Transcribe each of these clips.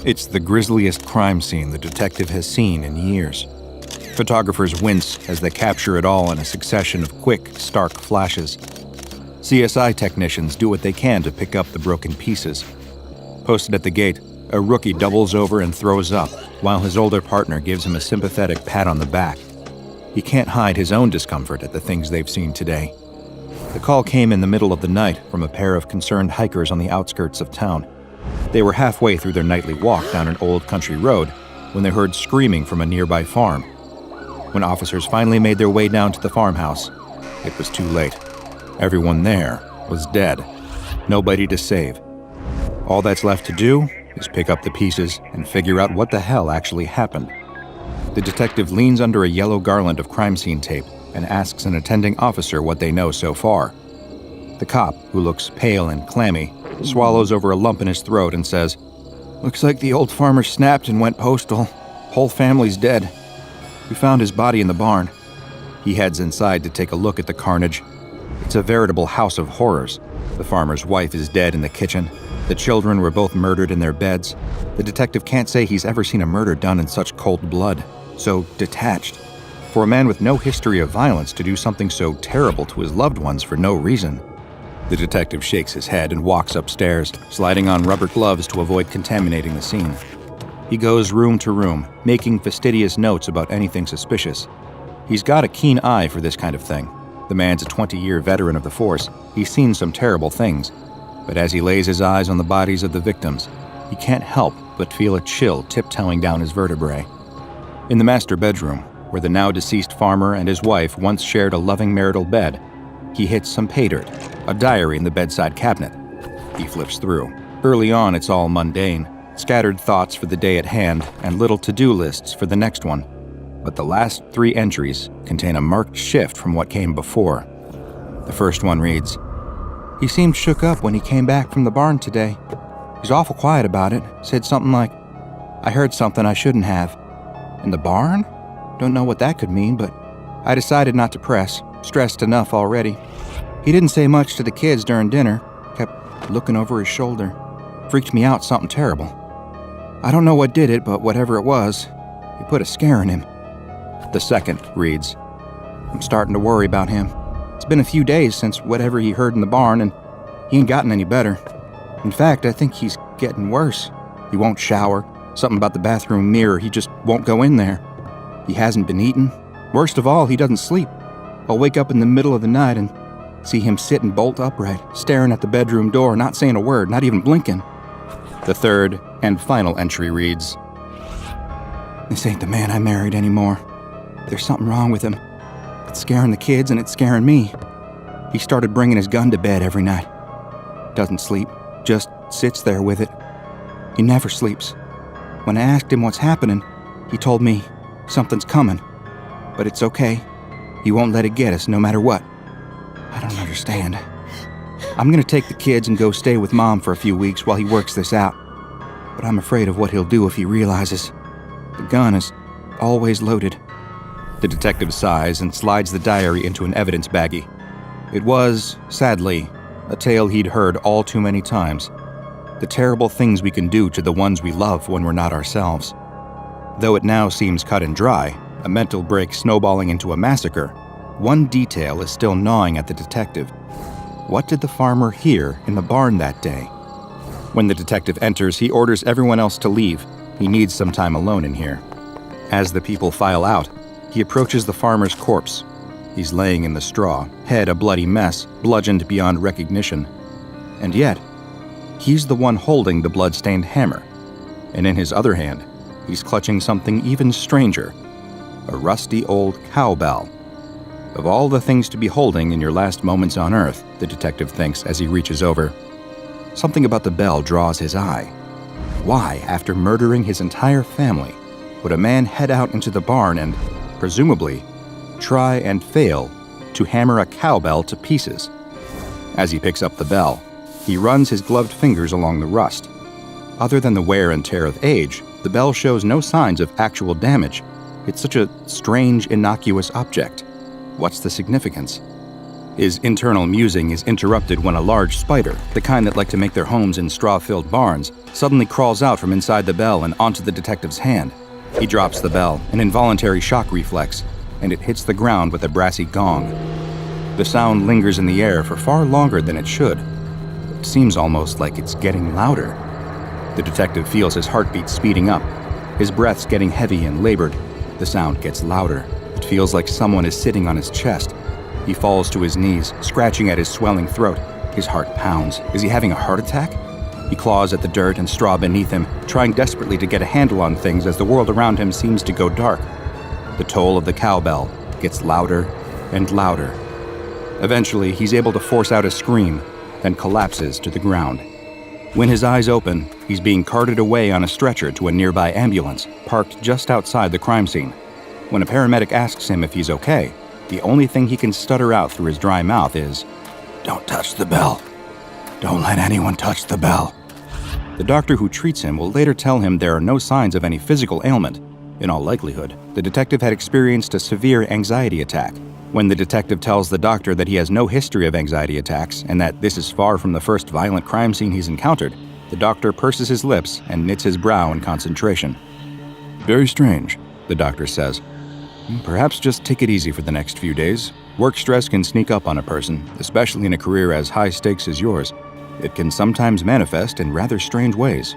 It's the grisliest crime scene the detective has seen in years. Photographers wince as they capture it all in a succession of quick, stark flashes. CSI technicians do what they can to pick up the broken pieces. Posted at the gate, a rookie doubles over and throws up, while his older partner gives him a sympathetic pat on the back. He can't hide his own discomfort at the things they've seen today. The call came in the middle of the night from a pair of concerned hikers on the outskirts of town. They were halfway through their nightly walk down an old country road when they heard screaming from a nearby farm. When officers finally made their way down to the farmhouse, it was too late. Everyone there was dead. Nobody to save. All that's left to do is pick up the pieces and figure out what the hell actually happened. The detective leans under a yellow garland of crime scene tape and asks an attending officer what they know so far. The cop, who looks pale and clammy, swallows over a lump in his throat and says, "Looks like the old farmer snapped and went postal. Whole family's dead. We found his body in the barn." He heads inside to take a look at the carnage. It's a veritable house of horrors. The farmer's wife is dead in the kitchen. The children were both murdered in their beds. The detective can't say he's ever seen a murder done in such cold blood, so detached. For a man with no history of violence to do something so terrible to his loved ones for no reason. The detective shakes his head and walks upstairs, sliding on rubber gloves to avoid contaminating the scene. He goes room to room, making fastidious notes about anything suspicious. He's got a keen eye for this kind of thing. The man's a 20-year veteran of the force. He's seen some terrible things. But as he lays his eyes on the bodies of the victims, he can't help but feel a chill tiptoeing down his vertebrae. In the master bedroom, where the now-deceased farmer and his wife once shared a loving marital bed, he hits some pay dirt, a diary in the bedside cabinet. He flips through. Early on, it's all mundane, scattered thoughts for the day at hand and little to-do lists for the next one. But the last 3 entries contain a marked shift from what came before. The first one reads, "He seemed shook up when he came back from the barn today. He's awful quiet about it. Said something like, 'I heard something I shouldn't have.' In the barn? Don't know what that could mean, but I decided not to press. Stressed enough already. He didn't say much to the kids during dinner. Kept looking over his shoulder. Freaked me out something terrible. I don't know what did it, but whatever it was, it put a scare in him." The second reads, "I'm starting to worry about him. It's been a few days since whatever he heard in the barn, and he ain't gotten any better. In fact, I think he's getting worse. He won't shower. Something about the bathroom mirror, he just won't go in there. He hasn't been eating. Worst of all, he doesn't sleep. I'll wake up in the middle of the night and see him sitting bolt upright, staring at the bedroom door, not saying a word, not even blinking." The third and final entry reads, "This ain't the man I married anymore. There's something wrong with him. It's scaring the kids and it's scaring me. He started bringing his gun to bed every night. Doesn't sleep, just sits there with it. He never sleeps. When I asked him what's happening, he told me something's coming. But it's okay. He won't let it get us no matter what. I don't understand. I'm gonna take the kids and go stay with Mom for a few weeks while he works this out. But I'm afraid of what he'll do if he realizes. The gun is always loaded." The detective sighs and slides the diary into an evidence baggie. It was, sadly, a tale he'd heard all too many times. The terrible things we can do to the ones we love when we're not ourselves. Though it now seems cut and dry, a mental break snowballing into a massacre, one detail is still gnawing at the detective. What did the farmer hear in the barn that day? When the detective enters, he orders everyone else to leave. He needs some time alone in here. As the people file out, he approaches the farmer's corpse. He's laying in the straw, head a bloody mess, bludgeoned beyond recognition. And yet, he's the one holding the blood-stained hammer. And in his other hand, he's clutching something even stranger, a rusty old cowbell. Of all the things to be holding in your last moments on Earth, the detective thinks as he reaches over, something about the bell draws his eye. Why, after murdering his entire family, would a man head out into the barn and, presumably, try and fail to hammer a cowbell to pieces? As he picks up the bell, he runs his gloved fingers along the rust. Other than the wear and tear of age, the bell shows no signs of actual damage. It's such a strange, innocuous object. What's the significance? His internal musing is interrupted when a large spider, the kind that like to make their homes in straw-filled barns, suddenly crawls out from inside the bell and onto the detective's hand. He drops the bell, an involuntary shock reflex, and it hits the ground with a brassy gong. The sound lingers in the air for far longer than it should. It seems almost like it's getting louder. The detective feels his heartbeat speeding up, his breaths getting heavy and labored. The sound gets louder. It feels like someone is sitting on his chest. He falls to his knees, scratching at his swelling throat. His heart pounds. Is he having a heart attack? He claws at the dirt and straw beneath him, trying desperately to get a handle on things as the world around him seems to go dark. The toll of the cowbell gets louder and louder. Eventually, he's able to force out a scream, then collapses to the ground. When his eyes open, he's being carted away on a stretcher to a nearby ambulance, parked just outside the crime scene. When a paramedic asks him if he's okay, the only thing he can stutter out through his dry mouth is, "Don't touch the bell. Don't let anyone touch the bell." The doctor who treats him will later tell him there are no signs of any physical ailment. In all likelihood, the detective had experienced a severe anxiety attack. When the detective tells the doctor that he has no history of anxiety attacks and that this is far from the first violent crime scene he's encountered, the doctor purses his lips and knits his brow in concentration. "Very strange," the doctor says. "Perhaps just take it easy for the next few days. Work stress can sneak up on a person, especially in a career as high stakes as yours. It can sometimes manifest in rather strange ways."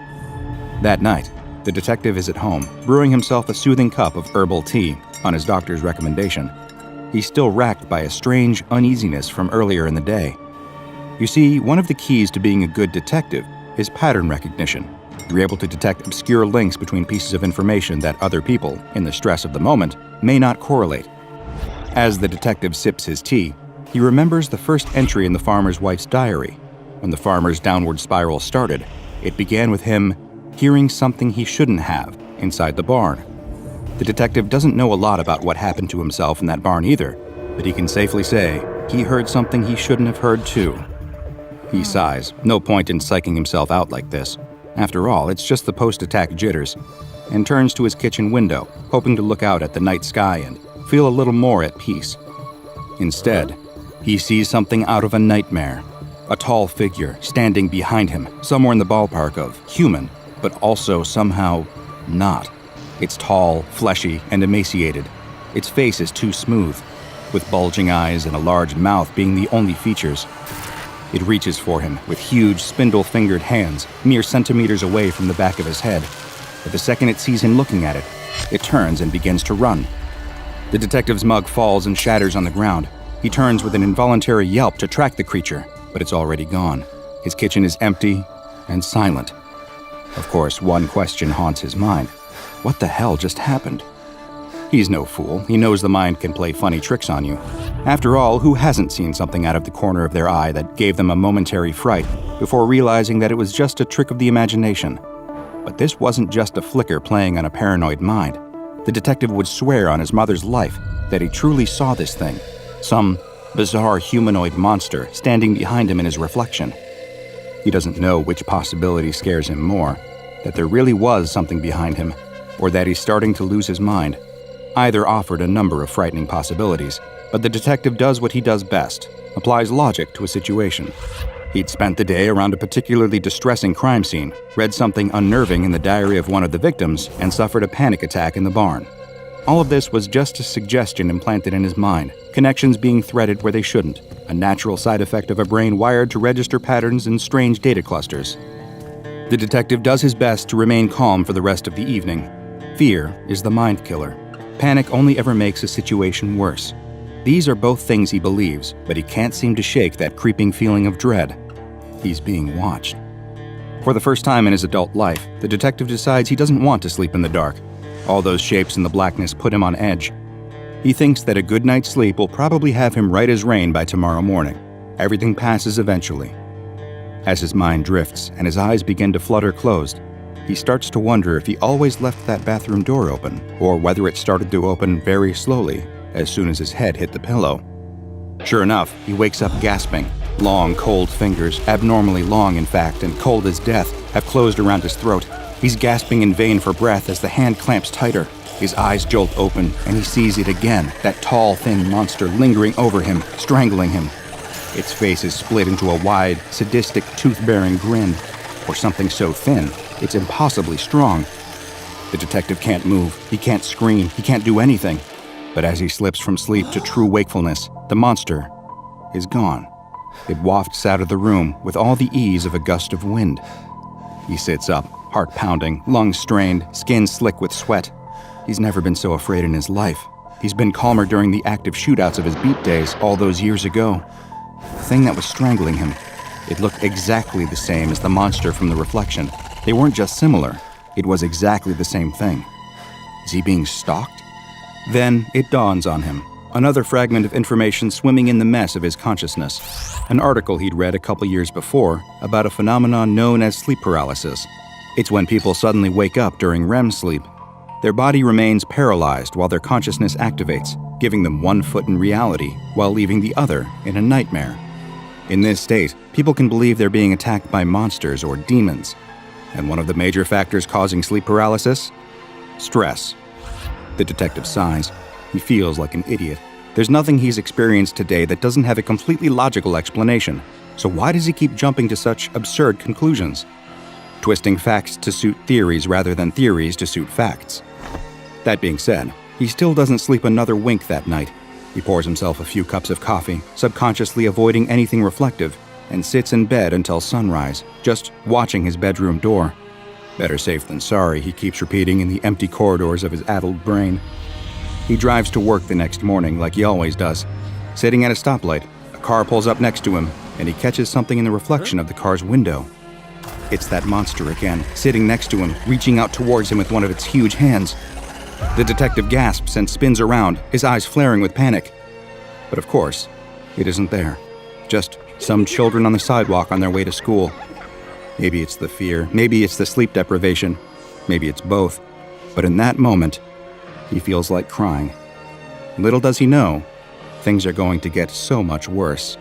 That night, the detective is at home, brewing himself a soothing cup of herbal tea on his doctor's recommendation. He's still racked by a strange uneasiness from earlier in the day. You see, one of the keys to being a good detective is pattern recognition. You're able to detect obscure links between pieces of information that other people, in the stress of the moment, may not correlate. As the detective sips his tea, he remembers the first entry in the farmer's wife's diary. When the farmer's downward spiral started, it began with him hearing something he shouldn't have inside the barn. The detective doesn't know a lot about what happened to himself in that barn either, but he can safely say he heard something he shouldn't have heard too. He sighs. No point in psyching himself out like this. After all, it's just the post-attack jitters, and turns to his kitchen window, hoping to look out at the night sky and feel a little more at peace. Instead, he sees something out of a nightmare. A tall figure standing behind him, somewhere in the ballpark of human, but also somehow not. It's tall, fleshy, and emaciated. Its face is too smooth, with bulging eyes and a large mouth being the only features. It reaches for him with huge, spindle-fingered hands, mere centimeters away from the back of his head. But the second it sees him looking at it, it turns and begins to run. The detective's mug falls and shatters on the ground. He turns with an involuntary yelp to track the creature, but it's already gone. His kitchen is empty and silent. Of course, one question haunts his mind. What the hell just happened? He's no fool. He knows the mind can play funny tricks on you. After all, who hasn't seen something out of the corner of their eye that gave them a momentary fright before realizing that it was just a trick of the imagination? But this wasn't just a flicker playing on a paranoid mind. The detective would swear on his mother's life that he truly saw this thing, some bizarre humanoid monster standing behind him in his reflection. He doesn't know which possibility scares him more, that there really was something behind him, or that he's starting to lose his mind. Either offered a number of frightening possibilities, but the detective does what he does best, applies logic to a situation. He'd spent the day around a particularly distressing crime scene, read something unnerving in the diary of one of the victims, and suffered a panic attack in the barn. All of this was just a suggestion implanted in his mind, connections being threaded where they shouldn't, a natural side effect of a brain wired to register patterns in strange data clusters. The detective does his best to remain calm for the rest of the evening. Fear is the mind killer. Panic only ever makes a situation worse. These are both things he believes, but he can't seem to shake that creeping feeling of dread. He's being watched. For the first time in his adult life, the detective decides he doesn't want to sleep in the dark. All those shapes in the blackness put him on edge. He thinks that a good night's sleep will probably have him right as rain by tomorrow morning. Everything passes eventually. As his mind drifts and his eyes begin to flutter closed, he starts to wonder if he always left that bathroom door open, or whether it started to open very slowly as soon as his head hit the pillow. Sure enough, he wakes up gasping. Long, cold fingers, abnormally long in fact, and cold as death, have closed around his throat. He's gasping in vain for breath as the hand clamps tighter. His eyes jolt open, and he sees it again, that tall, thin monster lingering over him, strangling him. Its face is split into a wide, sadistic, tooth-bearing grin, or something so thin, it's impossibly strong. The detective can't move, he can't scream, he can't do anything. But as he slips from sleep to true wakefulness, the monster is gone. It wafts out of the room with all the ease of a gust of wind. He sits up, heart pounding, lungs strained, skin slick with sweat. He's never been so afraid in his life. He's been calmer during the active shootouts of his beat days all those years ago. The thing that was strangling him, it looked exactly the same as the monster from the reflection. They weren't just similar, it was exactly the same thing. Is he being stalked? Then it dawns on him. Another fragment of information swimming in the mess of his consciousness. An article he'd read a couple years before about a phenomenon known as sleep paralysis. It's when people suddenly wake up during REM sleep. Their body remains paralyzed while their consciousness activates, giving them one foot in reality while leaving the other in a nightmare. In this state, people can believe they're being attacked by monsters or demons. And one of the major factors causing sleep paralysis? Stress. The detective sighs. He feels like an idiot. There's nothing he's experienced today that doesn't have a completely logical explanation. So why does he keep jumping to such absurd conclusions? Twisting facts to suit theories rather than theories to suit facts. That being said, he still doesn't sleep another wink that night. He pours himself a few cups of coffee, subconsciously avoiding anything reflective, and sits in bed until sunrise, just watching his bedroom door. Better safe than sorry, he keeps repeating in the empty corridors of his addled brain. He drives to work the next morning like he always does. Sitting at a stoplight, a car pulls up next to him, and he catches something in the reflection of the car's window. It's that monster again, sitting next to him, reaching out towards him with one of its huge hands. The detective gasps and spins around, his eyes flaring with panic. But of course, it isn't there. Just some children on the sidewalk on their way to school. Maybe it's the fear, maybe it's the sleep deprivation, maybe it's both. But in that moment, he feels like crying. Little does he know, things are going to get so much worse.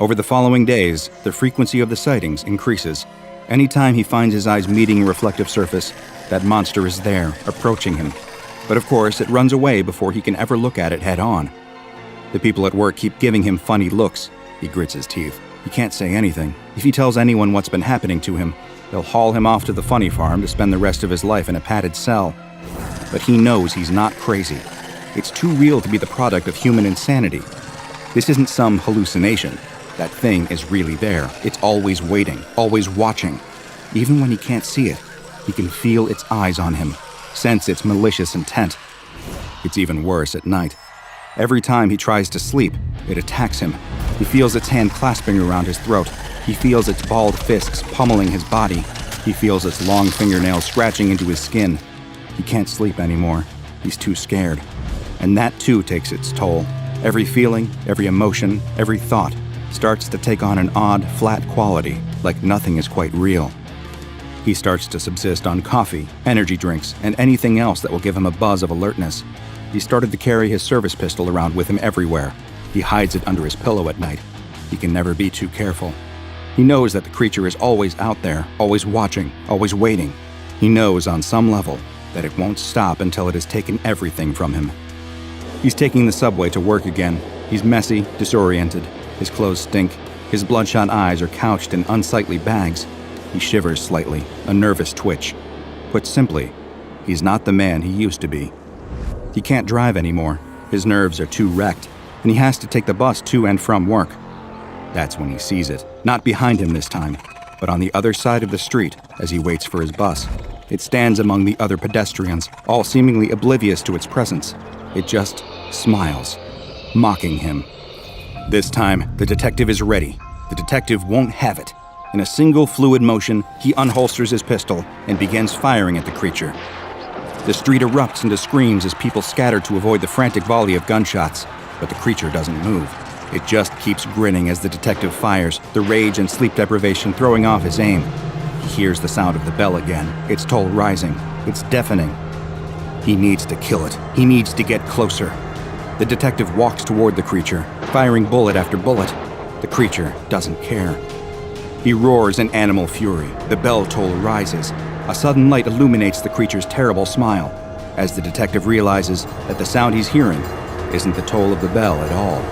Over the following days, the frequency of the sightings increases. Anytime he finds his eyes meeting a reflective surface, that monster is there, approaching him. But of course, it runs away before he can ever look at it head on. The people at work keep giving him funny looks. He grits his teeth. He can't say anything. If he tells anyone what's been happening to him, they'll haul him off to the funny farm to spend the rest of his life in a padded cell. But he knows he's not crazy. It's too real to be the product of human insanity. This isn't some hallucination. That thing is really there. It's always waiting, always watching. Even when he can't see it, he can feel its eyes on him, sense its malicious intent. It's even worse at night. Every time he tries to sleep, it attacks him. He feels its hand clasping around his throat. He feels its balled fists pummeling his body. He feels its long fingernails scratching into his skin. He can't sleep anymore. He's too scared. And that too takes its toll. Every feeling, every emotion, every thought starts to take on an odd, flat quality, like nothing is quite real. He starts to subsist on coffee, energy drinks, and anything else that will give him a buzz of alertness. He started to carry his service pistol around with him everywhere. He hides it under his pillow at night. He can never be too careful. He knows that the creature is always out there, always watching, always waiting. He knows on some level that it won't stop until it has taken everything from him. He's taking the subway to work again. He's messy, disoriented. His clothes stink. His bloodshot eyes are couched in unsightly bags. He shivers slightly, a nervous twitch. Put simply, he's not the man he used to be. He can't drive anymore. His nerves are too wrecked, and he has to take the bus to and from work. That's when he sees it, not behind him this time, but on the other side of the street as he waits for his bus. It stands among the other pedestrians, all seemingly oblivious to its presence. It just smiles, mocking him. This time, the detective is ready. The detective won't have it. In a single fluid motion, he unholsters his pistol and begins firing at the creature. The street erupts into screams as people scatter to avoid the frantic volley of gunshots, but the creature doesn't move. It just keeps grinning as the detective fires, the rage and sleep deprivation throwing off his aim. He hears the sound of the bell again, its toll rising. It's deafening. He needs to kill it. He needs to get closer. The detective walks toward the creature, firing bullet after bullet. The creature doesn't care. He roars in animal fury. The bell toll rises. A sudden light illuminates the creature's terrible smile, as the detective realizes that the sound he's hearing isn't the toll of the bell at all.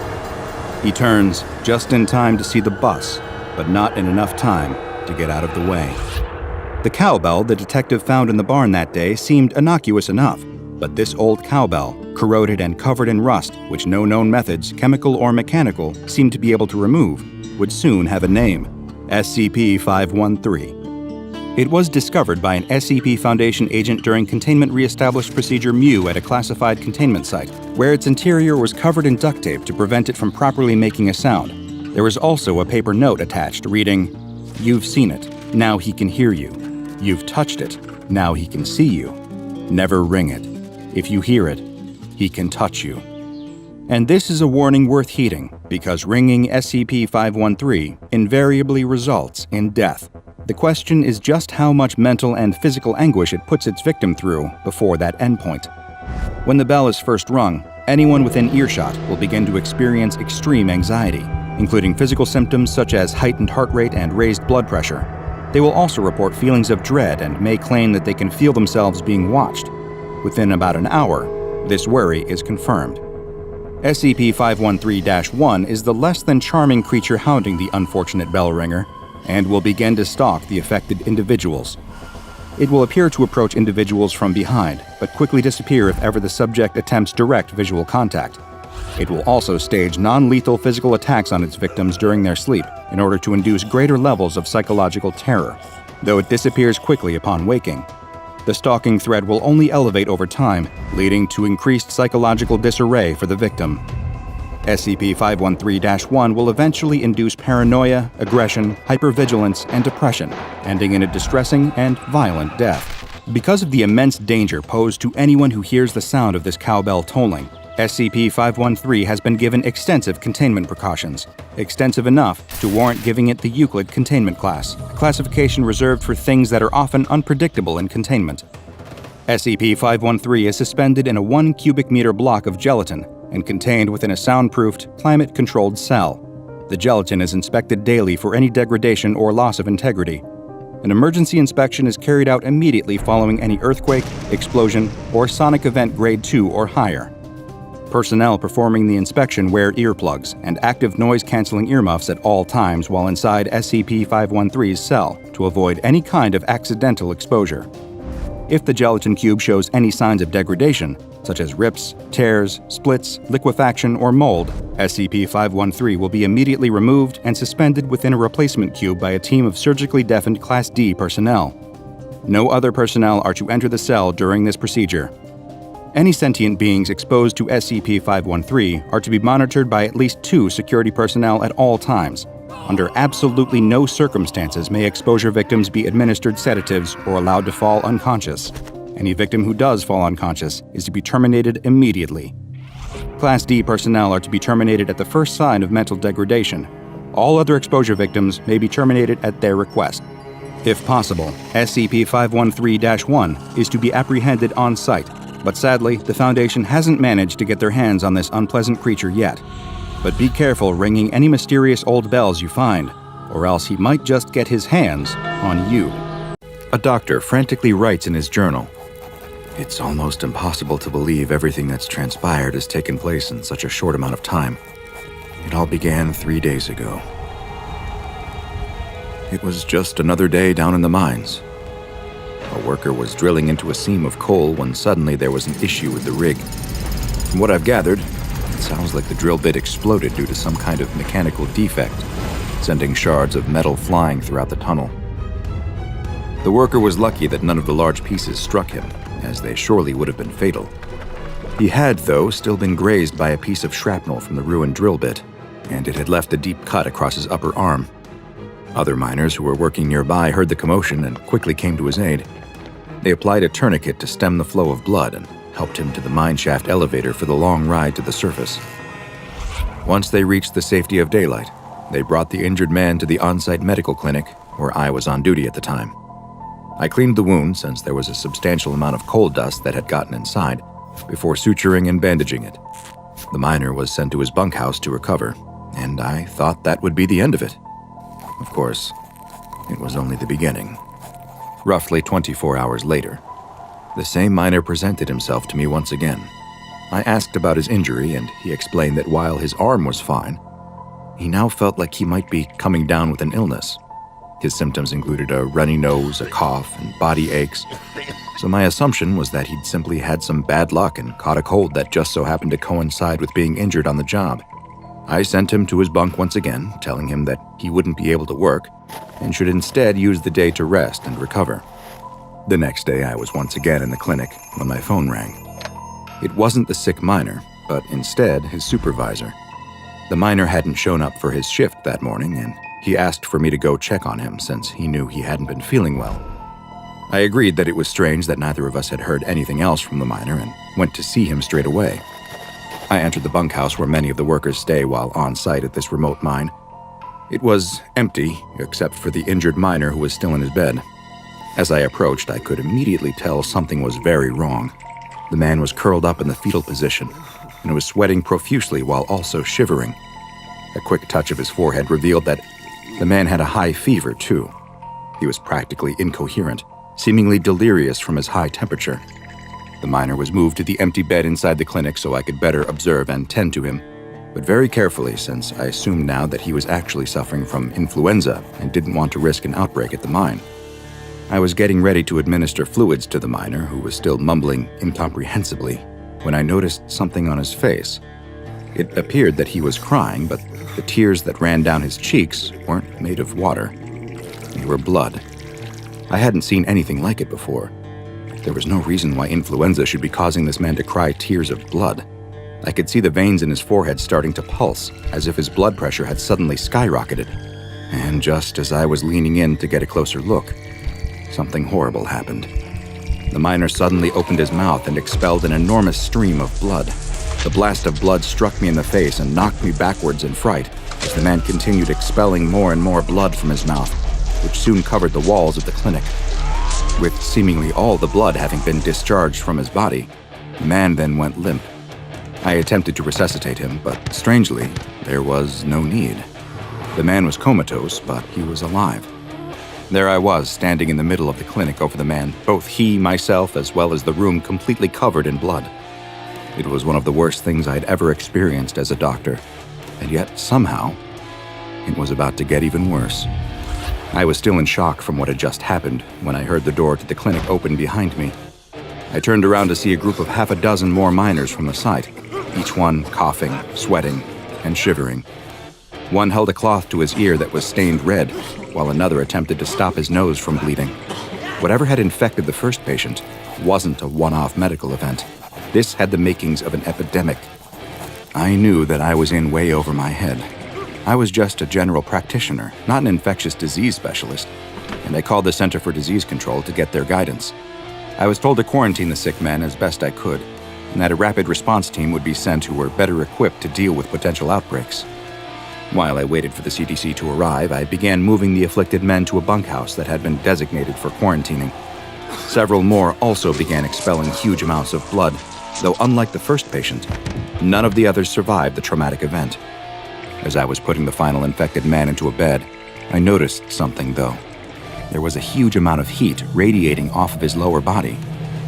He turns just in time to see the bus, but not in enough time to get out of the way. The cowbell the detective found in the barn that day seemed innocuous enough, but this old cowbell, corroded and covered in rust, which no known methods, chemical or mechanical, seemed to be able to remove, would soon have a name: SCP-513. It was discovered by an SCP Foundation agent during Containment Reestablished Procedure Mu at a classified containment site, where its interior was covered in duct tape to prevent it from properly making a sound. There was also a paper note attached reading, "You've seen it, now he can hear you. You've touched it, now he can see you. Never ring it. If you hear it, he can touch you." And this is a warning worth heeding, because ringing SCP-513 invariably results in death. The question is just how much mental and physical anguish it puts its victim through before that endpoint. When the bell is first rung, anyone within earshot will begin to experience extreme anxiety, including physical symptoms such as heightened heart rate and raised blood pressure. They will also report feelings of dread and may claim that they can feel themselves being watched. Within about an hour, this worry is confirmed. SCP-513-1 is the less than charming creature hounding the unfortunate bell ringer, and will begin to stalk the affected individuals. It will appear to approach individuals from behind, but quickly disappear if ever the subject attempts direct visual contact. It will also stage non-lethal physical attacks on its victims during their sleep in order to induce greater levels of psychological terror, though it disappears quickly upon waking. The stalking threat will only elevate over time, leading to increased psychological disarray for the victim. SCP-513-1 will eventually induce paranoia, aggression, hypervigilance, and depression, ending in a distressing and violent death. Because of the immense danger posed to anyone who hears the sound of this cowbell tolling, SCP-513 has been given extensive containment precautions, extensive enough to warrant giving it the Euclid Containment Class, a classification reserved for things that are often unpredictable in containment. SCP-513 is suspended in a 1 cubic meter block of gelatin and contained within a soundproofed, climate-controlled cell. The gelatin is inspected daily for any degradation or loss of integrity. An emergency inspection is carried out immediately following any earthquake, explosion, or sonic event grade 2 or higher. Personnel performing the inspection wear earplugs and active noise-canceling earmuffs at all times while inside SCP-513's cell to avoid any kind of accidental exposure. If the gelatin cube shows any signs of degradation, such as rips, tears, splits, liquefaction, or mold, SCP-513 will be immediately removed and suspended within a replacement cube by a team of surgically deafened Class D personnel. No other personnel are to enter the cell during this procedure. Any sentient beings exposed to SCP-513 are to be monitored by at least 2 security personnel at all times. Under absolutely no circumstances may exposure victims be administered sedatives or allowed to fall unconscious. Any victim who does fall unconscious is to be terminated immediately. Class D personnel are to be terminated at the first sign of mental degradation. All other exposure victims may be terminated at their request. If possible, SCP-513-1 is to be apprehended on site, but sadly, the Foundation hasn't managed to get their hands on this unpleasant creature yet. But be careful ringing any mysterious old bells you find, or else he might just get his hands on you. A doctor frantically writes in his journal, "It's almost impossible to believe everything that's transpired has taken place in such a short amount of time. It all began 3 days ago. It was just another day down in the mines. A worker was drilling into a seam of coal when suddenly there was an issue with the rig. From what I've gathered, it sounds like the drill bit exploded due to some kind of mechanical defect, sending shards of metal flying throughout the tunnel. The worker was lucky that none of the large pieces struck him, as they surely would have been fatal. He had, though, still been grazed by a piece of shrapnel from the ruined drill bit, and it had left a deep cut across his upper arm. Other miners who were working nearby heard the commotion and quickly came to his aid. They applied a tourniquet to stem the flow of blood and helped him to the mineshaft elevator for the long ride to the surface. Once they reached the safety of daylight, they brought the injured man to the on-site medical clinic, where I was on duty at the time. I cleaned the wound since there was a substantial amount of coal dust that had gotten inside, before suturing and bandaging it. The miner was sent to his bunkhouse to recover, and I thought that would be the end of it. Of course, it was only the beginning. Roughly 24 hours later, the same miner presented himself to me once again. I asked about his injury, and he explained that while his arm was fine, he now felt like he might be coming down with an illness. His symptoms included a runny nose, a cough, and body aches. So my assumption was that he'd simply had some bad luck and caught a cold that just so happened to coincide with being injured on the job. I sent him to his bunk once again, telling him that he wouldn't be able to work and should instead use the day to rest and recover. The next day, I was once again in the clinic when my phone rang. It wasn't the sick miner, but instead his supervisor. The miner hadn't shown up for his shift that morning, and he asked for me to go check on him since he knew he hadn't been feeling well. I agreed that it was strange that neither of us had heard anything else from the miner and went to see him straight away. I entered the bunkhouse where many of the workers stay while on site at this remote mine. It was empty, except for the injured miner who was still in his bed. As I approached, I could immediately tell something was very wrong. The man was curled up in the fetal position and was sweating profusely while also shivering. A quick touch of his forehead revealed that the man had a high fever, too. He was practically incoherent, seemingly delirious from his high temperature. The miner was moved to the empty bed inside the clinic so I could better observe and tend to him, but very carefully since I assumed now that he was actually suffering from influenza and didn't want to risk an outbreak at the mine. I was getting ready to administer fluids to the miner, who was still mumbling incomprehensibly, when I noticed something on his face. It appeared that he was crying, but the tears that ran down his cheeks weren't made of water. They were blood. I hadn't seen anything like it before. There was no reason why influenza should be causing this man to cry tears of blood. I could see the veins in his forehead starting to pulse, as if his blood pressure had suddenly skyrocketed. And just as I was leaning in to get a closer look, something horrible happened. The miner suddenly opened his mouth and expelled an enormous stream of blood. The blast of blood struck me in the face and knocked me backwards in fright as the man continued expelling more and more blood from his mouth, which soon covered the walls of the clinic. With seemingly all the blood having been discharged from his body, the man then went limp. I attempted to resuscitate him, but strangely, there was no need. The man was comatose, but he was alive. There I was, standing in the middle of the clinic over the man, both he, myself, as well as the room completely covered in blood. It was one of the worst things I'd ever experienced as a doctor, and yet, somehow, it was about to get even worse. I was still in shock from what had just happened when I heard the door to the clinic open behind me. I turned around to see a group of half a dozen more miners from the site, each one coughing, sweating, and shivering. One held a cloth to his ear that was stained red, while another attempted to stop his nose from bleeding. Whatever had infected the first patient wasn't a one-off medical event. This had the makings of an epidemic. I knew that I was in way over my head. I was just a general practitioner, not an infectious disease specialist, and I called the Center for Disease Control to get their guidance. I was told to quarantine the sick men as best I could, and that a rapid response team would be sent who were better equipped to deal with potential outbreaks. While I waited for the CDC to arrive, I began moving the afflicted men to a bunkhouse that had been designated for quarantining. Several more also began expelling huge amounts of blood, though unlike the first patient, none of the others survived the traumatic event. As I was putting the final infected man into a bed, I noticed something, though. There was a huge amount of heat radiating off of his lower body,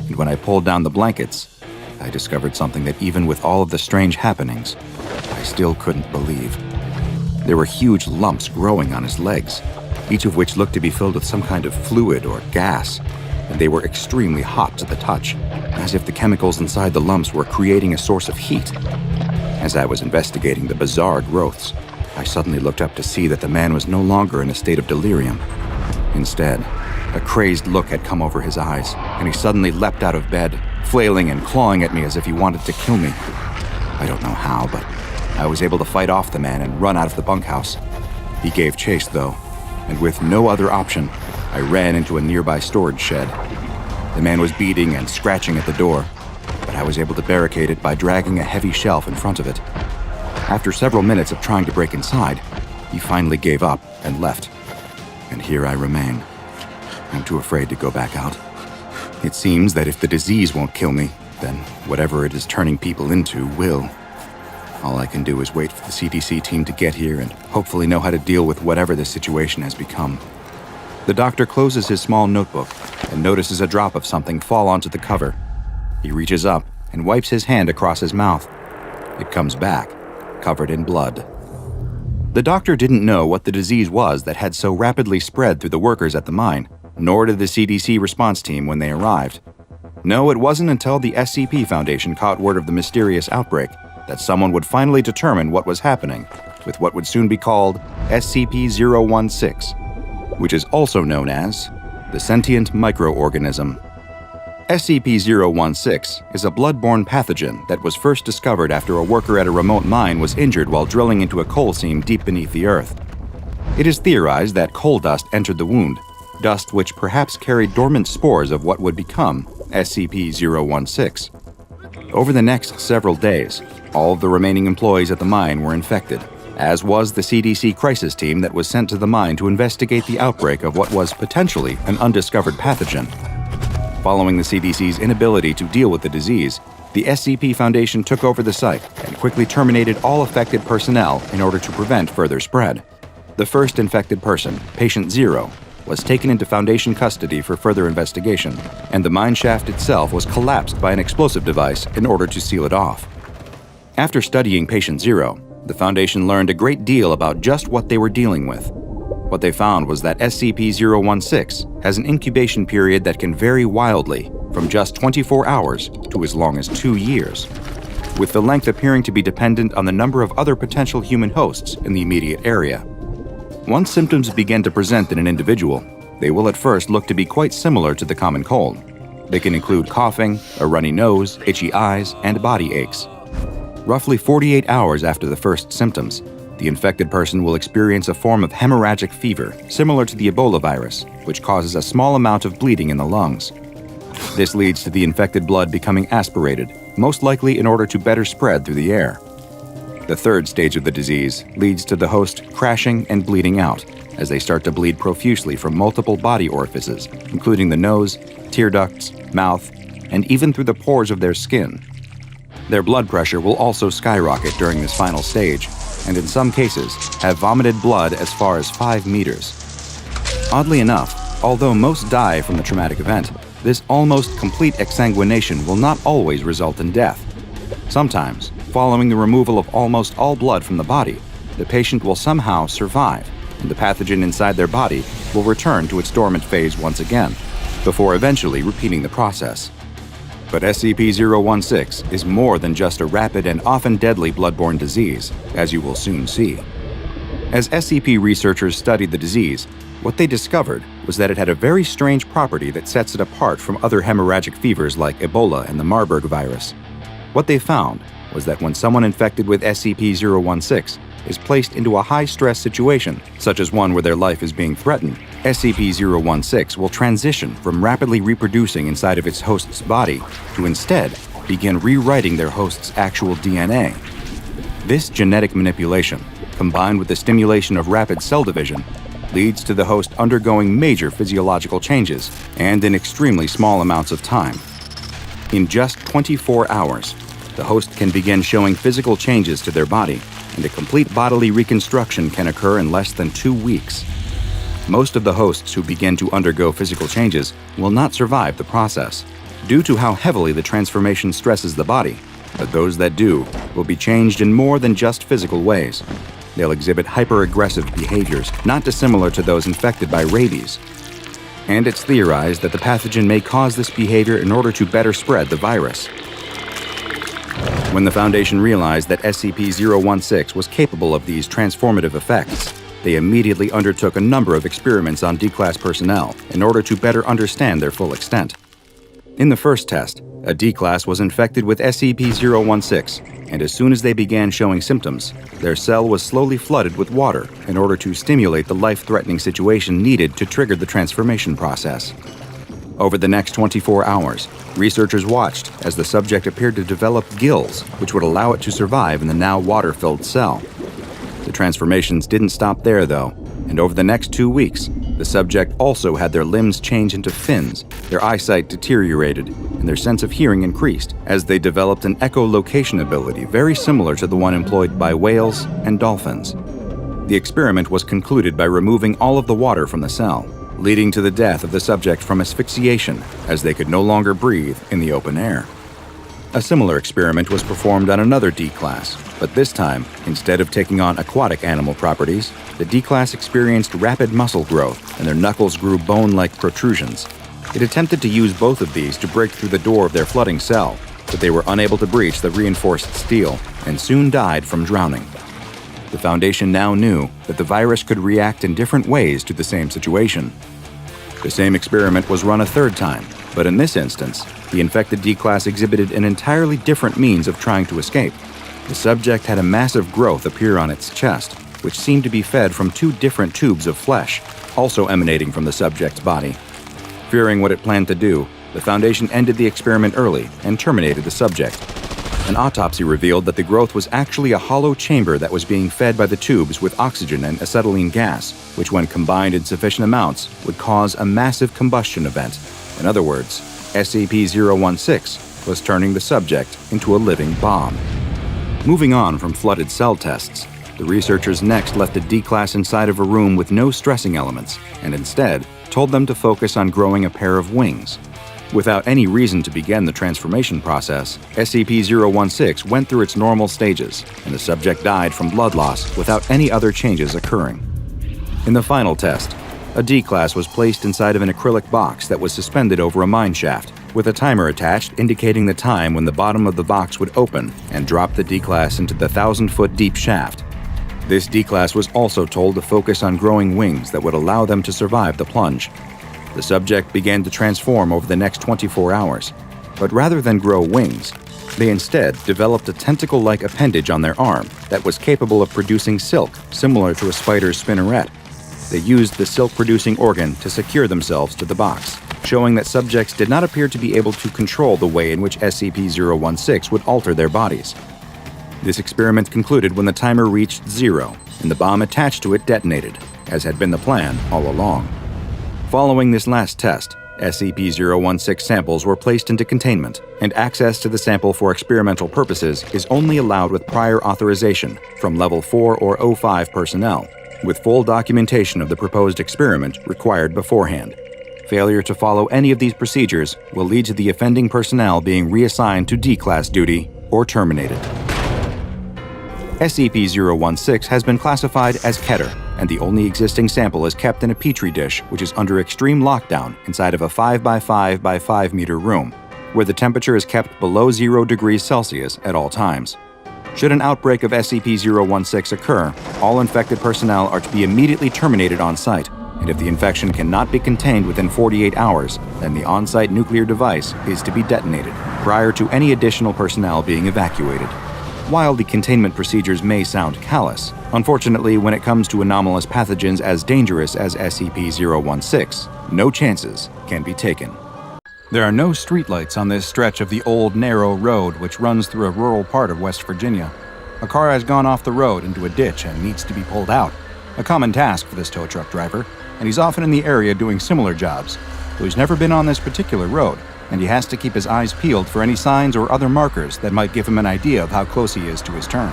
and when I pulled down the blankets, I discovered something that even with all of the strange happenings, I still couldn't believe. There were huge lumps growing on his legs, each of which looked to be filled with some kind of fluid or gas, and they were extremely hot to the touch, as if the chemicals inside the lumps were creating a source of heat. As I was investigating the bizarre growths, I suddenly looked up to see that the man was no longer in a state of delirium. Instead, a crazed look had come over his eyes, and he suddenly leapt out of bed, flailing and clawing at me as if he wanted to kill me. I don't know how, but I was able to fight off the man and run out of the bunkhouse. He gave chase, though, and with no other option, I ran into a nearby storage shed. The man was beating and scratching at the door, but I was able to barricade it by dragging a heavy shelf in front of it. After several minutes of trying to break inside, he finally gave up and left. And here I remain. I'm too afraid to go back out. It seems that if the disease won't kill me, then whatever it is turning people into will. All I can do is wait for the CDC team to get here and hopefully know how to deal with whatever this situation has become. The doctor closes his small notebook and notices a drop of something fall onto the cover. He reaches up and wipes his hand across his mouth. It comes back, covered in blood. The doctor didn't know what the disease was that had so rapidly spread through the workers at the mine, nor did the CDC response team when they arrived. No, it wasn't until the SCP Foundation caught word of the mysterious outbreak that someone would finally determine what was happening with what would soon be called SCP-016, which is also known as the Sentient Micro-Organism. SCP-016 is a blood-borne pathogen that was first discovered after a worker at a remote mine was injured while drilling into a coal seam deep beneath the earth. It is theorized that coal dust entered the wound, dust which perhaps carried dormant spores of what would become SCP-016. Over the next several days, all of the remaining employees at the mine were infected, as was the CDC crisis team that was sent to the mine to investigate the outbreak of what was potentially an undiscovered pathogen. Following the CDC's inability to deal with the disease, the SCP Foundation took over the site and quickly terminated all affected personnel in order to prevent further spread. The first infected person, Patient 0, was taken into Foundation custody for further investigation, and the mine shaft itself was collapsed by an explosive device in order to seal it off. After studying Patient 0, the Foundation learned a great deal about just what they were dealing with. What they found was that SCP-016 has an incubation period that can vary wildly from just 24 hours to as long as 2 years, with the length appearing to be dependent on the number of other potential human hosts in the immediate area. Once symptoms begin to present in an individual, they will at first look to be quite similar to the common cold. They can include coughing, a runny nose, itchy eyes, and body aches. Roughly 48 hours after the first symptoms, the infected person will experience a form of hemorrhagic fever similar to the Ebola virus, which causes a small amount of bleeding in the lungs. This leads to the infected blood becoming aspirated, most likely in order to better spread through the air. The third stage of the disease leads to the host crashing and bleeding out as they start to bleed profusely from multiple body orifices, including the nose, tear ducts, mouth, and even through the pores of their skin. Their blood pressure will also skyrocket during this final stage, and in some cases have vomited blood as far as 5 meters. Oddly enough, although most die from the traumatic event, this almost complete exsanguination will not always result in death. Sometimes, following the removal of almost all blood from the body, the patient will somehow survive, and the pathogen inside their body will return to its dormant phase once again, before eventually repeating the process. But SCP-016 is more than just a rapid and often deadly bloodborne disease, as you will soon see. As SCP researchers studied the disease, what they discovered was that it had a very strange property that sets it apart from other hemorrhagic fevers like Ebola and the Marburg virus. What they found was that when someone infected with SCP-016 is placed into a high-stress situation, such as one where their life is being threatened, SCP-016 will transition from rapidly reproducing inside of its host's body to instead begin rewriting their host's actual DNA. This genetic manipulation, combined with the stimulation of rapid cell division, leads to the host undergoing major physiological changes and in extremely small amounts of time. In just 24 hours, the host can begin showing physical changes to their body, and a complete bodily reconstruction can occur in less than 2 weeks. Most of the hosts who begin to undergo physical changes will not survive the process, due to how heavily the transformation stresses the body, but those that do will be changed in more than just physical ways. They'll exhibit hyper-aggressive behaviors, not dissimilar to those infected by rabies. And it's theorized that the pathogen may cause this behavior in order to better spread the virus. When the Foundation realized that SCP-016 was capable of these transformative effects, they immediately undertook a number of experiments on D-Class personnel in order to better understand their full extent. In the first test, a D-Class was infected with SCP-016, and as soon as they began showing symptoms, their cell was slowly flooded with water in order to stimulate the life-threatening situation needed to trigger the transformation process. Over the next 24 hours, researchers watched as the subject appeared to develop gills, which would allow it to survive in the now water-filled cell. The transformations didn't stop there, though, and over the next 2 weeks, the subject also had their limbs change into fins, their eyesight deteriorated, and their sense of hearing increased as they developed an echolocation ability very similar to the one employed by whales and dolphins. The experiment was concluded by removing all of the water from the cell, leading to the death of the subject from asphyxiation, as they could no longer breathe in the open air. A similar experiment was performed on another D-class, but this time, instead of taking on aquatic animal properties, the D-class experienced rapid muscle growth and their knuckles grew bone-like protrusions. It attempted to use both of these to break through the door of their flooding cell, but they were unable to breach the reinforced steel and soon died from drowning. The Foundation now knew that the virus could react in different ways to the same situation. The same experiment was run a third time, but in this instance, the infected D-class exhibited an entirely different means of trying to escape. The subject had a massive growth appear on its chest, which seemed to be fed from two different tubes of flesh, also emanating from the subject's body. Fearing what it planned to do, the Foundation ended the experiment early and terminated the subject. An autopsy revealed that the growth was actually a hollow chamber that was being fed by the tubes with oxygen and acetylene gas, which when combined in sufficient amounts would cause a massive combustion event. In other words, SCP-016 was turning the subject into a living bomb. Moving on from flooded cell tests, the researchers next left the D-class inside of a room with no stressing elements, and instead told them to focus on growing a pair of wings. Without any reason to begin the transformation process, SCP-016 went through its normal stages, and the subject died from blood loss without any other changes occurring. In the final test, a D-class was placed inside of an acrylic box that was suspended over a mine shaft, with a timer attached indicating the time when the bottom of the box would open and drop the D-class into the 1,000-foot deep shaft. This D-class was also told to focus on growing wings that would allow them to survive the plunge. The subject began to transform over the next 24 hours, but rather than grow wings, they instead developed a tentacle-like appendage on their arm that was capable of producing silk, similar to a spider's spinneret. They used the silk-producing organ to secure themselves to the box, showing that subjects did not appear to be able to control the way in which SCP-016 would alter their bodies. This experiment concluded when the timer reached 0 and the bomb attached to it detonated, as had been the plan all along. Following this last test, SCP-016 samples were placed into containment, and access to the sample for experimental purposes is only allowed with prior authorization from Level 4 or 05 personnel, with full documentation of the proposed experiment required beforehand. Failure to follow any of these procedures will lead to the offending personnel being reassigned to D-class duty or terminated. SCP-016 has been classified as Keter, and the only existing sample is kept in a petri dish which is under extreme lockdown inside of a 5x5 by 5 meter room, where the temperature is kept below 0 degrees Celsius at all times. Should an outbreak of SCP-016 occur, all infected personnel are to be immediately terminated on site, and if the infection cannot be contained within 48 hours, then the on-site nuclear device is to be detonated prior to any additional personnel being evacuated. While the containment procedures may sound callous, unfortunately, when it comes to anomalous pathogens as dangerous as SCP-016, no chances can be taken. There are no streetlights on this stretch of the old, narrow road which runs through a rural part of West Virginia. A car has gone off the road into a ditch and needs to be pulled out, a common task for this tow truck driver, and he's often in the area doing similar jobs, though he's never been on this particular road, and he has to keep his eyes peeled for any signs or other markers that might give him an idea of how close he is to his turn.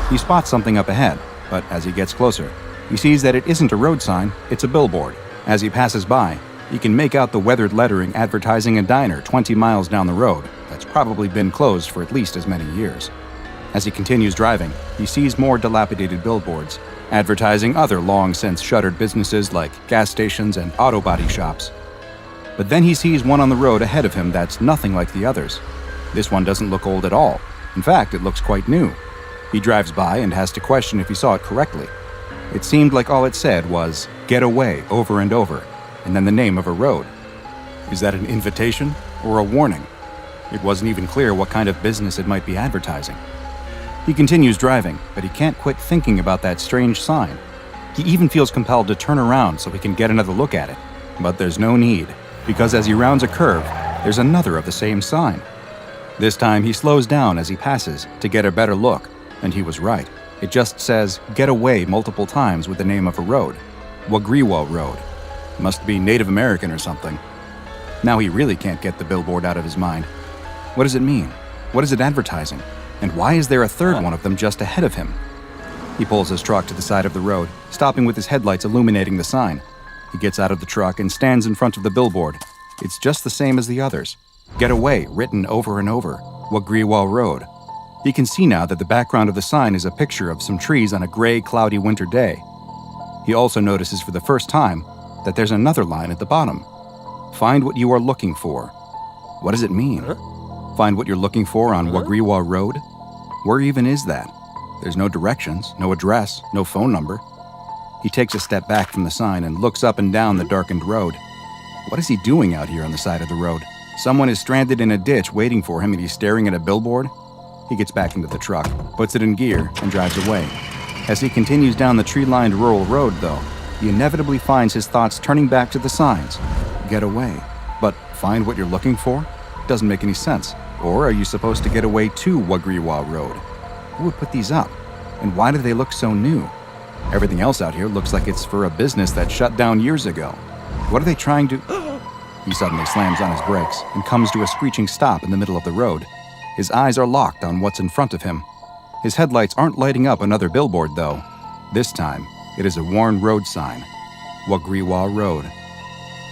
He spots something up ahead, but as he gets closer, he sees that it isn't a road sign, it's a billboard. As he passes by, he can make out the weathered lettering advertising a diner 20 miles down the road that's probably been closed for at least as many years. As he continues driving, he sees more dilapidated billboards, advertising other long-since shuttered businesses like gas stations and auto body shops. But then he sees one on the road ahead of him that's nothing like the others. This one doesn't look old at all. In fact, it looks quite new. He drives by and has to question if he saw it correctly. It seemed like all it said was, "Get away," over and over, and then the name of a road. Is that an invitation or a warning? It wasn't even clear what kind of business it might be advertising. He continues driving, but he can't quit thinking about that strange sign. He even feels compelled to turn around so he can get another look at it. But there's no need, because as he rounds a curve, there's another of the same sign. This time he slows down as he passes to get a better look, and he was right. It just says, "Get away" multiple times with the name of a road. Wagriwa Road. Must be Native American or something. Now he really can't get the billboard out of his mind. What does it mean? What is it advertising? And why is there a third one of them just ahead of him? He pulls his truck to the side of the road, stopping with his headlights illuminating the sign. He gets out of the truck and stands in front of the billboard. It's just the same as the others. "Get away," written over and over. Wagriwa Road. He can see now that the background of the sign is a picture of some trees on a gray, cloudy winter day. He also notices for the first time that there's another line at the bottom. Find what you are looking for. What does it mean? Find what you're looking for on Wagriwa Road? Where even is that? There's no directions, no address, no phone number. He takes a step back from the sign and looks up and down the darkened road. What is he doing out here on the side of the road? Someone is stranded in a ditch waiting for him and he's staring at a billboard? He gets back into the truck, puts it in gear, and drives away. As he continues down the tree-lined rural road, though, he inevitably finds his thoughts turning back to the signs. Get away. But find what you're looking for? Doesn't make any sense. Or are you supposed to get away to Wagriwa Road? Who would put these up? And why do they look so new? Everything else out here looks like it's for a business that shut down years ago. What are they trying to... He suddenly slams on his brakes and comes to a screeching stop in the middle of the road. His eyes are locked on what's in front of him. His headlights aren't lighting up another billboard, though. This time, it is a worn road sign. Wagriwa Road.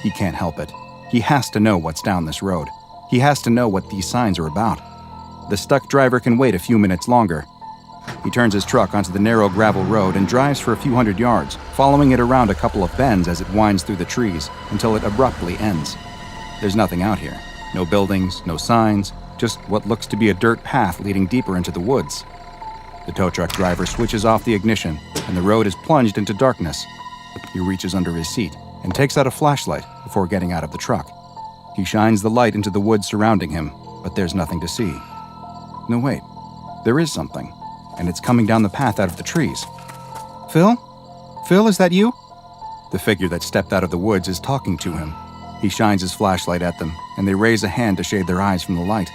He can't help it. He has to know what's down this road. He has to know what these signs are about. The stuck driver can wait a few minutes longer. He turns his truck onto the narrow gravel road and drives for a few hundred yards, following it around a couple of bends as it winds through the trees until it abruptly ends. There's nothing out here. No buildings, no signs, just what looks to be a dirt path leading deeper into the woods. The tow truck driver switches off the ignition, and the road is plunged into darkness. He reaches under his seat and takes out a flashlight before getting out of the truck. He shines the light into the woods surrounding him, but there's nothing to see. No, wait. There is something, and it's coming down the path out of the trees. Phil? Phil, is that you? The figure that stepped out of the woods is talking to him. He shines his flashlight at them, and they raise a hand to shade their eyes from the light.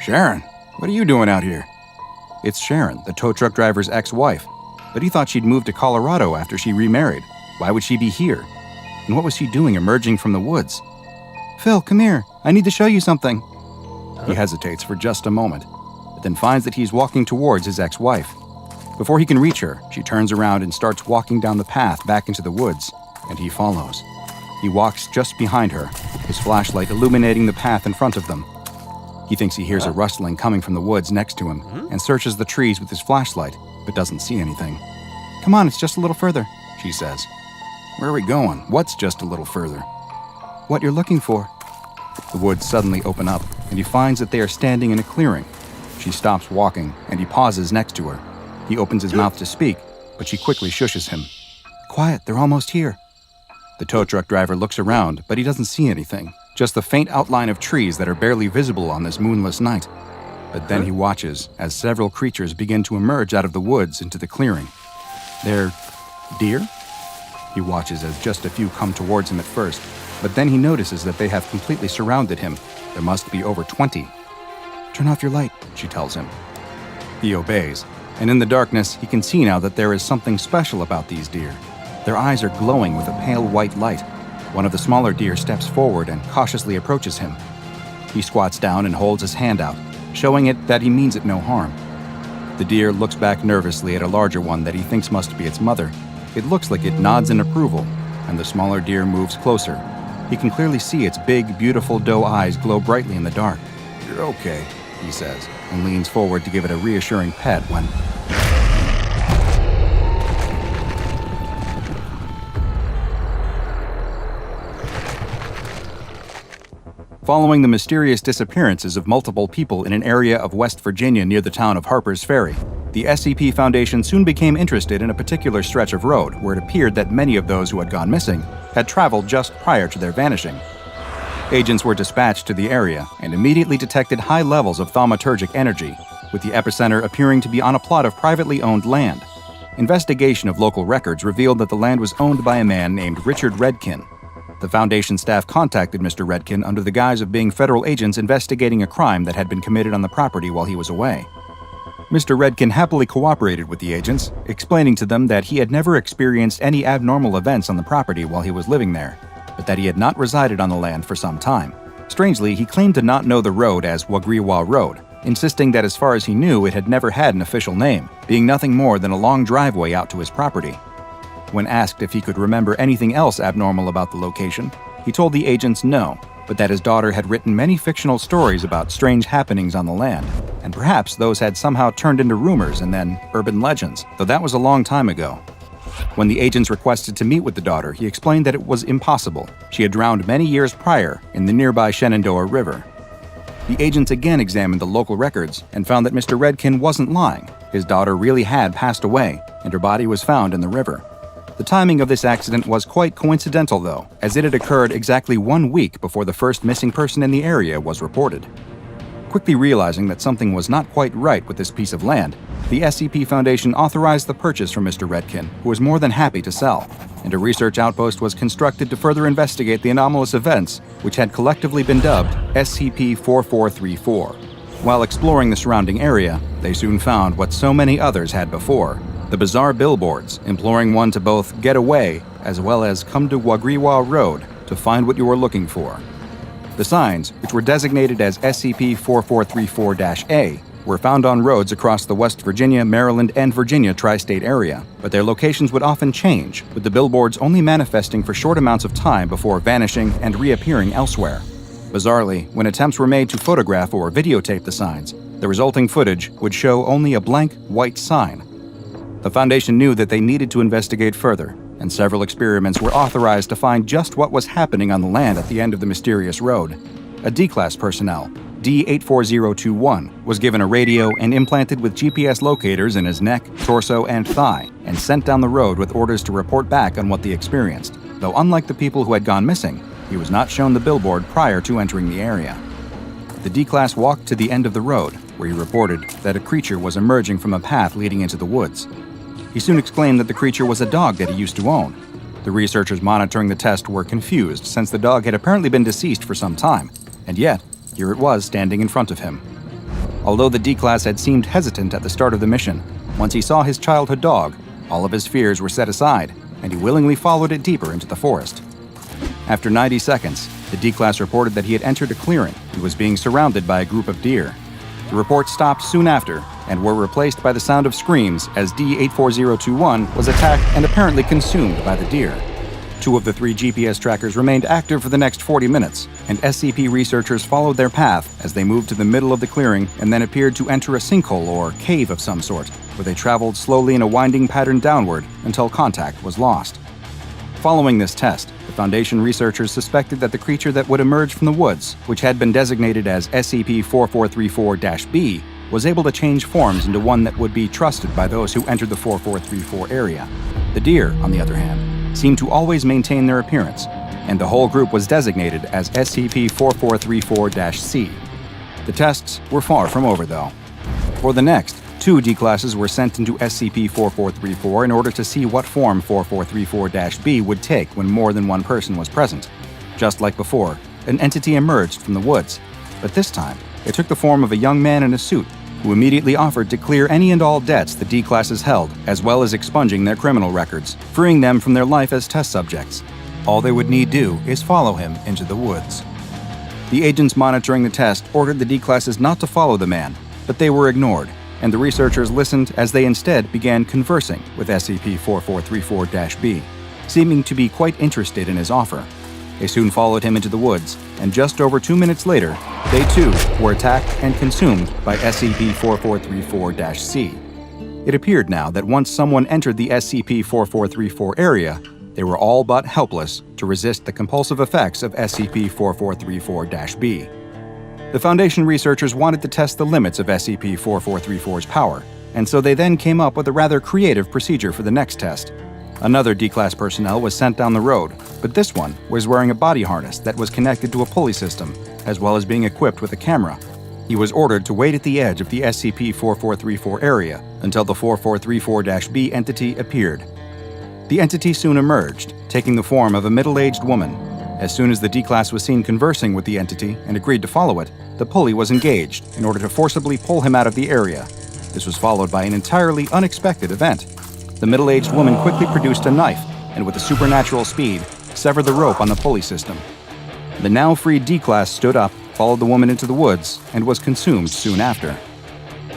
Sharon, what are you doing out here? It's Sharon, the tow truck driver's ex-wife, but he thought she'd moved to Colorado after she remarried. Why would she be here? And what was she doing emerging from the woods? Phil, come here. I need to show you something. He hesitates for just a moment, but then finds that he's walking towards his ex-wife. Before he can reach her, she turns around and starts walking down the path back into the woods, and he follows. He walks just behind her, his flashlight illuminating the path in front of them. He thinks he hears a rustling coming from the woods next to him and searches the trees with his flashlight, but doesn't see anything. Come on, it's just a little further, she says. Where are we going? What's just a little further? What you're looking for. The woods suddenly open up, and he finds that they are standing in a clearing. She stops walking, and he pauses next to her. He opens his mouth to speak, but she quickly shushes him. Quiet, they're almost here. The tow truck driver looks around, but he doesn't see anything, just the faint outline of trees that are barely visible on this moonless night. But then he watches as several creatures begin to emerge out of the woods into the clearing. They're deer? He watches as just a few come towards him at first, but then he notices that they have completely surrounded him. There must be over 20. Turn off your light, she tells him. He obeys, and in the darkness, he can see now that there is something special about these deer. Their eyes are glowing with a pale white light. One of the smaller deer steps forward and cautiously approaches him. He squats down and holds his hand out, showing it that he means it no harm. The deer looks back nervously at a larger one that he thinks must be its mother. It looks like it nods in approval, and the smaller deer moves closer. He can clearly see its big, beautiful doe eyes glow brightly in the dark. You're okay, he says, and leans forward to give it a reassuring pet when... Following the mysterious disappearances of multiple people in an area of West Virginia near the town of Harper's Ferry, the SCP Foundation soon became interested in a particular stretch of road where it appeared that many of those who had gone missing had traveled just prior to their vanishing. Agents were dispatched to the area and immediately detected high levels of thaumaturgic energy, with the epicenter appearing to be on a plot of privately owned land. Investigation of local records revealed that the land was owned by a man named Richard Redkin. The Foundation staff contacted Mr. Redkin under the guise of being federal agents investigating a crime that had been committed on the property while he was away. Mr. Redkin happily cooperated with the agents, explaining to them that he had never experienced any abnormal events on the property while he was living there, but that he had not resided on the land for some time. Strangely, he claimed to not know the road as Wagriwa Road, insisting that as far as he knew it had never had an official name, being nothing more than a long driveway out to his property. When asked if he could remember anything else abnormal about the location, he told the agents no, but that his daughter had written many fictional stories about strange happenings on the land, and perhaps those had somehow turned into rumors and then urban legends, though that was a long time ago. When the agents requested to meet with the daughter, he explained that it was impossible. She had drowned many years prior in the nearby Shenandoah River. The agents again examined the local records and found that Mr. Redkin wasn't lying. His daughter really had passed away, and her body was found in the river. The timing of this accident was quite coincidental, though, as it had occurred exactly 1 week before the first missing person in the area was reported. Quickly realizing that something was not quite right with this piece of land, the SCP Foundation authorized the purchase from Mr. Redkin, who was more than happy to sell, and a research outpost was constructed to further investigate the anomalous events, which had collectively been dubbed SCP-513 A. While exploring the surrounding area, they soon found what so many others had before: the bizarre billboards imploring one to both get away as well as come to Wagriwa Road to find what you were looking for. The signs, which were designated as SCP-513-A, were found on roads across the West Virginia, Maryland, and Virginia tri-state area, but their locations would often change, with the billboards only manifesting for short amounts of time before vanishing and reappearing elsewhere. Bizarrely, when attempts were made to photograph or videotape the signs, the resulting footage would show only a blank white sign. The Foundation knew that they needed to investigate further, and several experiments were authorized to find just what was happening on the land at the end of the mysterious road. A D-Class personnel, D-84021, was given a radio and implanted with GPS locators in his neck, torso, and thigh, and sent down the road with orders to report back on what they experienced, though unlike the people who had gone missing, he was not shown the billboard prior to entering the area. The D-Class walked to the end of the road, where he reported that a creature was emerging from a path leading into the woods. He soon exclaimed that the creature was a dog that he used to own. The researchers monitoring the test were confused, since the dog had apparently been deceased for some time, and yet, here it was standing in front of him. Although the D-Class had seemed hesitant at the start of the mission, once he saw his childhood dog, all of his fears were set aside, and he willingly followed it deeper into the forest. After 90 seconds, the D-Class reported that he had entered a clearing and was being surrounded by a group of deer. The reports stopped soon after and were replaced by the sound of screams as D-84021 was attacked and apparently consumed by the deer. 2 of the 3 GPS trackers remained active for the next 40 minutes, and SCP researchers followed their path as they moved to the middle of the clearing and then appeared to enter a sinkhole or cave of some sort, where they traveled slowly in a winding pattern downward until contact was lost. Following this test, the Foundation researchers suspected that the creature that would emerge from the woods, which had been designated as SCP-513-B, was able to change forms into one that would be trusted by those who entered the 4434 area. The deer, on the other hand, seemed to always maintain their appearance, and the whole group was designated as SCP-4434-C. The tests were far from over, though. For the next, 2 D-Classes were sent into SCP-4434 in order to see what form 4434-B would take when more than one person was present. Just like before, an entity emerged from the woods, but this time, it took the form of a young man in a suit, who immediately offered to clear any and all debts the D-Classes held, as well as expunging their criminal records, freeing them from their life as test subjects. All they would need do is follow him into the woods. The agents monitoring the test ordered the D-Classes not to follow the man, but they were ignored, and the researchers listened as they instead began conversing with SCP-4434-B, seeming to be quite interested in his offer. They soon followed him into the woods, and just over 2 minutes later, they too were attacked and consumed by SCP-4434-C. It appeared now that once someone entered the SCP-4434 area, they were all but helpless to resist the compulsive effects of SCP-4434-B. The Foundation researchers wanted to test the limits of SCP-4434's power, and so they then came up with a rather creative procedure for the next test. Another D-Class personnel was sent down the road, but this one was wearing a body harness that was connected to a pulley system, as well as being equipped with a camera. He was ordered to wait at the edge of the SCP-4434 area until the 4434-B entity appeared. The entity soon emerged, taking the form of a middle-aged woman. As soon as the D-Class was seen conversing with the entity and agreed to follow it, the pulley was engaged in order to forcibly pull him out of the area. This was followed by an entirely unexpected event. The middle-aged woman quickly produced a knife and, with a supernatural speed, severed the rope on the pulley system. The now freed D-Class stood up, followed the woman into the woods, and was consumed soon after.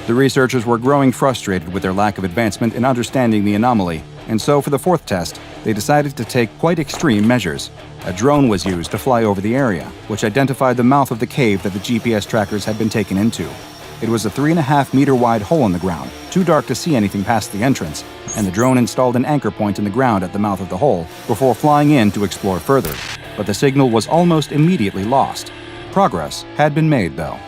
The researchers were growing frustrated with their lack of advancement in understanding the anomaly, and so for the 4th test, They decided to take quite extreme measures. A drone was used to fly over the area, which identified the mouth of the cave that the GPS trackers had been taken into. It was a 3.5-meter wide hole in the ground, too dark to see anything past the entrance, and the drone installed an anchor point in the ground at the mouth of the hole before flying in to explore further. But the signal was almost immediately lost. Progress had been made, though.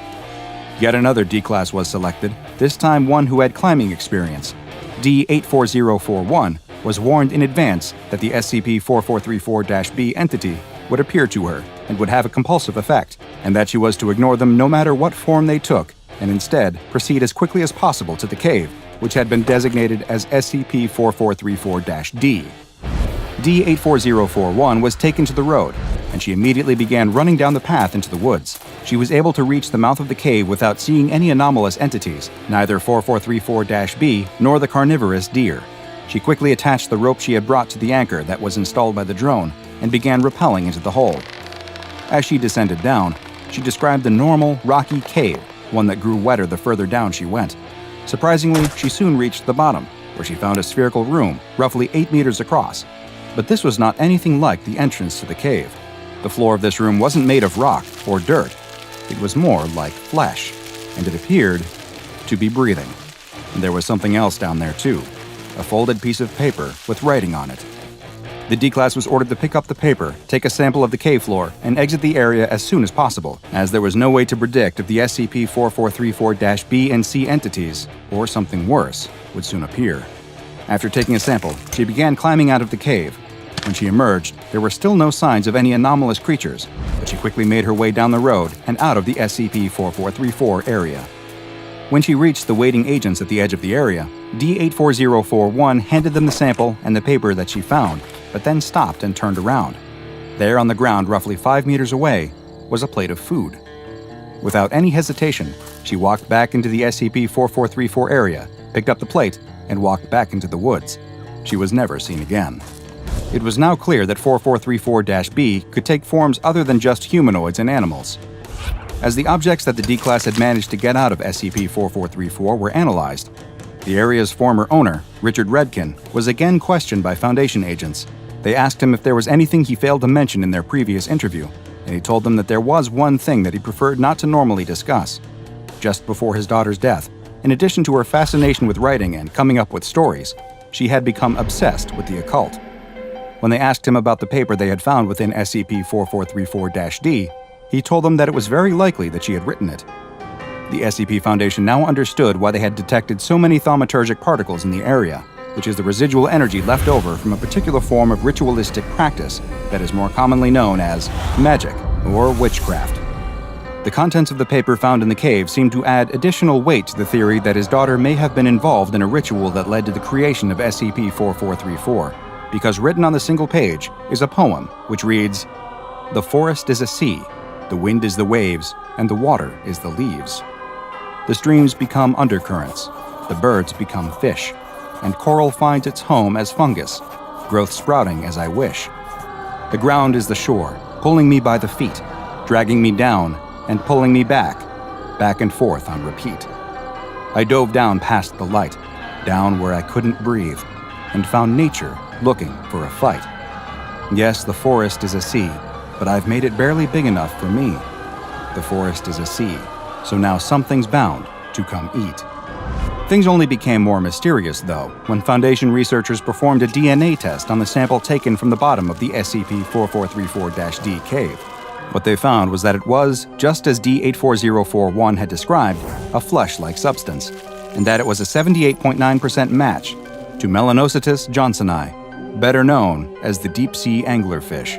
Yet another D-class was selected, this time one who had climbing experience. D-84041 was warned in advance that the SCP-4434-B entity would appear to her and would have a compulsive effect, and that she was to ignore them no matter what form they took, and instead proceed as quickly as possible to the cave, which had been designated as SCP-4434-D. D-84041 was taken to the road, and she immediately began running down the path into the woods. She was able to reach the mouth of the cave without seeing any anomalous entities, neither 4434-B nor the carnivorous deer. She quickly attached the rope she had brought to the anchor that was installed by the drone and began rappelling into the hole. As she descended down, she described the normal, rocky cave, one that grew wetter the further down she went. Surprisingly, she soon reached the bottom, where she found a spherical room, roughly 8 meters across. But this was not anything like the entrance to the cave. The floor of this room wasn't made of rock or dirt. It was more like flesh, and it appeared to be breathing. And there was something else down there too, a folded piece of paper with writing on it. The D-Class was ordered to pick up the paper, take a sample of the cave floor, and exit the area as soon as possible, as there was no way to predict if the SCP-4434-B and C entities, or something worse, would soon appear. After taking a sample, she began climbing out of the cave. When she emerged, there were still no signs of any anomalous creatures, but she quickly made her way down the road and out of the SCP-4434 area. When she reached the waiting agents at the edge of the area, D-84041 handed them the sample and the paper that she found, but then stopped and turned around. There on the ground roughly 5 meters away was a plate of food. Without any hesitation, she walked back into the SCP-4434 area, picked up the plate, and walked back into the woods. She was never seen again. It was now clear that 4434-B could take forms other than just humanoids and animals. As the objects that the D-Class had managed to get out of SCP-4434 were analyzed, the area's former owner, Richard Redkin, was again questioned by Foundation agents. They asked him if there was anything he failed to mention in their previous interview, and he told them that there was one thing that he preferred not to normally discuss. Just before his daughter's death, in addition to her fascination with writing and coming up with stories, she had become obsessed with the occult. When they asked him about the paper they had found within SCP-4434-D, he told them that it was very likely that she had written it. The SCP Foundation now understood why they had detected so many thaumaturgic particles in the area, which is the residual energy left over from a particular form of ritualistic practice that is more commonly known as magic or witchcraft. The contents of the paper found in the cave seemed to add additional weight to the theory that his daughter may have been involved in a ritual that led to the creation of SCP-4434, because written on the single page is a poem which reads, "The forest is a sea, the wind is the waves, and the water is the leaves. The streams become undercurrents, the birds become fish, and coral finds its home as fungus, growth sprouting as I wish. The ground is the shore, pulling me by the feet, dragging me down and pulling me back and forth on repeat. I dove down past the light, down where I couldn't breathe, and found nature looking for a fight. Yes, the forest is a sea, but I've made it barely big enough for me. The forest is a sea, so now something's bound to come eat." Things only became more mysterious, though, when Foundation researchers performed a DNA test on the sample taken from the bottom of the SCP-4434-D cave. What they found was that it was, just as D-84041 had described, a flesh-like substance, and that it was a 78.9% match to Melanocytus johnsoni, better known as the deep-sea anglerfish.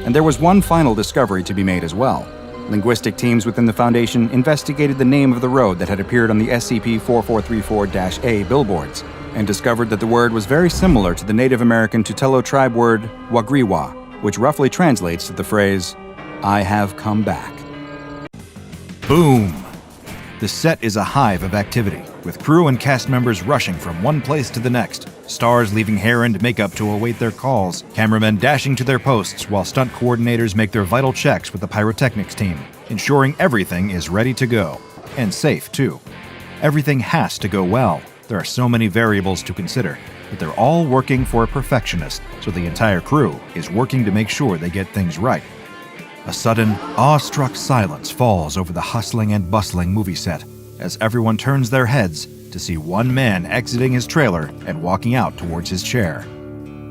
And there was one final discovery to be made as well. Linguistic teams within the Foundation investigated the name of the road that had appeared on the SCP-4434-A billboards, and discovered that the word was very similar to the Native American Tutelo tribe word Wagriwa, which roughly translates to the phrase, "I have come back." Boom! The set is a hive of activity, with crew and cast members rushing from one place to the next, stars leaving hair and makeup to await their calls, cameramen dashing to their posts while stunt coordinators make their vital checks with the pyrotechnics team, ensuring everything is ready to go. And safe, too. Everything has to go well. There are so many variables to consider. but they're all working for a perfectionist, so the entire crew is working to make sure they get things right. A sudden, awestruck silence falls over the hustling and bustling movie set as everyone turns their heads to see one man exiting his trailer and walking out towards his chair.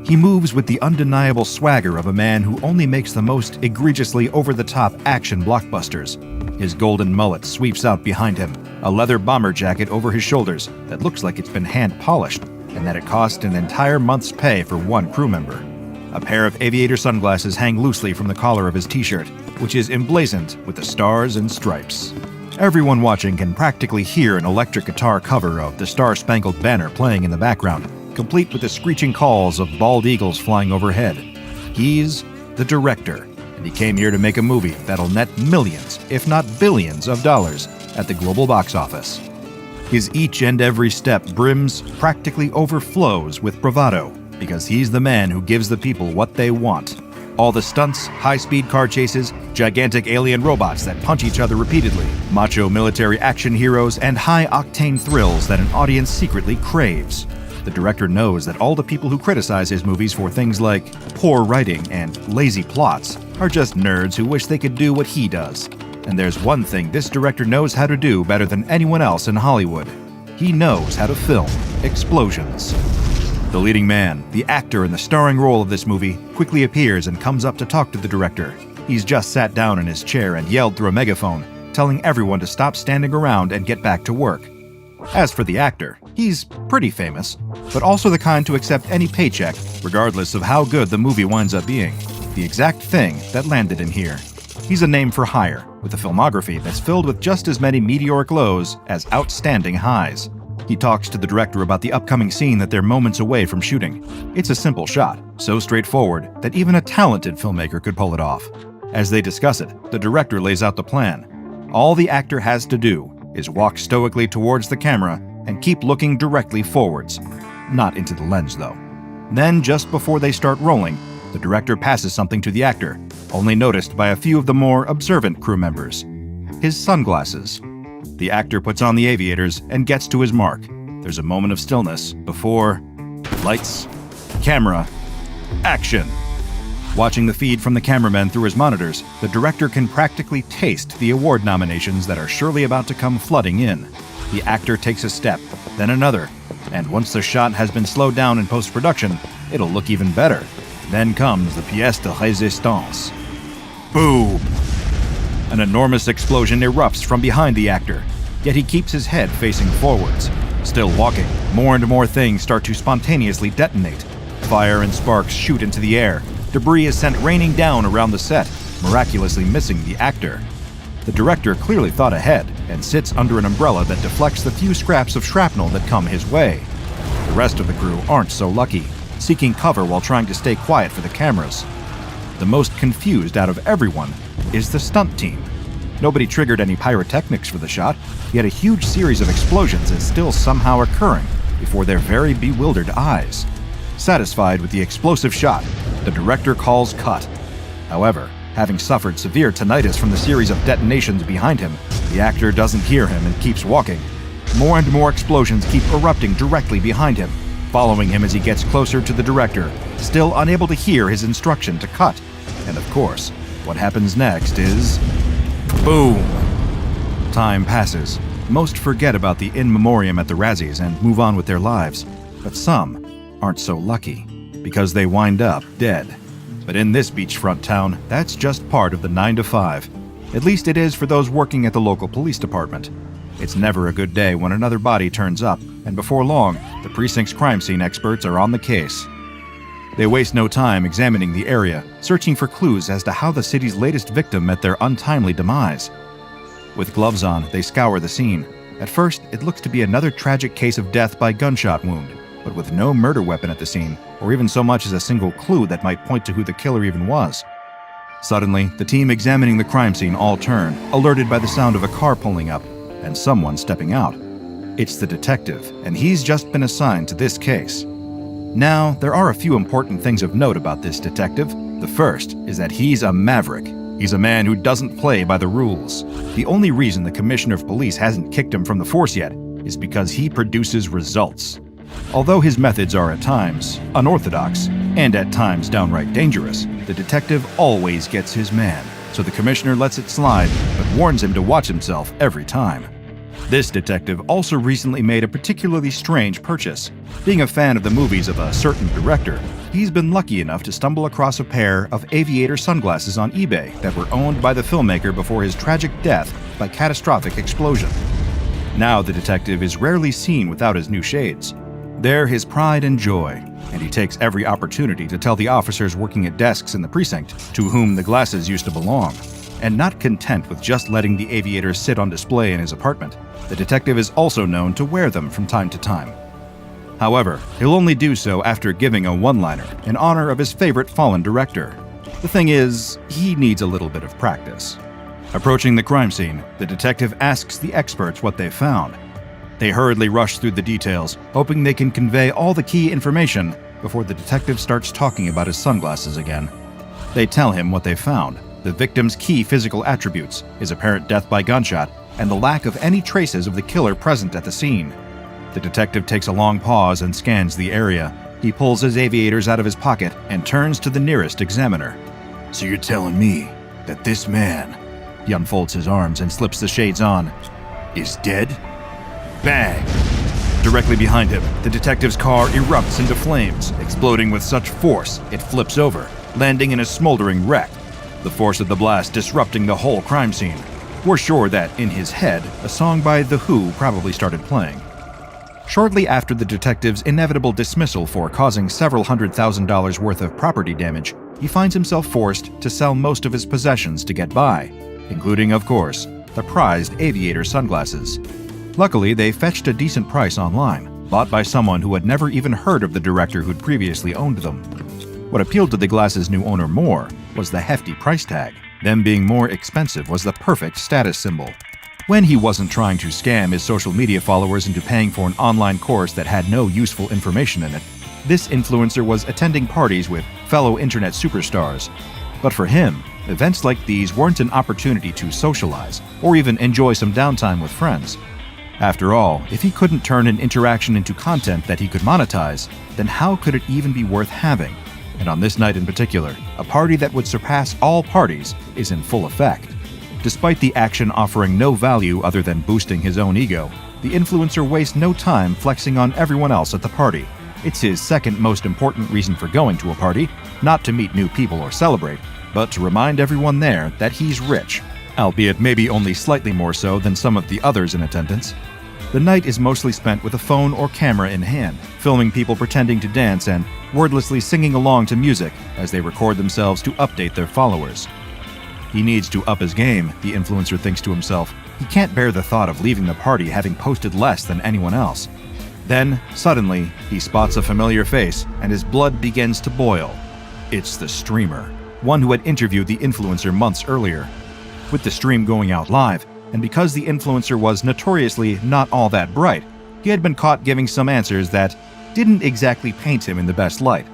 He moves with the undeniable swagger of a man who only makes the most egregiously over-the-top action blockbusters. His golden mullet sweeps out behind him, a leather bomber jacket over his shoulders that looks like it's been hand-polished and that it cost an entire month's pay for one crew member. A pair of aviator sunglasses hang loosely from the collar of his t-shirt, which is emblazoned with the stars and stripes. Everyone watching can practically hear an electric guitar cover of the Star-Spangled Banner playing in the background, complete with the screeching calls of bald eagles flying overhead. He's the director, and he came here to make a movie that'll net millions, if not billions, of dollars at the global box office. His each and every step brims, practically overflows with bravado, because he's the man who gives the people what they want. All the stunts, high-speed car chases, gigantic alien robots that punch each other repeatedly, macho military action heroes, and high-octane thrills that an audience secretly craves. The director knows that all the people who criticize his movies for things like poor writing and lazy plots are just nerds who wish they could do what he does. And there's one thing this director knows how to do better than anyone else in Hollywood. He knows how to film explosions. The leading man, the actor in the starring role of this movie, quickly appears and comes up to talk to the director. He's just sat down in his chair and yelled through a megaphone, telling everyone to stop standing around and get back to work. As for the actor, he's pretty famous, but also the kind to accept any paycheck, regardless of how good the movie winds up being. The exact thing that landed him here. He's a name for hire, with a filmography that's filled with just as many meteoric lows as outstanding highs. He talks to the director about the upcoming scene that they're moments away from shooting. It's a simple shot, so straightforward that even a talented filmmaker could pull it off. As they discuss it, the director lays out the plan. All the actor has to do is walk stoically towards the camera and keep looking directly forwards. Not into the lens, though. Then, just before they start rolling, the director passes something to the actor, only noticed by a few of the more observant crew members. His sunglasses. The actor puts on the aviators and gets to his mark. There's a moment of stillness before lights, camera, action. Watching the feed from the cameraman through his monitors, the director can practically taste the award nominations that are surely about to come flooding in. The actor takes a step, then another, and once the shot has been slowed down in post-production, it'll look even better. Then comes the pièce de résistance. Boom! An enormous explosion erupts from behind the actor, yet he keeps his head facing forwards. Still walking, more and more things start to spontaneously detonate. Fire and sparks shoot into the air. Debris is sent raining down around the set, miraculously missing the actor. The director clearly thought ahead and sits under an umbrella that deflects the few scraps of shrapnel that come his way. The rest of the crew aren't so lucky, seeking cover while trying to stay quiet for the cameras. The most confused out of everyone is the stunt team. Nobody triggered any pyrotechnics for the shot, yet a huge series of explosions is still somehow occurring before their very bewildered eyes. Satisfied with the explosive shot, the director calls cut. However, having suffered severe tinnitus from the series of detonations behind him, the actor doesn't hear him and keeps walking. More and more explosions keep erupting directly behind him, following him as he gets closer to the director, still unable to hear his instruction to cut. And of course, what happens next is... boom! Time passes. Most forget about the in memoriam at the Razzies and move on with their lives. But some aren't so lucky, because they wind up dead. But in this beachfront town, that's just part of the 9 to 5. At least it is for those working at the local police department. It's never a good day when another body turns up, and before long, the precinct's crime scene experts are on the case. They waste no time examining the area, searching for clues as to how the city's latest victim met their untimely demise. With gloves on, they scour the scene. At first, it looks to be another tragic case of death by gunshot wound, but with no murder weapon at the scene, or even so much as a single clue that might point to who the killer even was. Suddenly, the team examining the crime scene all turn, alerted by the sound of a car pulling up, and someone stepping out. It's the detective, and he's just been assigned to this case. Now, there are a few important things of note about this detective. The first is that he's a maverick. He's a man who doesn't play by the rules. The only reason the commissioner of police hasn't kicked him from the force yet is because he produces results. Although his methods are at times unorthodox, and at times downright dangerous, the detective always gets his man, so the commissioner lets it slide, but warns him to watch himself every time. This detective also recently made a particularly strange purchase. Being a fan of the movies of a certain director, he's been lucky enough to stumble across a pair of aviator sunglasses on eBay that were owned by the filmmaker before his tragic death by catastrophic explosion. Now the detective is rarely seen without his new shades. They're his pride and joy, and he takes every opportunity to tell the officers working at desks in the precinct to whom the glasses used to belong. And not content with just letting the aviators sit on display in his apartment, the detective is also known to wear them from time to time. However, he'll only do so after giving a one-liner in honor of his favorite fallen director. The thing is, he needs a little bit of practice. Approaching the crime scene, the detective asks the experts what they found. They hurriedly rush through the details, hoping they can convey all the key information before the detective starts talking about his sunglasses again. They tell him what they found: the victim's key physical attributes, his apparent death by gunshot, and the lack of any traces of the killer present at the scene. The detective takes a long pause and scans the area. He pulls his aviators out of his pocket and turns to the nearest examiner. "So you're telling me that this man," he unfolds his arms and slips the shades on, "is dead?" Bang! Directly behind him, the detective's car erupts into flames, exploding with such force it flips over, landing in a smoldering wreck. The force of the blast disrupting the whole crime scene. We're sure that, in his head, a song by The Who probably started playing. Shortly after the detective's inevitable dismissal for causing several $100,000 worth of property damage, he finds himself forced to sell most of his possessions to get by, including, of course, the prized aviator sunglasses. Luckily, they fetched a decent price online, bought by someone who had never even heard of the director who'd previously owned them. What appealed to the glasses' new owner more was the hefty price tag. Them being more expensive was the perfect status symbol. When he wasn't trying to scam his social media followers into paying for an online course that had no useful information in it, this influencer was attending parties with fellow internet superstars. But for him, events like these weren't an opportunity to socialize or even enjoy some downtime with friends. After all, if he couldn't turn an interaction into content that he could monetize, then how could it even be worth having? And on this night in particular, a party that would surpass all parties is in full effect. Despite the action offering no value other than boosting his own ego, the influencer wastes no time flexing on everyone else at the party. It's his second most important reason for going to a party, not to meet new people or celebrate, but to remind everyone there that he's rich, albeit maybe only slightly more so than some of the others in attendance. The night is mostly spent with a phone or camera in hand, filming people pretending to dance and wordlessly singing along to music as they record themselves to update their followers. He needs to up his game, the influencer thinks to himself. He can't bear the thought of leaving the party having posted less than anyone else. Then, suddenly, he spots a familiar face and his blood begins to boil. It's the streamer, one who had interviewed the influencer months earlier. With the stream going out live, and because the influencer was notoriously not all that bright, he had been caught giving some answers that didn't exactly paint him in the best light.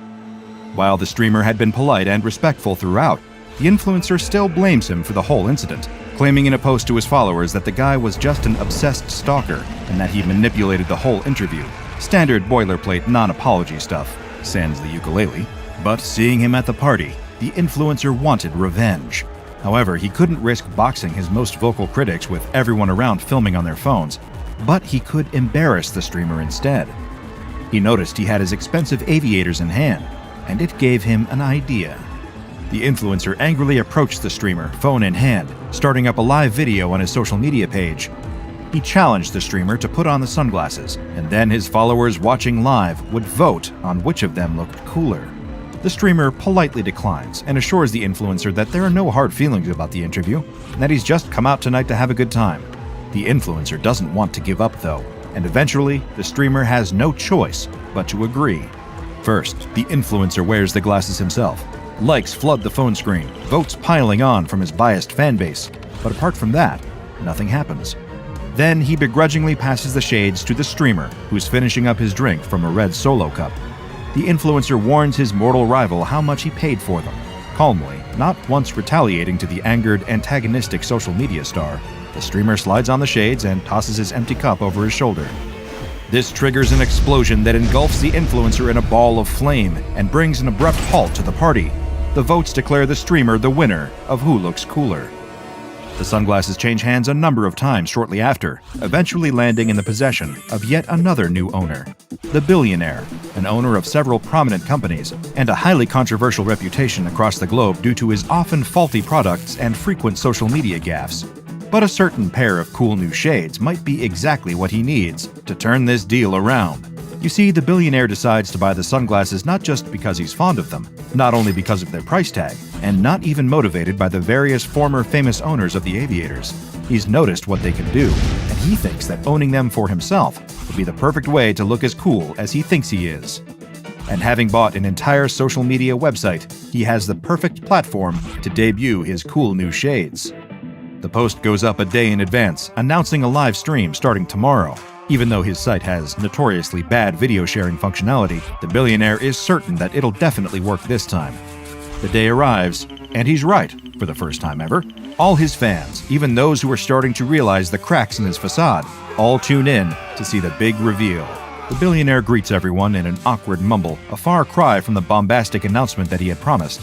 While the streamer had been polite and respectful throughout, the influencer still blames him for the whole incident, claiming in a post to his followers that the guy was just an obsessed stalker and that he manipulated the whole interview. Standard boilerplate non-apology stuff, sans the ukulele. But seeing him at the party, the influencer wanted revenge. However, he couldn't risk boxing his most vocal critics with everyone around filming on their phones, but he could embarrass the streamer instead. He noticed he had his expensive aviators in hand, and it gave him an idea. The influencer angrily approached the streamer, phone in hand, starting up a live video on his social media page. He challenged the streamer to put on the sunglasses, and then his followers watching live would vote on which of them looked cooler. The streamer politely declines and assures the influencer that there are no hard feelings about the interview, and that he's just come out tonight to have a good time. The influencer doesn't want to give up though, and eventually the streamer has no choice but to agree. First, the influencer wears the glasses himself. Likes flood the phone screen, votes piling on from his biased fanbase, but apart from that, nothing happens. Then he begrudgingly passes the shades to the streamer, who's finishing up his drink from a red Solo cup. The influencer warns his mortal rival how much he paid for them. Calmly, not once retaliating to the angered, antagonistic social media star, the streamer slides on the shades and tosses his empty cup over his shoulder. This triggers an explosion that engulfs the influencer in a ball of flame and brings an abrupt halt to the party. The votes declare the streamer the winner of Who Looks Cooler. The sunglasses change hands a number of times shortly after, eventually landing in the possession of yet another new owner, the billionaire, an owner of several prominent companies, and a highly controversial reputation across the globe due to his often faulty products and frequent social media gaffes. But a certain pair of cool new shades might be exactly what he needs to turn this deal around. You see, the billionaire decides to buy the sunglasses not just because he's fond of them, not only because of their price tag, and not even motivated by the various former famous owners of the aviators. He's noticed what they can do, and he thinks that owning them for himself would be the perfect way to look as cool as he thinks he is. And having bought an entire social media website, he has the perfect platform to debut his cool new shades. The post goes up a day in advance, announcing a live stream starting tomorrow. Even though his site has notoriously bad video sharing functionality, the billionaire is certain that it'll definitely work this time. The day arrives, and he's right, for the first time ever. All his fans, even those who are starting to realize the cracks in his facade, all tune in to see the big reveal. The billionaire greets everyone in an awkward mumble, a far cry from the bombastic announcement that he had promised.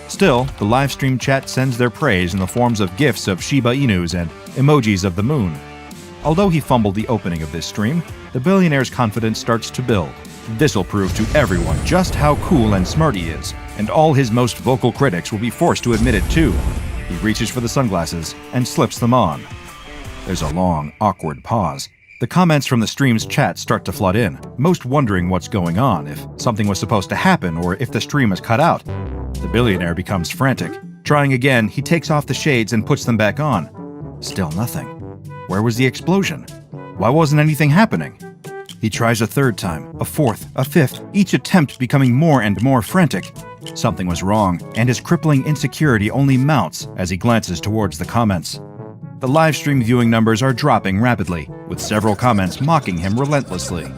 Still, the livestream chat sends their praise in the forms of gifs of Shiba Inus and emojis of the moon. Although he fumbled the opening of this stream, the billionaire's confidence starts to build. This'll prove to everyone just how cool and smart he is, and all his most vocal critics will be forced to admit it too. He reaches for the sunglasses and slips them on. There's a long, awkward pause. The comments from the stream's chat start to flood in, most wondering what's going on, if something was supposed to happen or if the stream is cut out. The billionaire becomes frantic. Trying again, he takes off the shades and puts them back on. Still nothing. Where was the explosion? Why wasn't anything happening? He tries a third time, a fourth, a fifth, each attempt becoming more and more frantic. Something was wrong, and his crippling insecurity only mounts as he glances towards the comments. The livestream viewing numbers are dropping rapidly, with several comments mocking him relentlessly.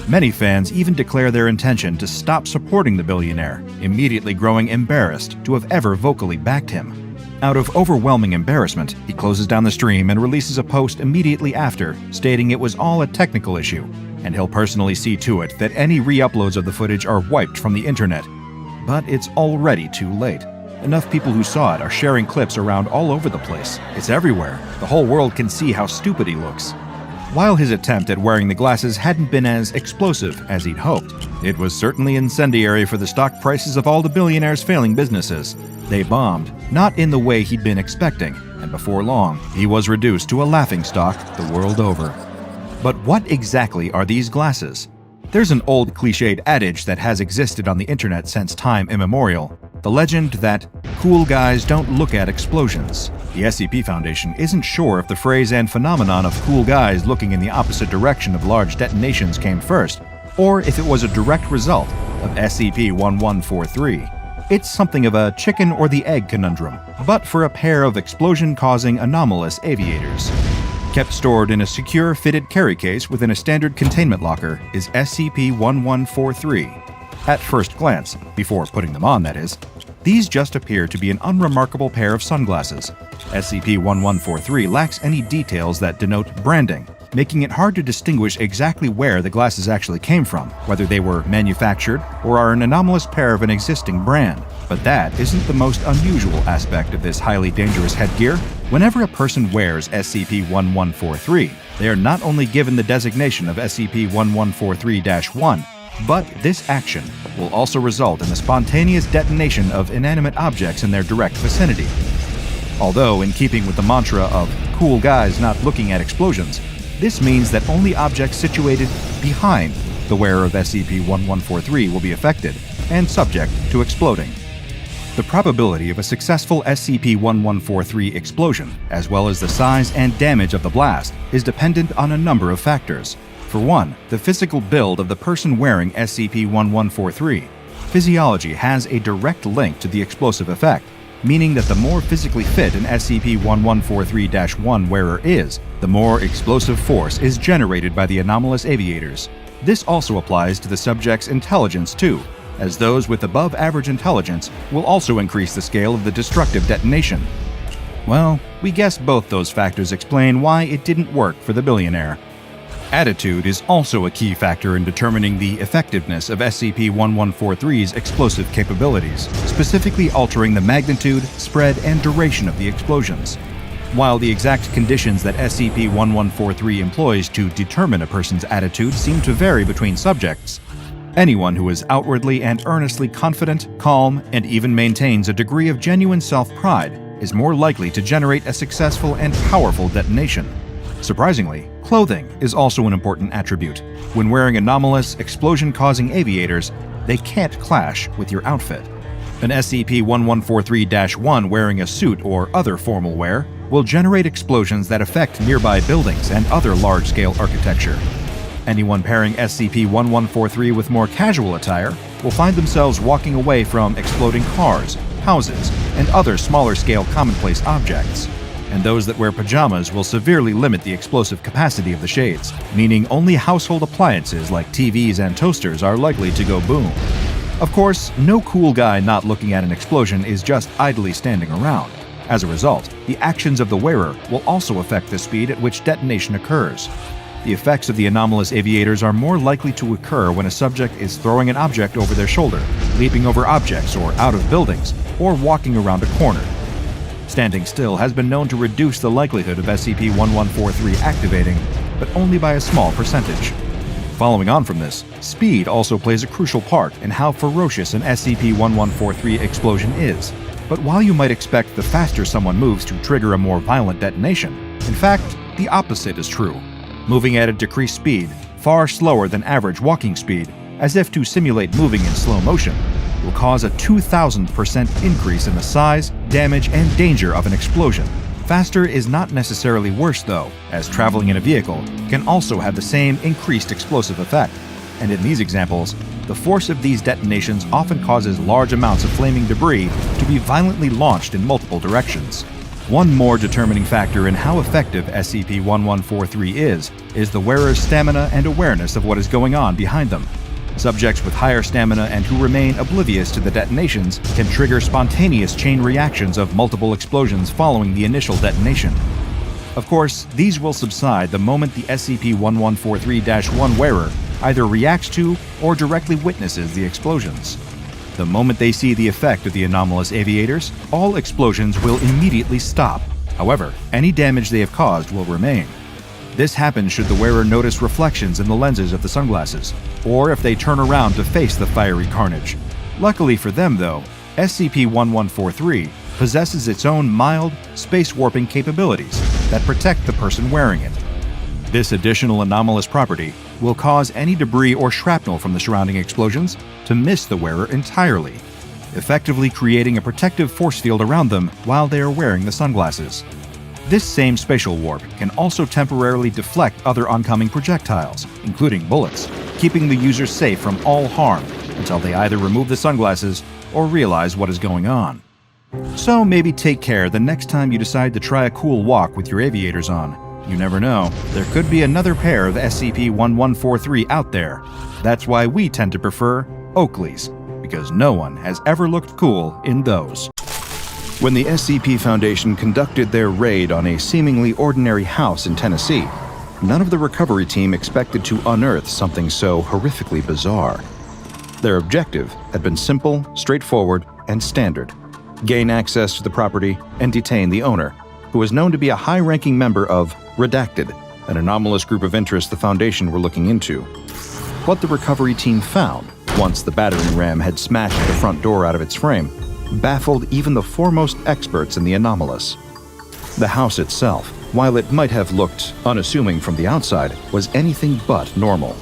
Many fans even declare their intention to stop supporting the billionaire, immediately growing embarrassed to have ever vocally backed him. Out of overwhelming embarrassment, he closes down the stream and releases a post immediately after, stating it was all a technical issue, and he'll personally see to it that any re-uploads of the footage are wiped from the internet. But it's already too late. Enough people who saw it are sharing clips around all over the place. It's everywhere. The whole world can see how stupid he looks. While his attempt at wearing the glasses hadn't been as explosive as he'd hoped, it was certainly incendiary for the stock prices of all the billionaire's failing businesses. They bombed, not in the way he'd been expecting, and before long, he was reduced to a laughingstock the world over. But what exactly are these glasses? There's an old cliched adage that has existed on the internet since time immemorial. The legend that cool guys don't look at explosions. The SCP Foundation isn't sure if the phrase and phenomenon of cool guys looking in the opposite direction of large detonations came first, or if it was a direct result of SCP-1143. It's something of a chicken or the egg conundrum, but for a pair of explosion-causing anomalous aviators. Kept stored in a secure fitted carry case within a standard containment locker is SCP-1143. At first glance, before putting them on that is, these just appear to be an unremarkable pair of sunglasses. SCP-1143 lacks any details that denote branding, making it hard to distinguish exactly where the glasses actually came from, whether they were manufactured or are an anomalous pair of an existing brand. But that isn't the most unusual aspect of this highly dangerous headgear. Whenever a person wears SCP-1143, they are not only given the designation of SCP-1143-1, but this action will also result in the spontaneous detonation of inanimate objects in their direct vicinity. Although, in keeping with the mantra of cool guys not looking at explosions, this means that only objects situated behind the wearer of SCP-1143 will be affected and subject to exploding. The probability of a successful SCP-1143 explosion, as well as the size and damage of the blast, is dependent on a number of factors. For one, the physical build of the person wearing SCP-1143. Physiology has a direct link to the explosive effect, meaning that the more physically fit an SCP-1143-1 wearer is, the more explosive force is generated by the anomalous aviators. This also applies to the subject's intelligence too, as those with above-average intelligence will also increase the scale of the destructive detonation. Well, we guess both those factors explain why it didn't work for the billionaire. Attitude is also a key factor in determining the effectiveness of SCP-1143's explosive capabilities, specifically altering the magnitude, spread, and duration of the explosions. While the exact conditions that SCP-1143 employs to determine a person's attitude seem to vary between subjects, anyone who is outwardly and earnestly confident, calm, and even maintains a degree of genuine self-pride is more likely to generate a successful and powerful detonation. Surprisingly, clothing is also an important attribute. When wearing anomalous, explosion-causing aviators, they can't clash with your outfit. An SCP-1143-1 wearing a suit or other formal wear will generate explosions that affect nearby buildings and other large-scale architecture. Anyone pairing SCP-1143 with more casual attire will find themselves walking away from exploding cars, houses, and other smaller-scale commonplace objects. And those that wear pajamas will severely limit the explosive capacity of the shades, meaning only household appliances like TVs and toasters are likely to go boom. Of course, no cool guy not looking at an explosion is just idly standing around. As a result, the actions of the wearer will also affect the speed at which detonation occurs. The effects of the anomalous aviators are more likely to occur when a subject is throwing an object over their shoulder, leaping over objects or out of buildings, or walking around a corner. Standing still has been known to reduce the likelihood of SCP-1143 activating, but only by a small percentage. Following on from this, speed also plays a crucial part in how ferocious an SCP-1143 explosion is. But while you might expect the faster someone moves to trigger a more violent detonation, in fact, the opposite is true. Moving at a decreased speed, far slower than average walking speed, as if to simulate moving in slow motion, will cause a 2,000% increase in the size, damage, and danger of an explosion. Faster is not necessarily worse though, as traveling in a vehicle can also have the same increased explosive effect. And in these examples, the force of these detonations often causes large amounts of flaming debris to be violently launched in multiple directions. One more determining factor in how effective SCP-1143 is the wearer's stamina and awareness of what is going on behind them. Subjects with higher stamina and who remain oblivious to the detonations can trigger spontaneous chain reactions of multiple explosions following the initial detonation. Of course, these will subside the moment the SCP-1143-1 wearer either reacts to or directly witnesses the explosions. The moment they see the effect of the anomalous aviators, all explosions will immediately stop. However, any damage they have caused will remain. This happens should the wearer notice reflections in the lenses of the sunglasses, or if they turn around to face the fiery carnage. Luckily for them, though, SCP-1143 possesses its own mild, space-warping capabilities that protect the person wearing it. This additional anomalous property will cause any debris or shrapnel from the surrounding explosions to miss the wearer entirely, effectively creating a protective force field around them while they are wearing the sunglasses. This same spatial warp can also temporarily deflect other oncoming projectiles, including bullets, keeping the user safe from all harm until they either remove the sunglasses or realize what is going on. So maybe take care the next time you decide to try a cool walk with your aviators on. You never know, there could be another pair of SCP-1143 out there. That's why we tend to prefer Oakleys, because no one has ever looked cool in those. When the SCP Foundation conducted their raid on a seemingly ordinary house in Tennessee, none of the recovery team expected to unearth something so horrifically bizarre. Their objective had been simple, straightforward, and standard: gain access to the property and detain the owner, who was known to be a high-ranking member of Redacted, an anomalous group of interest the Foundation were looking into. What the recovery team found, once the battering ram had smashed the front door out of its frame, baffled even the foremost experts in the anomalous. The house itself, while it might have looked unassuming from the outside, was anything but normal.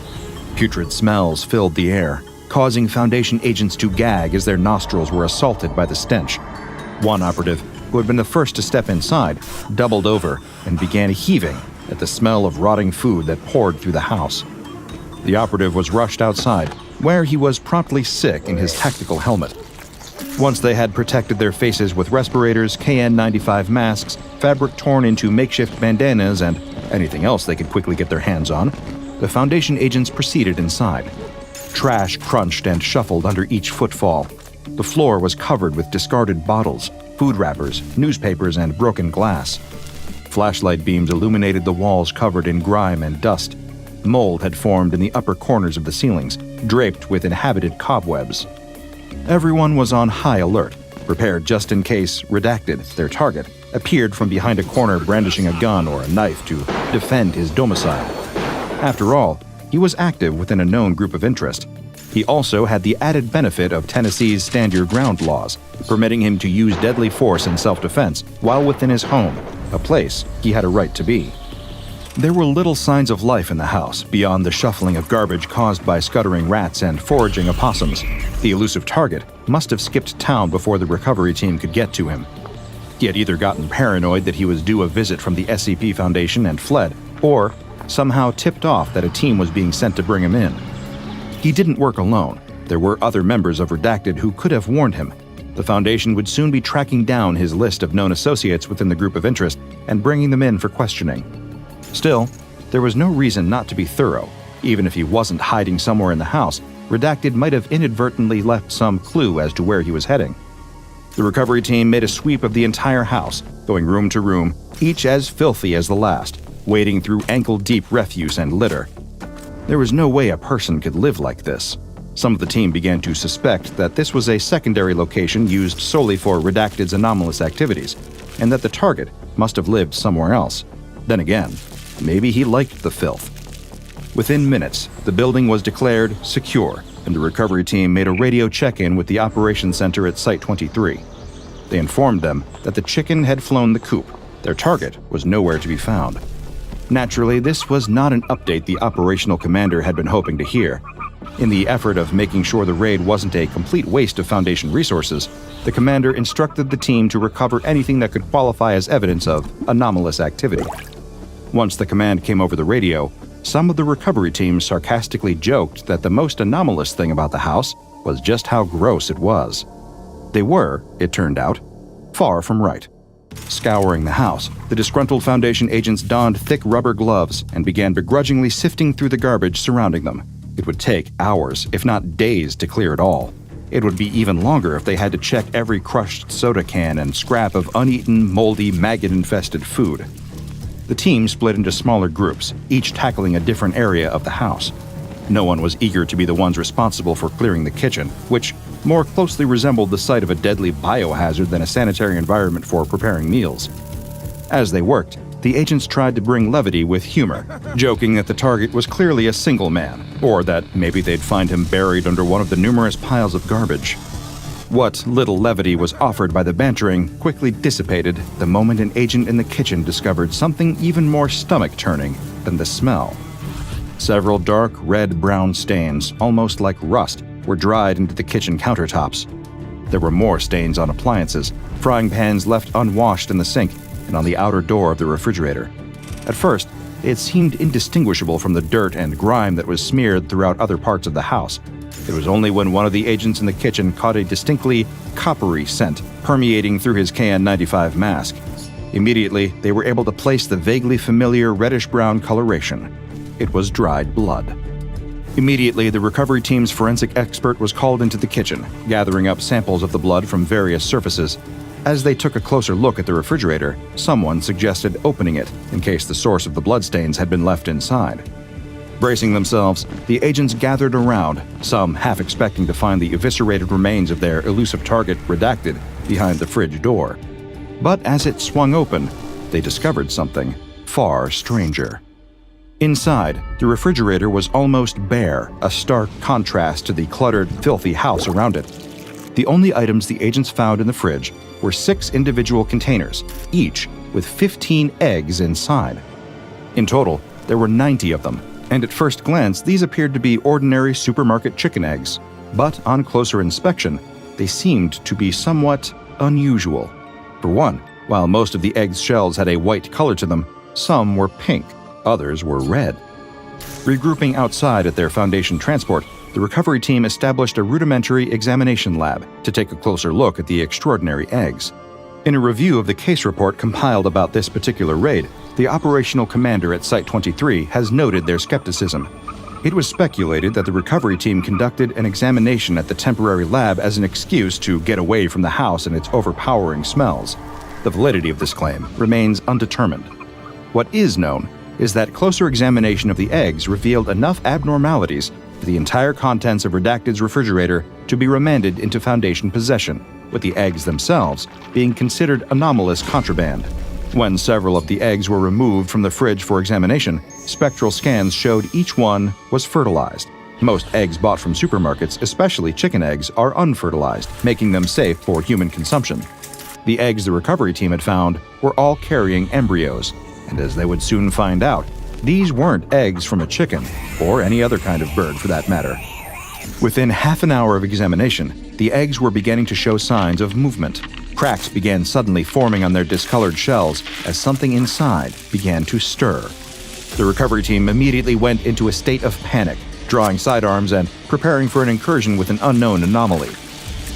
Putrid smells filled the air, causing Foundation agents to gag as their nostrils were assaulted by the stench. One operative, who had been the first to step inside, doubled over and began heaving at the smell of rotting food that poured through the house. The operative was rushed outside, where he was promptly sick in his tactical helmet. Once they had protected their faces with respirators, KN95 masks, fabric torn into makeshift bandanas, and anything else they could quickly get their hands on, the Foundation agents proceeded inside. Trash crunched and shuffled under each footfall. The floor was covered with discarded bottles, food wrappers, newspapers, and broken glass. Flashlight beams illuminated the walls covered in grime and dust. Mold had formed in the upper corners of the ceilings, draped with inhabited cobwebs. Everyone was on high alert, prepared just in case Redacted, their target, appeared from behind a corner brandishing a gun or a knife to defend his domicile. After all, he was active within a known group of interest. He also had the added benefit of Tennessee's Stand Your Ground laws, permitting him to use deadly force in self-defense while within his home, a place he had a right to be. There were little signs of life in the house beyond the shuffling of garbage caused by scuttering rats and foraging opossums. The elusive target must have skipped town before the recovery team could get to him. He had either gotten paranoid that he was due a visit from the SCP Foundation and fled, or somehow tipped off that a team was being sent to bring him in. He didn't work alone. There were other members of Redacted who could have warned him. The Foundation would soon be tracking down his list of known associates within the group of interest and bringing them in for questioning. Still, there was no reason not to be thorough. Even if he wasn't hiding somewhere in the house, Redacted might have inadvertently left some clue as to where he was heading. The recovery team made a sweep of the entire house, going room to room, each as filthy as the last, wading through ankle-deep refuse and litter. There was no way a person could live like this. Some of the team began to suspect that this was a secondary location used solely for Redacted's anomalous activities, and that the target must have lived somewhere else. Then again, maybe he liked the filth. Within minutes, the building was declared secure, and the recovery team made a radio check-in with the operations center at Site 23. They informed them that the chicken had flown the coop. Their target was nowhere to be found. Naturally, this was not an update the operational commander had been hoping to hear. In the effort of making sure the raid wasn't a complete waste of Foundation resources, the commander instructed the team to recover anything that could qualify as evidence of anomalous activity. Once the command came over the radio, some of the recovery teams sarcastically joked that the most anomalous thing about the house was just how gross it was. They were, it turned out, far from right. Scouring the house, the disgruntled Foundation agents donned thick rubber gloves and began begrudgingly sifting through the garbage surrounding them. It would take hours, if not days, to clear it all. It would be even longer if they had to check every crushed soda can and scrap of uneaten, moldy, maggot-infested food. The team split into smaller groups, each tackling a different area of the house. No one was eager to be the ones responsible for clearing the kitchen, which more closely resembled the site of a deadly biohazard than a sanitary environment for preparing meals. As they worked, the agents tried to bring levity with humor, joking that the target was clearly a single man, or that maybe they'd find him buried under one of the numerous piles of garbage. What little levity was offered by the bantering quickly dissipated the moment an agent in the kitchen discovered something even more stomach-turning than the smell. Several dark red-brown stains, almost like rust, were dried into the kitchen countertops. There were more stains on appliances, frying pans left unwashed in the sink, and on the outer door of the refrigerator. At first, it seemed indistinguishable from the dirt and grime that was smeared throughout other parts of the house. It was only when one of the agents in the kitchen caught a distinctly coppery scent permeating through his KN95 mask. Immediately, they were able to place the vaguely familiar reddish-brown coloration. It was dried blood. Immediately, the recovery team's forensic expert was called into the kitchen, gathering up samples of the blood from various surfaces. As they took a closer look at the refrigerator, someone suggested opening it in case the source of the bloodstains had been left inside. Bracing themselves, the agents gathered around, some half expecting to find the eviscerated remains of their elusive target Redacted behind the fridge door. But as it swung open, they discovered something far stranger. Inside, the refrigerator was almost bare, a stark contrast to the cluttered, filthy house around it. The only items the agents found in the fridge were 6 individual containers, each with 15 eggs inside. In total, there were 90 of them, and at first glance, these appeared to be ordinary supermarket chicken eggs. But on closer inspection, they seemed to be somewhat unusual. For one, while most of the eggs' shells had a white color to them, some were pink, others were red. Regrouping outside at their Foundation transport, the recovery team established a rudimentary examination lab to take a closer look at the extraordinary eggs. In a review of the case report compiled about this particular raid, the operational commander at Site 23 has noted their skepticism. It was speculated that the recovery team conducted an examination at the temporary lab as an excuse to get away from the house and its overpowering smells. The validity of this claim remains undetermined. What is known is that closer examination of the eggs revealed enough abnormalities for the entire contents of Redacted's refrigerator to be remanded into Foundation possession, with the eggs themselves being considered anomalous contraband. When several of the eggs were removed from the fridge for examination, spectral scans showed each one was fertilized. Most eggs bought from supermarkets, especially chicken eggs, are unfertilized, making them safe for human consumption. The eggs the recovery team had found were all carrying embryos, and as they would soon find out, these weren't eggs from a chicken, or any other kind of bird for that matter. Within half an hour of examination, the eggs were beginning to show signs of movement. Cracks began suddenly forming on their discolored shells as something inside began to stir. The recovery team immediately went into a state of panic, drawing sidearms and preparing for an incursion with an unknown anomaly.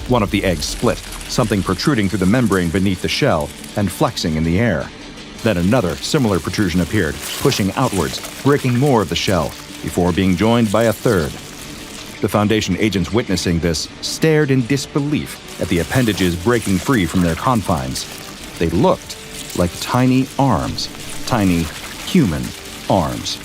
One of the eggs split, something protruding through the membrane beneath the shell and flexing in the air. Then another similar protrusion appeared, pushing outwards, breaking more of the shell, before being joined by a third. The Foundation agents witnessing this stared in disbelief at the appendages breaking free from their confines. They looked like tiny arms, tiny human arms.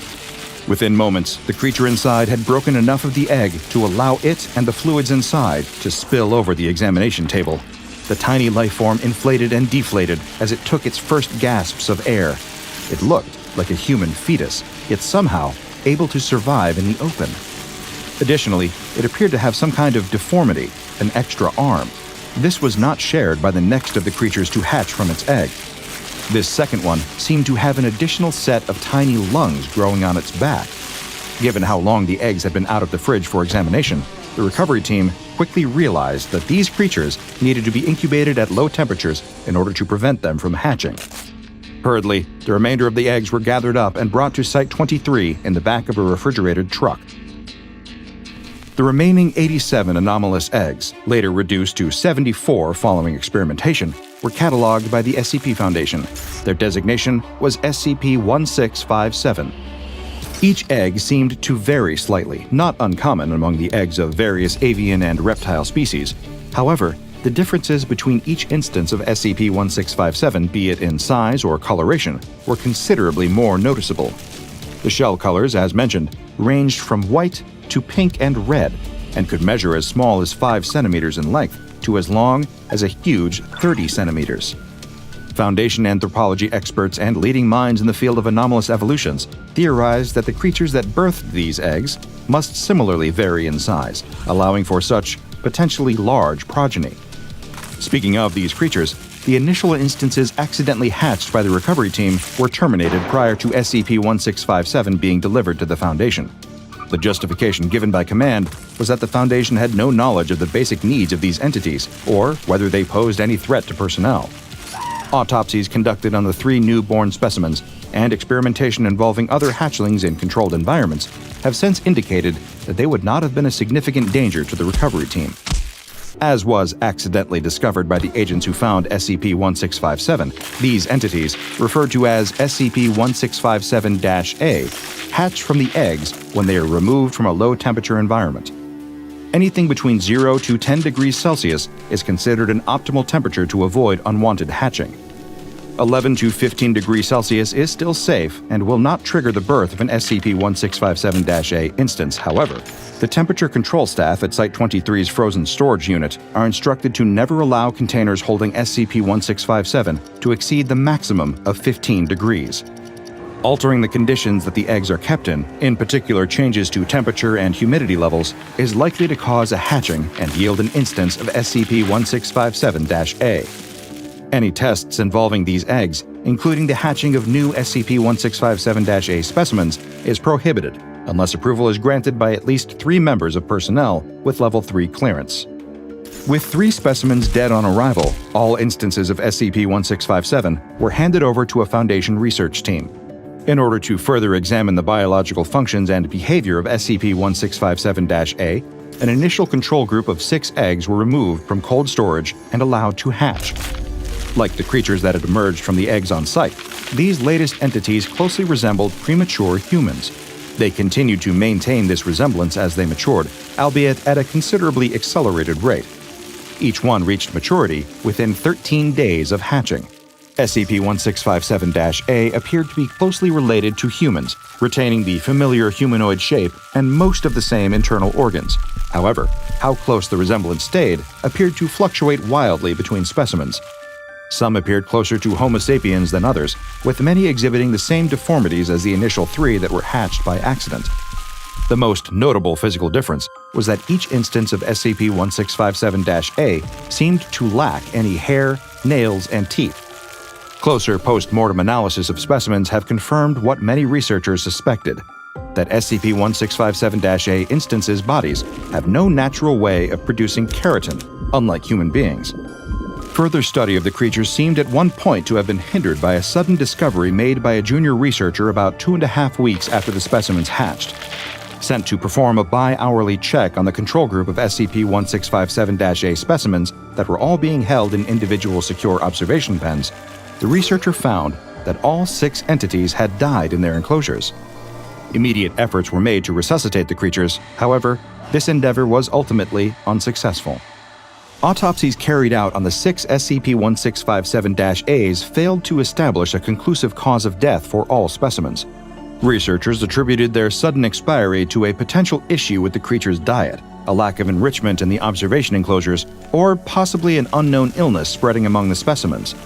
Within moments, the creature inside had broken enough of the egg to allow it and the fluids inside to spill over the examination table. The tiny life form inflated and deflated as it took its first gasps of air. It looked like a human fetus, yet somehow able to survive in the open. Additionally, it appeared to have some kind of deformity, an extra arm. This was not shared by the next of the creatures to hatch from its egg. This second one seemed to have an additional set of tiny lungs growing on its back. Given how long the eggs had been out of the fridge for examination, the recovery team quickly realized that these creatures needed to be incubated at low temperatures in order to prevent them from hatching. Hurriedly, the remainder of the eggs were gathered up and brought to Site 23 in the back of a refrigerated truck. The remaining 87 anomalous eggs, later reduced to 74 following experimentation, were cataloged by the SCP Foundation. Their designation was SCP-1657. Each egg seemed to vary slightly, not uncommon among the eggs of various avian and reptile species. However, the differences between each instance of SCP-1657, be it in size or coloration, were considerably more noticeable. The shell colors, as mentioned, ranged from white to pink and red, and could measure as small as 5 centimeters in length to as long as a huge 30 centimeters. Foundation anthropology experts and leading minds in the field of anomalous evolutions theorized that the creatures that birthed these eggs must similarly vary in size, allowing for such potentially large progeny. Speaking of these creatures, the initial instances accidentally hatched by the recovery team were terminated prior to SCP-1657 being delivered to the Foundation. The justification given by Command was that the Foundation had no knowledge of the basic needs of these entities or whether they posed any threat to personnel. Autopsies conducted on the 3 newborn specimens and experimentation involving other hatchlings in controlled environments have since indicated that they would not have been a significant danger to the recovery team. As was accidentally discovered by the agents who found SCP-1657, these entities, referred to as SCP-1657-A, hatch from the eggs when they are removed from a low-temperature environment. Anything between 0 to 10 degrees Celsius is considered an optimal temperature to avoid unwanted hatching. 11 to 15 degrees Celsius is still safe and will not trigger the birth of an SCP-1657-A instance. However, the temperature control staff at Site 23's frozen storage unit are instructed to never allow containers holding SCP-1657 to exceed the maximum of 15 degrees. Altering the conditions that the eggs are kept in particular changes to temperature and humidity levels, is likely to cause a hatching and yield an instance of SCP-1657-A. Any tests involving these eggs, including the hatching of new SCP-1657-A specimens, is prohibited unless approval is granted by at least 3 members of personnel with Level 3 clearance. With 3 specimens dead on arrival, all instances of SCP-1657 were handed over to a Foundation research team. In order to further examine the biological functions and behavior of SCP-1657-A, an initial control group of 6 eggs were removed from cold storage and allowed to hatch. Like the creatures that had emerged from the eggs on site, these latest entities closely resembled premature humans. They continued to maintain this resemblance as they matured, albeit at a considerably accelerated rate. Each one reached maturity within 13 days of hatching. SCP-1657-A appeared to be closely related to humans, retaining the familiar humanoid shape and most of the same internal organs. However, how close the resemblance stayed appeared to fluctuate wildly between specimens. Some appeared closer to Homo sapiens than others, with many exhibiting the same deformities as the initial 3 that were hatched by accident. The most notable physical difference was that each instance of SCP-1657-A seemed to lack any hair, nails, and teeth. Closer post-mortem analysis of specimens have confirmed what many researchers suspected, that SCP-1657-A instances' bodies have no natural way of producing keratin, unlike human beings. Further study of the creatures seemed at one point to have been hindered by a sudden discovery made by a junior researcher about 2.5 weeks after the specimens hatched. Sent to perform a bi-hourly check on the control group of SCP-1657-A specimens that were all being held in individual secure observation pens, the researcher found that all 6 entities had died in their enclosures. Immediate efforts were made to resuscitate the creatures. However, this endeavor was ultimately unsuccessful. Autopsies carried out on the 6 SCP-1657-A's failed to establish a conclusive cause of death for all specimens. Researchers attributed their sudden expiry to a potential issue with the creature's diet, a lack of enrichment in the observation enclosures, or possibly an unknown illness spreading among the specimens.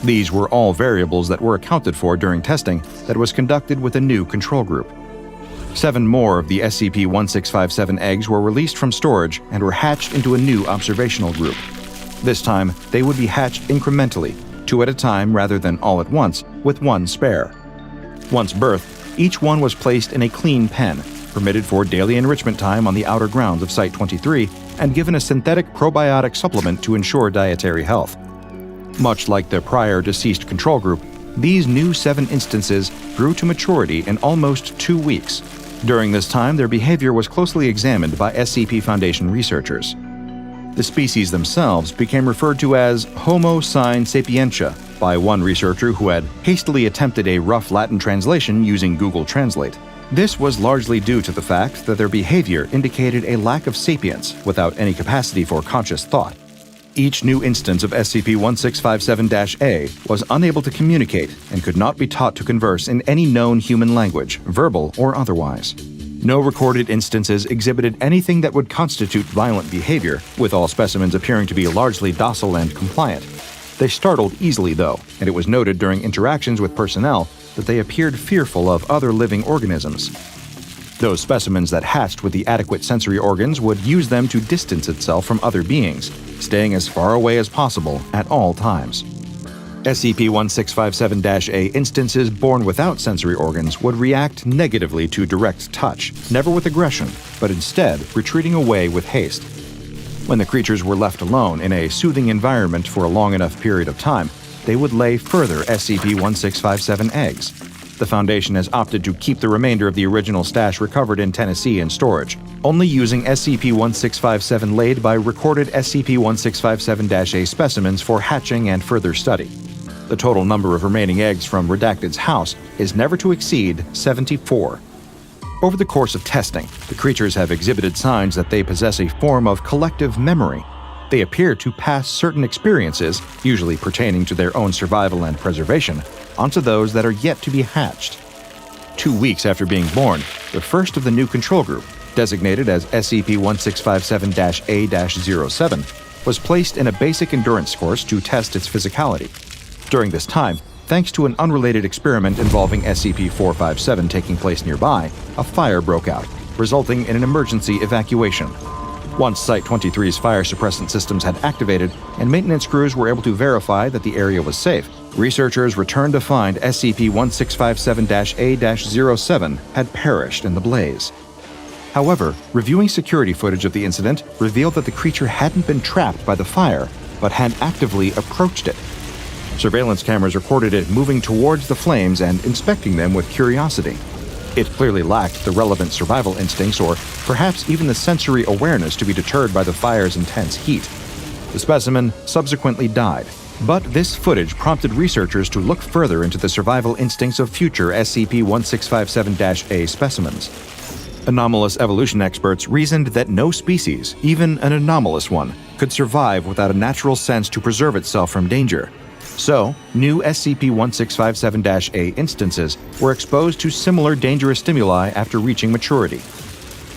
These were all variables that were accounted for during testing that was conducted with a new control group. 7 more of the SCP-1657 eggs were released from storage and were hatched into a new observational group. This time, they would be hatched incrementally, 2 at a time rather than all at once, with 1 spare. Once birthed, each one was placed in a clean pen, permitted for daily enrichment time on the outer grounds of Site-23, and given a synthetic probiotic supplement to ensure dietary health. Much like the prior deceased control group, these new 7 instances grew to maturity in almost 2 weeks. During this time, their behavior was closely examined by SCP Foundation researchers. The species themselves became referred to as Homo sine sapientia by one researcher who had hastily attempted a rough Latin translation using Google Translate. This was largely due to the fact that their behavior indicated a lack of sapience without any capacity for conscious thought. Each new instance of SCP-1657-A was unable to communicate and could not be taught to converse in any known human language, verbal or otherwise. No recorded instances exhibited anything that would constitute violent behavior, with all specimens appearing to be largely docile and compliant. They startled easily, though, and it was noted during interactions with personnel that they appeared fearful of other living organisms. Those specimens that hatched with the adequate sensory organs would use them to distance itself from other beings, staying as far away as possible at all times. SCP-1657-A instances born without sensory organs would react negatively to direct touch, never with aggression, but instead retreating away with haste. When the creatures were left alone in a soothing environment for a long enough period of time, they would lay further SCP-1657 eggs. The Foundation has opted to keep the remainder of the original stash recovered in Tennessee in storage, only using SCP-1657 laid by recorded SCP-1657-A specimens for hatching and further study. The total number of remaining eggs from Redacted's house is never to exceed 74. Over the course of testing, the creatures have exhibited signs that they possess a form of collective memory. They appear to pass certain experiences, usually pertaining to their own survival and preservation, onto those that are yet to be hatched. 2 weeks after being born, the first of the new control group, designated as SCP-1657-A-07, was placed in a basic endurance course to test its physicality. During this time, thanks to an unrelated experiment involving SCP-457 taking place nearby, a fire broke out, resulting in an emergency evacuation. Once Site-23's fire suppressant systems had activated and maintenance crews were able to verify that the area was safe, researchers returned to find SCP-1657-A-07 had perished in the blaze. However, reviewing security footage of the incident revealed that the creature hadn't been trapped by the fire, but had actively approached it. Surveillance cameras recorded it moving towards the flames and inspecting them with curiosity. It clearly lacked the relevant survival instincts or perhaps even the sensory awareness to be deterred by the fire's intense heat. The specimen subsequently died, but this footage prompted researchers to look further into the survival instincts of future SCP-1657-A specimens. Anomalous evolution experts reasoned that no species, even an anomalous one, could survive without a natural sense to preserve itself from danger. So, new SCP-1657-A instances were exposed to similar dangerous stimuli after reaching maturity.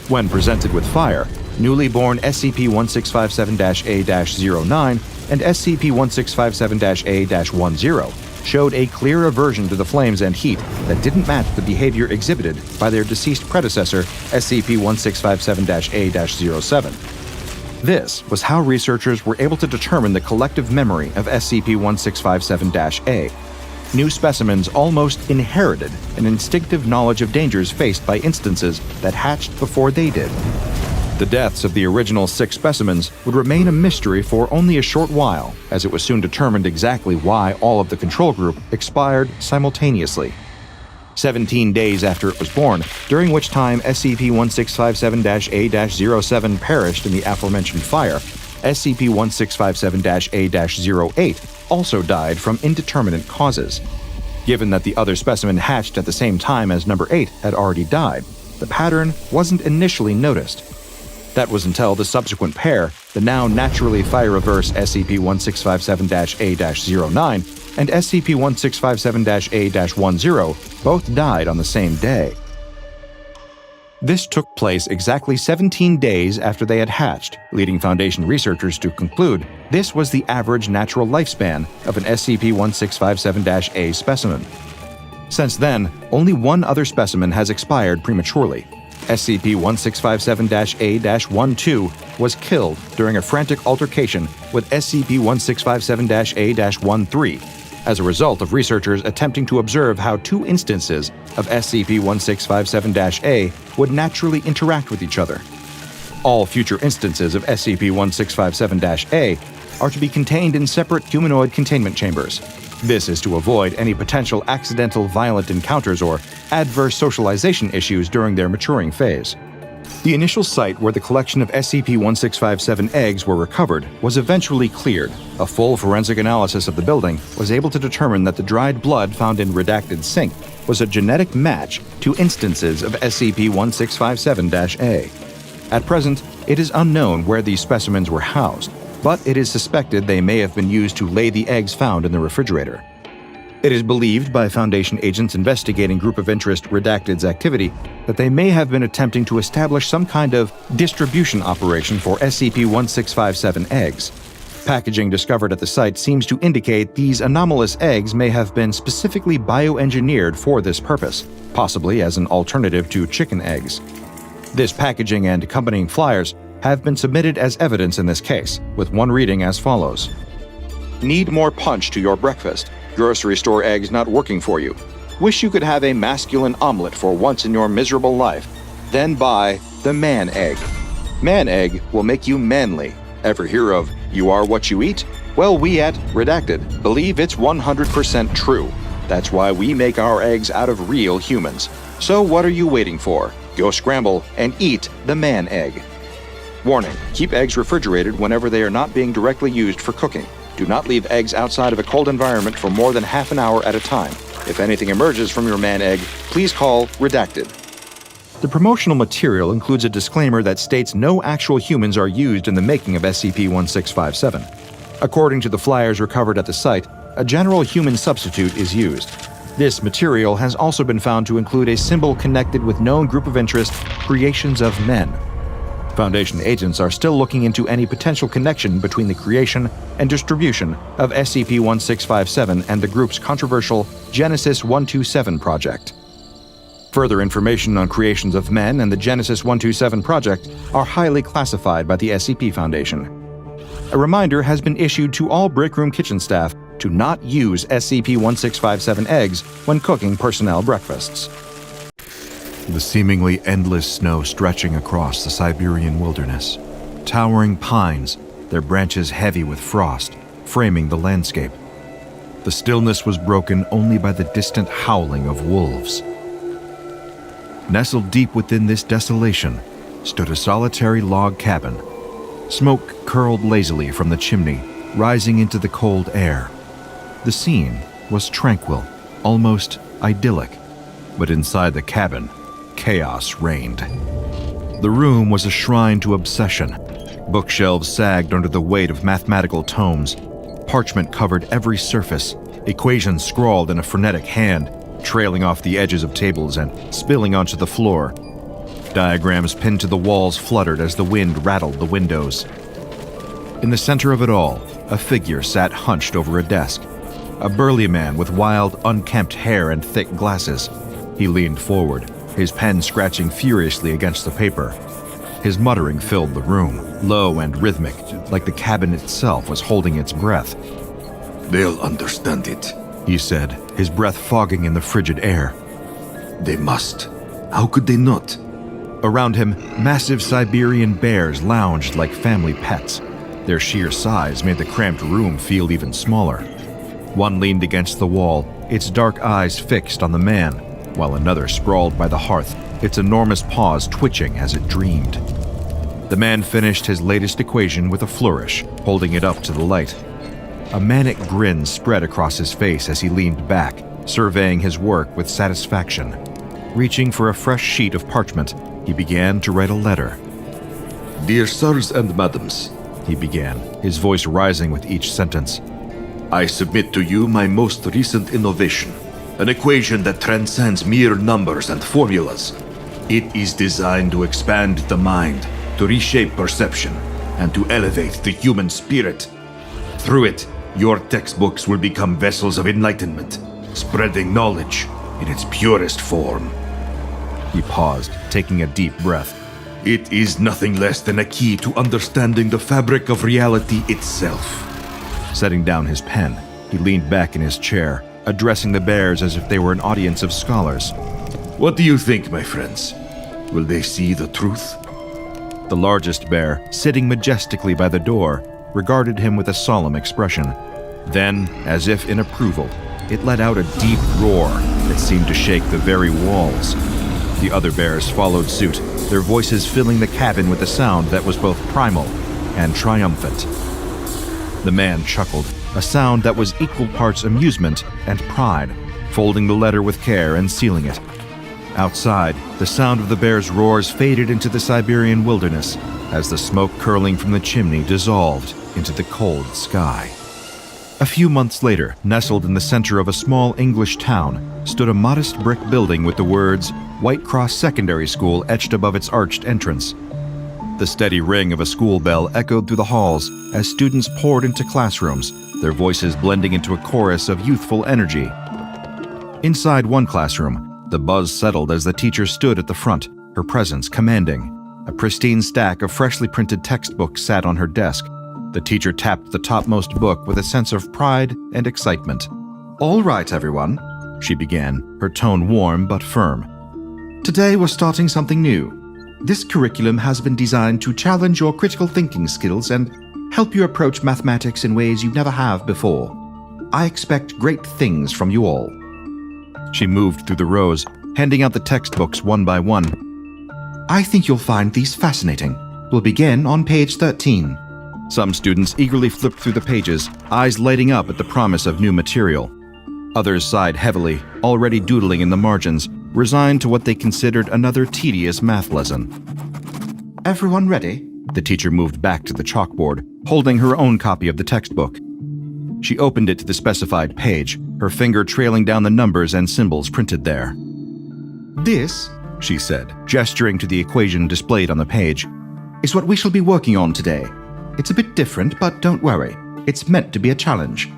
When presented with fire, newly born SCP-1657-A-09 and SCP-1657-A-10 showed a clear aversion to the flames and heat that didn't match the behavior exhibited by their deceased predecessor, SCP-1657-A-07. This was how researchers were able to determine the collective memory of SCP-1657-A. New specimens almost inherited an instinctive knowledge of dangers faced by instances that hatched before they did. The deaths of the original 6 specimens would remain a mystery for only a short while, as it was soon determined exactly why all of the control group expired simultaneously. 17 days after it was born, during which time SCP-1657-A-07 perished in the aforementioned fire, SCP-1657-A-08 also died from indeterminate causes. Given that the other specimen hatched at the same time as number 8 had already died, the pattern wasn't initially noticed. That was until the subsequent pair, the now naturally fire-averse SCP-1657-A-09 and SCP-1657-A-10 both died on the same day. This took place exactly 17 days after they had hatched, leading Foundation researchers to conclude this was the average natural lifespan of an SCP-1657-A specimen. Since then, only one other specimen has expired prematurely. SCP-1657-A-12 was killed during a frantic altercation with SCP-1657-A-13 as a result of researchers attempting to observe how 2 instances of SCP-1657-A would naturally interact with each other. All future instances of SCP-1657-A are to be contained in separate humanoid containment chambers. This is to avoid any potential accidental violent encounters or adverse socialization issues during their maturing phase. The initial site where the collection of SCP-1657 eggs were recovered was eventually cleared. A full forensic analysis of the building was able to determine that the dried blood found in redacted sink was a genetic match to instances of SCP-1657-A. At present, it is unknown where these specimens were housed, but it is suspected they may have been used to lay the eggs found in the refrigerator. It is believed by Foundation agents investigating Group of Interest Redacted's activity that they may have been attempting to establish some kind of distribution operation for SCP-1657 eggs. Packaging discovered at the site seems to indicate these anomalous eggs may have been specifically bioengineered for this purpose, possibly as an alternative to chicken eggs. This packaging and accompanying flyers have been submitted as evidence in this case, with one reading as follows. Need more punch to your breakfast. Grocery store eggs not working for you. Wish you could have a masculine omelet for once in your miserable life. Then buy the man egg. Man egg will make you manly. Ever hear of you are what you eat? Well, we at Redacted believe it's 100% true. That's why we make our eggs out of real humans. So what are you waiting for? Go scramble and eat the man egg. Warning, keep eggs refrigerated whenever they are not being directly used for cooking. Do not leave eggs outside of a cold environment for more than half an hour at a time. If anything emerges from your man egg, please call Redacted. The promotional material includes a disclaimer that states no actual humans are used in the making of SCP-1657. According to the flyers recovered at the site, a general human substitute is used. This material has also been found to include a symbol connected with known Group of Interest creations of men. Foundation agents are still looking into any potential connection between the creation and distribution of SCP-1657 and the group's controversial Genesis 127 project. Further information on creations of men and the Genesis 127 project are highly classified by the SCP Foundation. A reminder has been issued to all breakroom kitchen staff to not use SCP-1657 eggs when cooking personnel breakfasts. The seemingly endless snow stretching across the Siberian wilderness. Towering pines, their branches heavy with frost, framing the landscape. The stillness was broken only by the distant howling of wolves. Nestled deep within this desolation stood a solitary log cabin. Smoke curled lazily from the chimney, rising into the cold air. The scene was tranquil, almost idyllic, but inside the cabin, chaos reigned. The room was a shrine to obsession. Bookshelves sagged under the weight of mathematical tomes. Parchment covered every surface, equations scrawled in a frenetic hand, trailing off the edges of tables and spilling onto the floor. Diagrams pinned to the walls fluttered as the wind rattled the windows. In the center of it all, a figure sat hunched over a desk. A burly man with wild, unkempt hair and thick glasses. He leaned forward, his pen scratching furiously against the paper. His muttering filled the room, low and rhythmic, like the cabin itself was holding its breath. "They'll understand it," he said, his breath fogging in the frigid air. "They must. How could they not?" Around him, massive Siberian bears lounged like family pets. Their sheer size made the cramped room feel even smaller. One leaned against the wall, its dark eyes fixed on the man, while another sprawled by the hearth, its enormous paws twitching as it dreamed. The man finished his latest equation with a flourish, holding it up to the light. A manic grin spread across his face as he leaned back, surveying his work with satisfaction. Reaching for a fresh sheet of parchment, he began to write a letter. "Dear sirs and madams," he began, his voice rising with each sentence. "I submit to you my most recent innovation, an equation that transcends mere numbers and formulas. It is designed to expand the mind, to reshape perception, and to elevate the human spirit. Through it, your textbooks will become vessels of enlightenment, spreading knowledge in its purest form." He paused, taking a deep breath. "It is nothing less than a key to understanding the fabric of reality itself." Setting down his pen, he leaned back in his chair, addressing the bears as if they were an audience of scholars. "What do you think, my friends? Will they see the truth?" The largest bear, sitting majestically by the door, regarded him with a solemn expression. Then, as if in approval, it let out a deep roar that seemed to shake the very walls. The other bears followed suit, their voices filling the cabin with a sound that was both primal and triumphant. The man chuckled, a sound that was equal parts amusement and pride, folding the letter with care and sealing it. Outside, the sound of the bear's roars faded into the Siberian wilderness as the smoke curling from the chimney dissolved into the cold sky. A few months later, nestled in the center of a small English town, stood a modest brick building with the words White Cross Secondary School etched above its arched entrance. The steady ring of a school bell echoed through the halls as students poured into classrooms, their voices blending into a chorus of youthful energy. Inside one classroom, the buzz settled as the teacher stood at the front, her presence commanding. A pristine stack of freshly printed textbooks sat on her desk. The teacher tapped the topmost book with a sense of pride and excitement. "All right, everyone," she began, her tone warm but firm. "Today we're starting something new. This curriculum has been designed to challenge your critical thinking skills and help you approach mathematics in ways you never have before. I expect great things from you all." She moved through the rows, handing out the textbooks one by one. "I think you'll find these fascinating. We'll begin on page 13. Some students eagerly flipped through the pages, eyes lighting up at the promise of new material. Others sighed heavily, already doodling in the margins, resigned to what they considered another tedious math lesson. "Everyone ready?" The teacher moved back to the chalkboard, holding her own copy of the textbook. She opened it to the specified page, her finger trailing down the numbers and symbols printed there. "This," she said, gesturing to the equation displayed on the page, "is what we shall be working on today. It's a bit different, but don't worry. It's meant to be a challenge."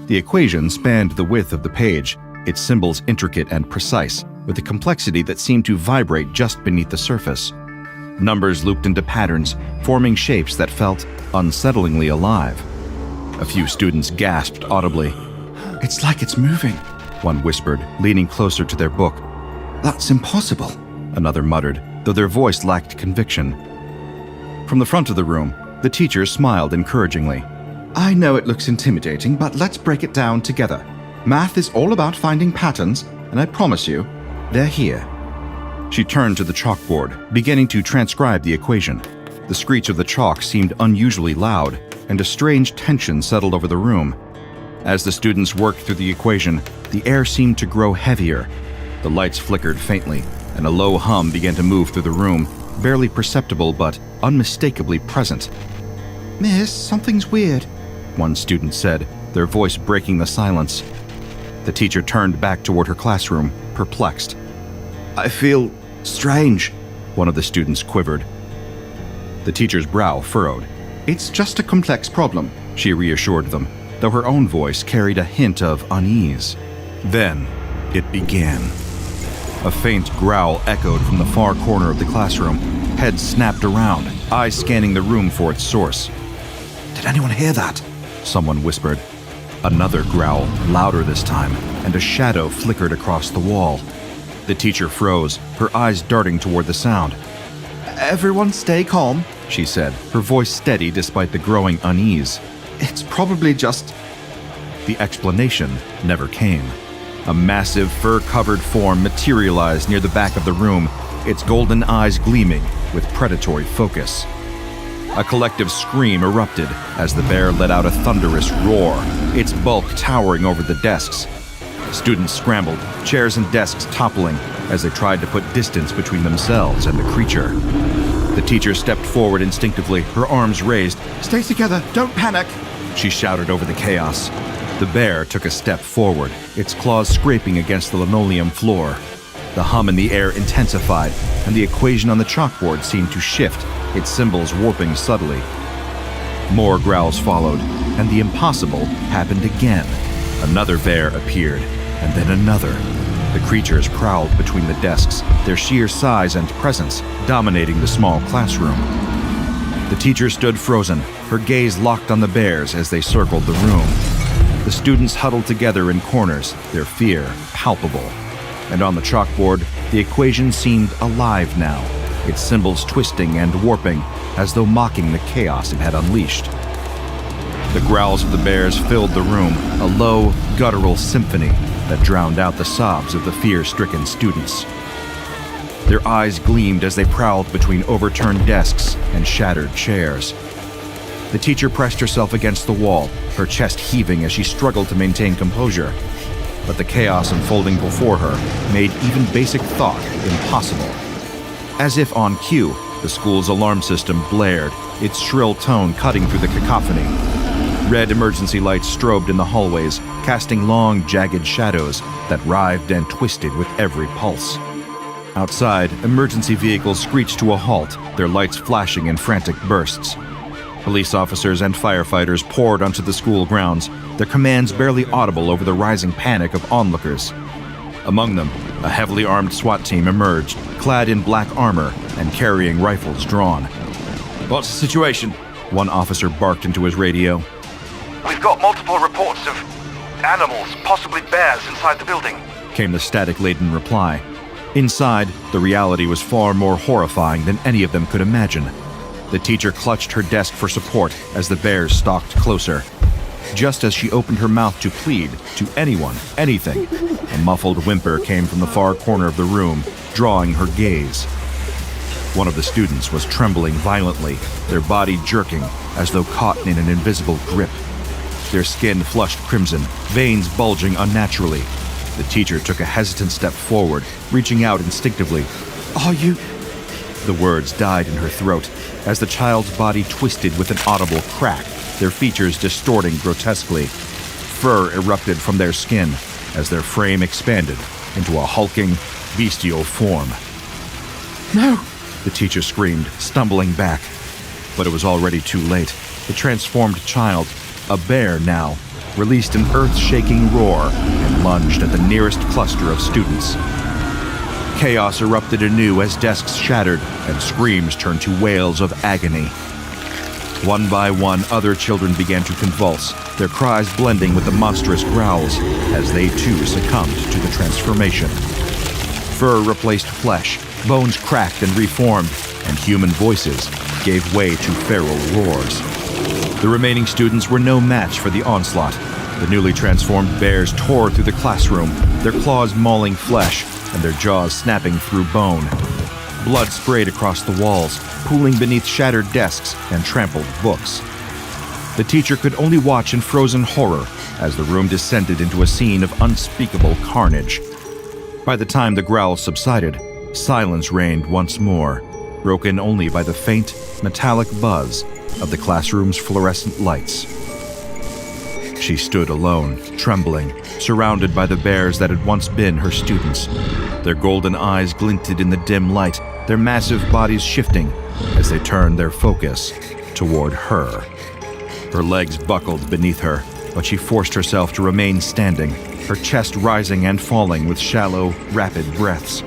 The equation spanned the width of the page, its symbols intricate and precise, with a complexity that seemed to vibrate just beneath the surface. Numbers looped into patterns, forming shapes that felt unsettlingly alive. A few students gasped audibly. "It's like it's moving," one whispered, leaning closer to their book. "That's impossible," another muttered, though their voice lacked conviction. From the front of the room, the teacher smiled encouragingly. "I know it looks intimidating, but let's break it down together. Math is all about finding patterns, and I promise you, they're here." She turned to the chalkboard, beginning to transcribe the equation. The screech of the chalk seemed unusually loud, and a strange tension settled over the room. As the students worked through the equation, the air seemed to grow heavier. The lights flickered faintly, and a low hum began to move through the room, barely perceptible but unmistakably present. "Miss, something's weird," one student said, their voice breaking the silence. The teacher turned back toward her classroom, perplexed. "I feel strange," one of the students quivered. The teacher's brow furrowed. "It's just a complex problem," she reassured them, though her own voice carried a hint of unease. Then it began. A faint growl echoed from the far corner of the classroom. Heads snapped around, eyes scanning the room for its source. "Did anyone hear that?" someone whispered. Another growl, louder this time, and a shadow flickered across the wall. The teacher froze, her eyes darting toward the sound. "Everyone stay calm," she said, her voice steady despite the growing unease. "It's probably just—" The explanation never came. A massive, fur-covered form materialized near the back of the room, its golden eyes gleaming with predatory focus. A collective scream erupted as the bear let out a thunderous roar, its bulk towering over the desks. Students scrambled, chairs and desks toppling as they tried to put distance between themselves and the creature. The teacher stepped forward instinctively, her arms raised. "Stay together, don't panic," she shouted over the chaos. The bear took a step forward, its claws scraping against the linoleum floor. The hum in the air intensified, and the equation on the chalkboard seemed to shift, its symbols warping subtly. More growls followed, and the impossible happened again. Another bear appeared, and then another. The creatures prowled between the desks, their sheer size and presence dominating the small classroom. The teacher stood frozen, her gaze locked on the bears as they circled the room. The students huddled together in corners, their fear palpable. And on the chalkboard, the equation seemed alive now, its symbols twisting and warping as though mocking the chaos it had unleashed. The growls of the bears filled the room, a low, guttural symphony that drowned out the sobs of the fear-stricken students. Their eyes gleamed as they prowled between overturned desks and shattered chairs. The teacher pressed herself against the wall, her chest heaving as she struggled to maintain composure. But the chaos unfolding before her made even basic thought impossible. As if on cue, the school's alarm system blared, its shrill tone cutting through the cacophony. Red emergency lights strobed in the hallways, casting long, jagged shadows that writhed and twisted with every pulse. Outside, emergency vehicles screeched to a halt, their lights flashing in frantic bursts. Police officers and firefighters poured onto the school grounds, their commands barely audible over the rising panic of onlookers. Among them, a heavily armed SWAT team emerged, clad in black armor and carrying rifles drawn. "What's the situation?" one officer barked into his radio. "We've got multiple reports of animals, possibly bears, inside the building," came the static-laden reply. Inside, the reality was far more horrifying than any of them could imagine. The teacher clutched her desk for support as the bears stalked closer. Just as she opened her mouth to plead to anyone, anything, a muffled whimper came from the far corner of the room, drawing her gaze. One of the students was trembling violently, their body jerking as though caught in an invisible grip. Their skin flushed crimson, veins bulging unnaturally. The teacher took a hesitant step forward, reaching out instinctively. "Are you—" The words died in her throat as the child's body twisted with an audible crack, their features distorting grotesquely. Fur erupted from their skin as their frame expanded into a hulking, bestial form. "No!" the teacher screamed, stumbling back. But it was already too late. The transformed child, a bear now, released an earth-shaking roar and lunged at the nearest cluster of students. Chaos erupted anew as desks shattered and screams turned to wails of agony. One by one, other children began to convulse, their cries blending with the monstrous growls as they too succumbed to the transformation. Fur replaced flesh, bones cracked and reformed, and human voices gave way to feral roars. The remaining students were no match for the onslaught. The newly transformed bears tore through the classroom, their claws mauling flesh and their jaws snapping through bone. Blood sprayed across the walls, pooling beneath shattered desks and trampled books. The teacher could only watch in frozen horror as the room descended into a scene of unspeakable carnage. By the time the growls subsided, silence reigned once more, broken only by the faint, metallic buzz of the classroom's fluorescent lights. She stood alone, trembling, surrounded by the bears that had once been her students. Their golden eyes glinted in the dim light, their massive bodies shifting as they turned their focus toward her. Her legs buckled beneath her, but she forced herself to remain standing, her chest rising and falling with shallow, rapid breaths.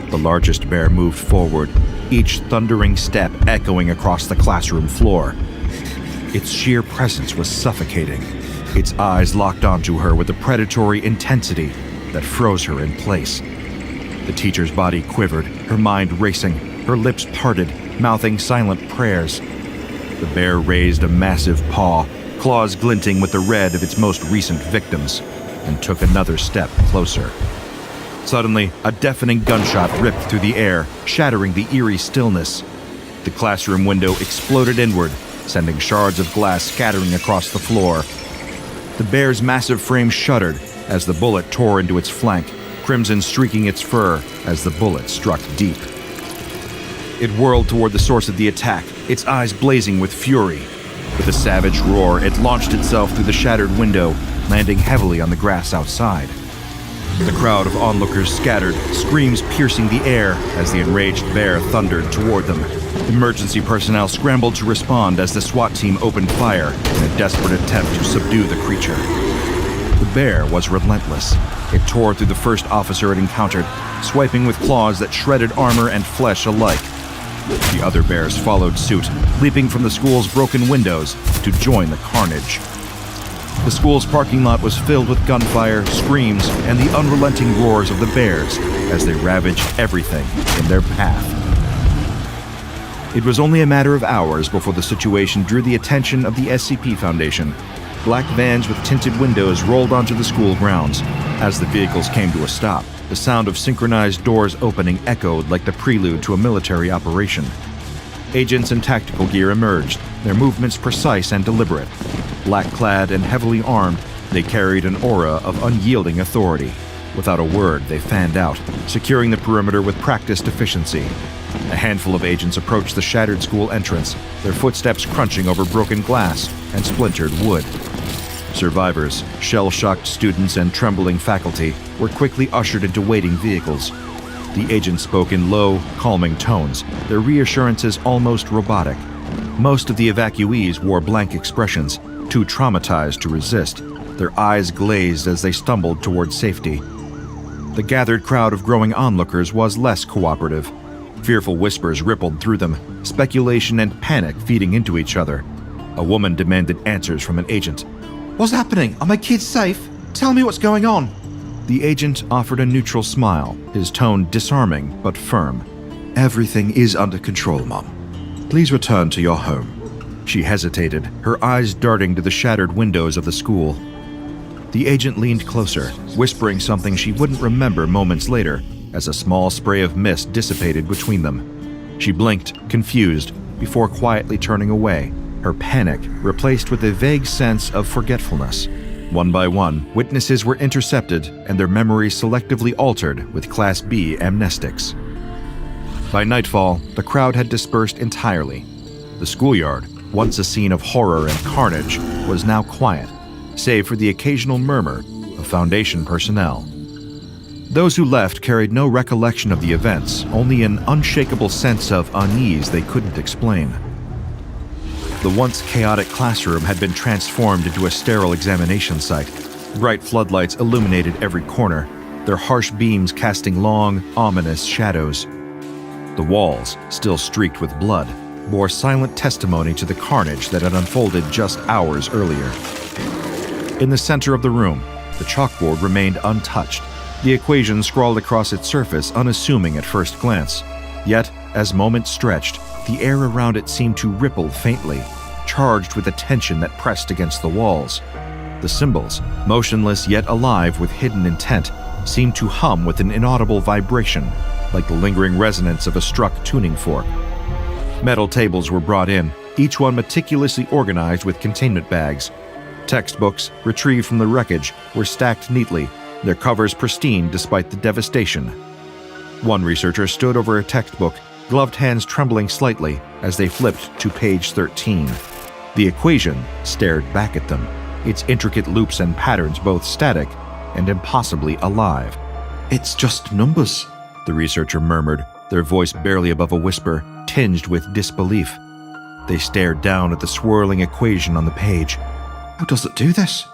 The largest bear moved forward, each thundering step echoing across the classroom floor. Its sheer presence was suffocating. Its eyes locked onto her with a predatory intensity that froze her in place. The teacher's body quivered, her mind racing, her lips parted, mouthing silent prayers. The bear raised a massive paw, claws glinting with the red of its most recent victims, and took another step closer. Suddenly, a deafening gunshot ripped through the air, shattering the eerie stillness. The classroom window exploded inward, sending shards of glass scattering across the floor. The bear's massive frame shuddered as the bullet tore into its flank, crimson streaking its fur as the bullet struck deep. It whirled toward the source of the attack, its eyes blazing with fury. With a savage roar, it launched itself through the shattered window, landing heavily on the grass outside. The crowd of onlookers scattered, screams piercing the air as the enraged bear thundered toward them. Emergency personnel scrambled to respond as the SWAT team opened fire in a desperate attempt to subdue the creature. The bear was relentless. It tore through the first officer it encountered, swiping with claws that shredded armor and flesh alike. The other bears followed suit, leaping from the school's broken windows to join the carnage. The school's parking lot was filled with gunfire, screams, and the unrelenting roars of the bears as they ravaged everything in their path. It was only a matter of hours before the situation drew the attention of the SCP Foundation. Black vans with tinted windows rolled onto the school grounds. As the vehicles came to a stop, the sound of synchronized doors opening echoed like the prelude to a military operation. Agents in tactical gear emerged, their movements precise and deliberate. Black-clad and heavily armed, they carried an aura of unyielding authority. Without a word, they fanned out, securing the perimeter with practiced efficiency. A handful of agents approached the shattered school entrance, their footsteps crunching over broken glass and splintered wood. Survivors, shell-shocked students, and trembling faculty were quickly ushered into waiting vehicles. The agents spoke in low, calming tones, their reassurances almost robotic. Most of the evacuees wore blank expressions, too traumatized to resist, their eyes glazed as they stumbled toward safety. The gathered crowd of growing onlookers was less cooperative. Fearful whispers rippled through them, speculation and panic feeding into each other. A woman demanded answers from an agent. "What's happening? Are my kids safe? Tell me what's going on." The agent offered a neutral smile, his tone disarming but firm. Everything is under control, Mom. Please return to your home. She hesitated, her eyes darting to the shattered windows of the school. The agent leaned closer, whispering something she wouldn't remember moments later, as a small spray of mist dissipated between them. She blinked, confused, before quietly turning away, her panic replaced with a vague sense of forgetfulness. One by one, witnesses were intercepted and their memories selectively altered with Class B amnestics. By nightfall, the crowd had dispersed entirely. The schoolyard, once a scene of horror and carnage, was now quiet, save for the occasional murmur of Foundation personnel. Those who left carried no recollection of the events, only an unshakable sense of unease they couldn't explain. The once chaotic classroom had been transformed into a sterile examination site. Bright floodlights illuminated every corner, their harsh beams casting long, ominous shadows. The walls, still streaked with blood, bore silent testimony to the carnage that had unfolded just hours earlier. In the center of the room, the chalkboard remained untouched, the equation scrawled across its surface unassuming at first glance. Yet, as moments stretched, the air around it seemed to ripple faintly, charged with a tension that pressed against the walls. The symbols, motionless yet alive with hidden intent, seemed to hum with an inaudible vibration, like the lingering resonance of a struck tuning fork. Metal tables were brought in, each one meticulously organized with containment bags. Textbooks, retrieved from the wreckage, were stacked neatly, their covers pristine despite the devastation. One researcher stood over a textbook, gloved hands trembling slightly as they flipped to page 13. The equation stared back at them, its intricate loops and patterns both static and impossibly alive. It's just numbers, The researcher murmured, their voice barely above a whisper, tinged with disbelief. They stared down at the swirling equation on the page. How does it do this?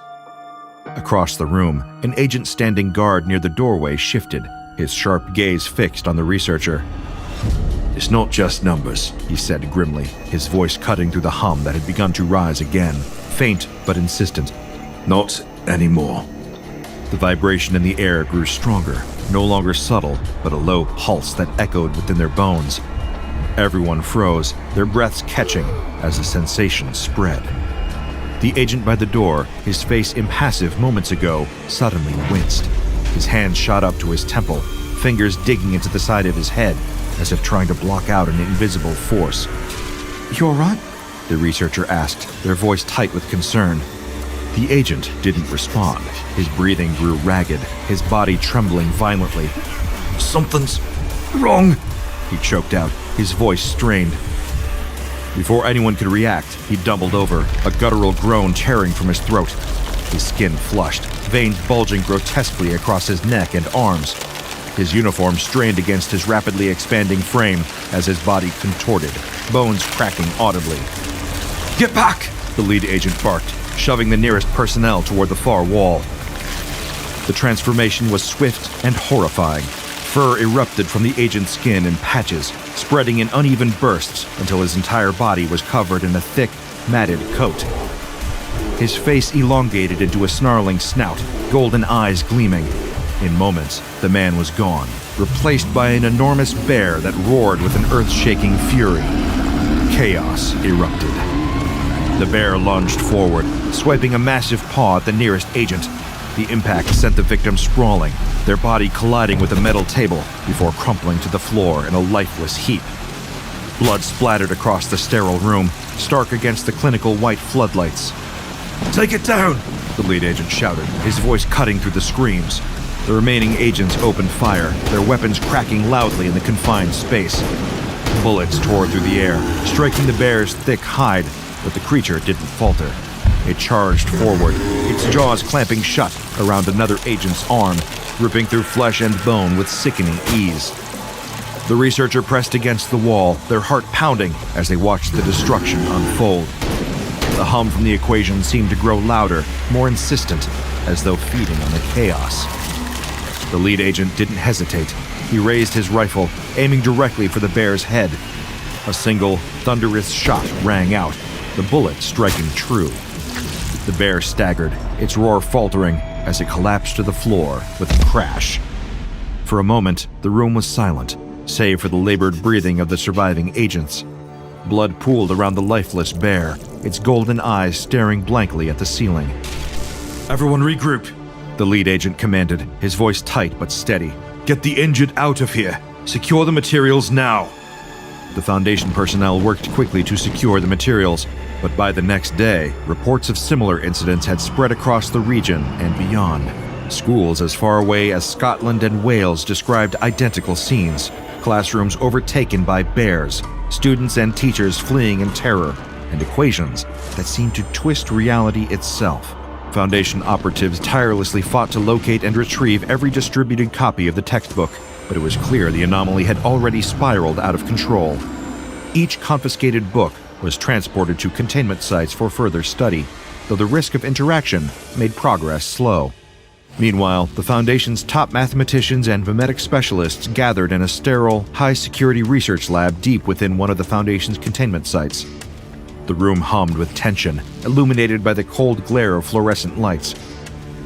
Across the room, an agent standing guard near the doorway shifted, his sharp gaze fixed on the researcher. It's not just numbers. He said grimly, his voice cutting through the hum that had begun to rise again, faint but insistent. Not anymore. The vibration in the air grew stronger, no longer subtle, but a low pulse that echoed within their bones. Everyone froze, their breaths catching as the sensation spread. The agent by the door, his face impassive moments ago, suddenly winced. His hand shot up to his temple, fingers digging into the side of his head, as if trying to block out an invisible force. You alright? The researcher asked, their voice tight with concern. The agent didn't respond. His breathing grew ragged, his body trembling violently. Something's wrong, he choked out, his voice strained. Before anyone could react, he doubled over, a guttural groan tearing from his throat. His skin flushed, veins bulging grotesquely across his neck and arms. His uniform strained against his rapidly expanding frame as his body contorted, bones cracking audibly. Get back! The lead agent barked, shoving the nearest personnel toward the far wall. The transformation was swift and horrifying. Fur erupted from the agent's skin in patches, spreading in uneven bursts until his entire body was covered in a thick, matted coat. His face elongated into a snarling snout, golden eyes gleaming. In moments, the man was gone, replaced by an enormous bear that roared with an earth-shaking fury. Chaos erupted. The bear lunged forward, swiping a massive paw at the nearest agent. The impact sent the victim sprawling, their body colliding with a metal table before crumpling to the floor in a lifeless heap. Blood splattered across the sterile room, stark against the clinical white floodlights. Take it down! The lead agent shouted, his voice cutting through the screams. The remaining agents opened fire, their weapons cracking loudly in the confined space. Bullets tore through the air, striking the bear's thick hide, but the creature didn't falter. It charged forward, its jaws clamping shut around another agent's arm, ripping through flesh and bone with sickening ease. The researcher pressed against the wall, their heart pounding as they watched the destruction unfold. The hum from the equation seemed to grow louder, more insistent, as though feeding on the chaos. The lead agent didn't hesitate. He raised his rifle, aiming directly for the bear's head. A single, thunderous shot rang out, the bullet striking true. The bear staggered, its roar faltering as it collapsed to the floor with a crash. For a moment, the room was silent, save for the labored breathing of the surviving agents. Blood pooled around the lifeless bear, its golden eyes staring blankly at the ceiling. Everyone regroup, the lead agent commanded, his voice tight but steady. Get the injured out of here. Secure the materials now. The Foundation personnel worked quickly to secure the materials, but by the next day, reports of similar incidents had spread across the region and beyond. Schools as far away as Scotland and Wales described identical scenes, classrooms overtaken by bears, students and teachers fleeing in terror, and equations that seemed to twist reality itself. Foundation operatives tirelessly fought to locate and retrieve every distributed copy of the textbook, but it was clear the anomaly had already spiraled out of control. Each confiscated book was transported to containment sites for further study, though the risk of interaction made progress slow. Meanwhile, the Foundation's top mathematicians and memetic specialists gathered in a sterile, high-security research lab deep within one of the Foundation's containment sites. The room hummed with tension, illuminated by the cold glare of fluorescent lights.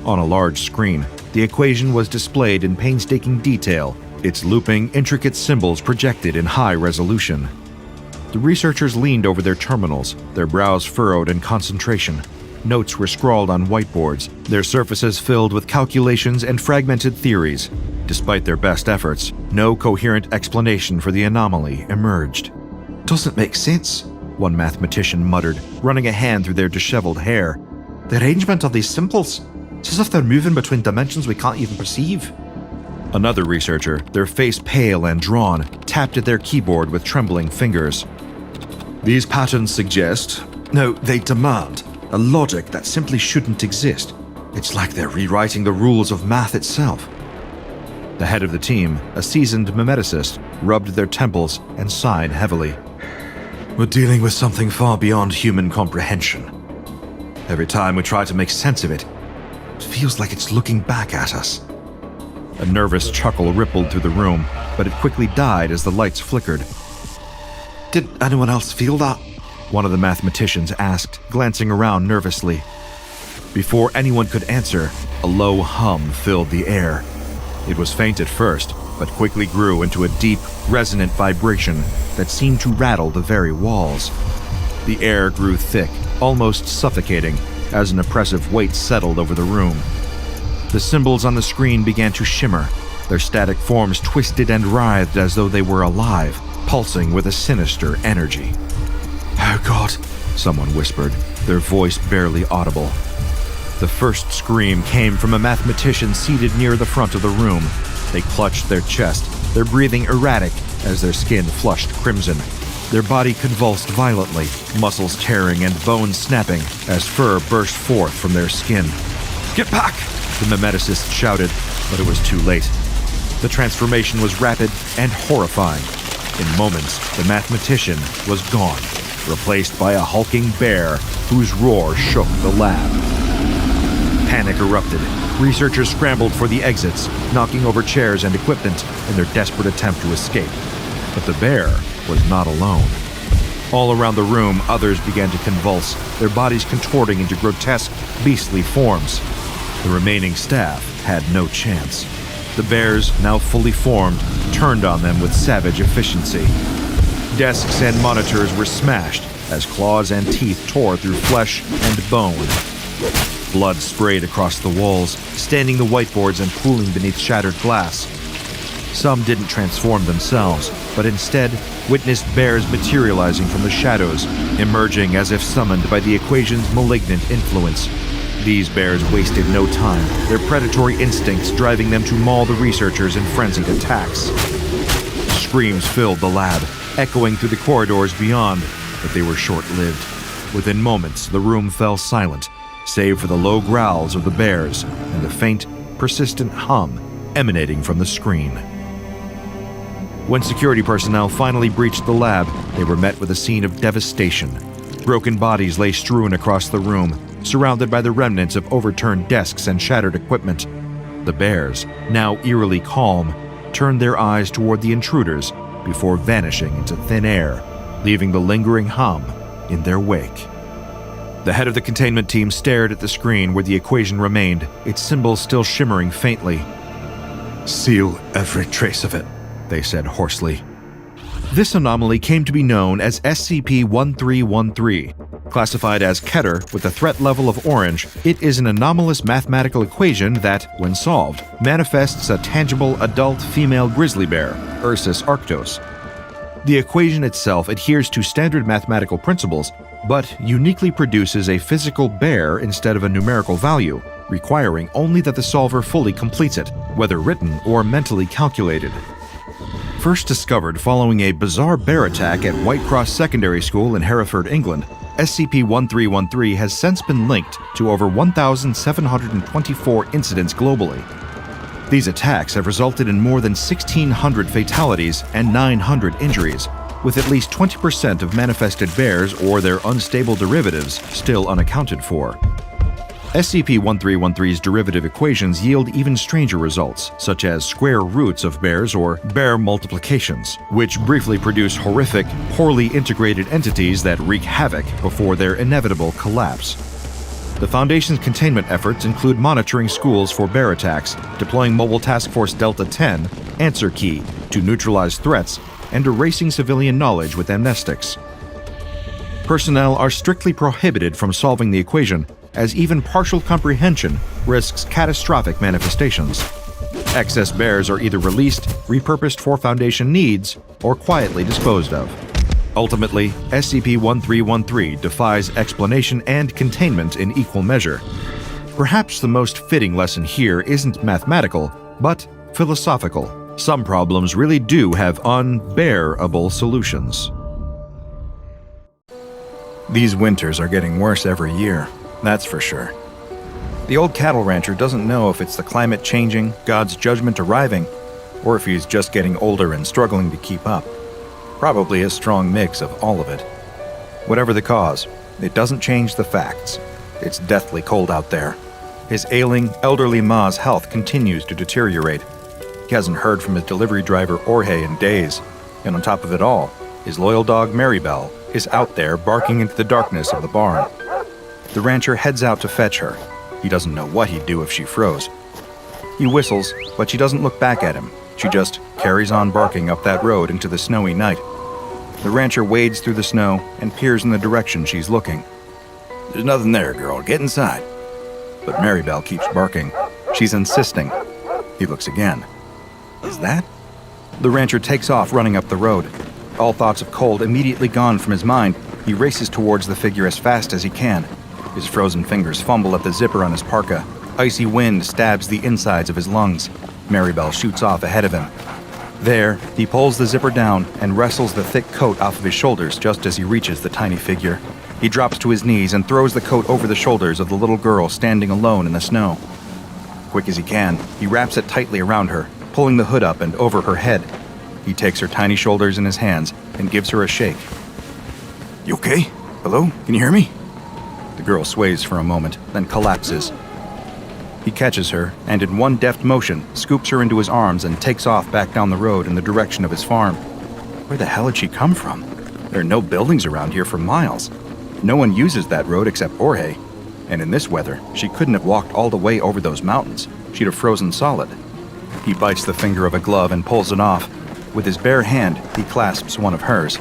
On a large screen, the equation was displayed in painstaking detail, its looping, intricate symbols projected in high resolution. The researchers leaned over their terminals, their brows furrowed in concentration. Notes were scrawled on whiteboards, their surfaces filled with calculations and fragmented theories. Despite their best efforts, no coherent explanation for the anomaly emerged. Doesn't make sense, one mathematician muttered, running a hand through their disheveled hair. The arrangement of these symbols, it's as if they're moving between dimensions we can't even perceive. Another researcher, their face pale and drawn, tapped at their keyboard with trembling fingers. These patterns suggest, no, they demand, a logic that simply shouldn't exist. It's like they're rewriting the rules of math itself. The head of the team, a seasoned mimeticist, rubbed their temples and sighed heavily. We're dealing with something far beyond human comprehension. Every time we try to make sense of it, it feels like it's looking back at us. A nervous chuckle rippled through the room, but it quickly died as the lights flickered. Did anyone else feel that? One of the mathematicians asked, glancing around nervously. Before anyone could answer, a low hum filled the air. It was faint at first, but quickly grew into a deep, resonant vibration that seemed to rattle the very walls. The air grew thick, almost suffocating, as an oppressive weight settled over the room. The symbols on the screen began to shimmer, their static forms twisted and writhed as though they were alive, pulsing with a sinister energy. Oh God, someone whispered, their voice barely audible. The first scream came from a mathematician seated near the front of the room. They clutched their chest, their breathing erratic as their skin flushed crimson. Their body convulsed violently, muscles tearing and bones snapping as fur burst forth from their skin. Get back! The mimeticist shouted, but it was too late. The transformation was rapid and horrifying. In moments, the mathematician was gone, replaced by a hulking bear whose roar shook the lab. Panic erupted. Researchers scrambled for the exits, knocking over chairs and equipment in their desperate attempt to escape. But the bear was not alone. All around the room, others began to convulse, their bodies contorting into grotesque, beastly forms. The remaining staff had no chance. The bears, now fully formed, turned on them with savage efficiency. Desks and monitors were smashed as claws and teeth tore through flesh and bone. Blood sprayed across the walls, staining the whiteboards and pooling beneath shattered glass. Some didn't transform themselves, but instead witnessed bears materializing from the shadows, emerging as if summoned by the equation's malignant influence. These bears wasted no time, their predatory instincts driving them to maul the researchers in frenzied attacks. Screams filled the lab, echoing through the corridors beyond, but they were short-lived. Within moments, the room fell silent, save for the low growls of the bears and the faint, persistent hum emanating from the screen. When security personnel finally breached the lab, they were met with a scene of devastation. Broken bodies lay strewn across the room, surrounded by the remnants of overturned desks and shattered equipment. The bears, now eerily calm, turned their eyes toward the intruders before vanishing into thin air, leaving the lingering hum in their wake. The head of the containment team stared at the screen where the equation remained, its symbols still shimmering faintly. Seal every trace of it, they said hoarsely. This anomaly came to be known as SCP-513. Classified as Keter with a threat level of orange, it is an anomalous mathematical equation that, when solved, manifests a tangible adult female grizzly bear, Ursus arctos. The equation itself adheres to standard mathematical principles, but uniquely produces a physical bear instead of a numerical value, requiring only that the solver fully completes it, whether written or mentally calculated. First discovered following a bizarre bear attack at Whitecross Secondary School in Hereford, England, SCP-513 has since been linked to over 1,724 incidents globally. These attacks have resulted in more than 1,600 fatalities and 900 injuries, with at least 20% of manifested bears or their unstable derivatives still unaccounted for. SCP-513's derivative equations yield even stranger results, such as square roots of bears or bear multiplications, which briefly produce horrific, poorly integrated entities that wreak havoc before their inevitable collapse. The Foundation's containment efforts include monitoring schools for bear attacks, deploying Mobile Task Force Delta 10, Answer Key, to neutralize threats, and erasing civilian knowledge with amnestics. Personnel are strictly prohibited from solving the equation, as even partial comprehension risks catastrophic manifestations. Excess bears are either released, repurposed for Foundation needs, or quietly disposed of. Ultimately, SCP-513 defies explanation and containment in equal measure. Perhaps the most fitting lesson here isn't mathematical, but philosophical. Some problems really do have unbearable solutions. These winters are getting worse every year. That's for sure. The old cattle rancher doesn't know if it's the climate changing, God's judgment arriving, or if he's just getting older and struggling to keep up. Probably a strong mix of all of it. Whatever the cause, it doesn't change the facts. It's deathly cold out there. His ailing, elderly ma's health continues to deteriorate. He hasn't heard from his delivery driver Jorge in days, and on top of it all, his loyal dog Maribel is out there barking into the darkness of the barn. The rancher heads out to fetch her. He doesn't know what he'd do if she froze. He whistles, but she doesn't look back at him. She just carries on barking up that road into the snowy night. The rancher wades through the snow and peers in the direction she's looking. There's nothing there, girl. Get inside. But Maribel keeps barking. She's insisting. He looks again. Is that? The rancher takes off running up the road. All thoughts of cold immediately gone from his mind, he races towards the figure as fast as he can. His frozen fingers fumble at the zipper on his parka. Icy wind stabs the insides of his lungs. Maribel shoots off ahead of him. There, he pulls the zipper down and wrestles the thick coat off of his shoulders just as he reaches the tiny figure. He drops to his knees and throws the coat over the shoulders of the little girl standing alone in the snow. Quick as he can, he wraps it tightly around her, pulling the hood up and over her head. He takes her tiny shoulders in his hands and gives her a shake. You okay? Hello? Can you hear me? The girl sways for a moment, then collapses. He catches her, and in one deft motion, scoops her into his arms and takes off back down the road in the direction of his farm. Where the hell had she come from? There are no buildings around here for miles. No one uses that road except Jorge. And in this weather, she couldn't have walked all the way over those mountains. She'd have frozen solid. He bites the finger of a glove and pulls it off. With his bare hand, he clasps one of hers.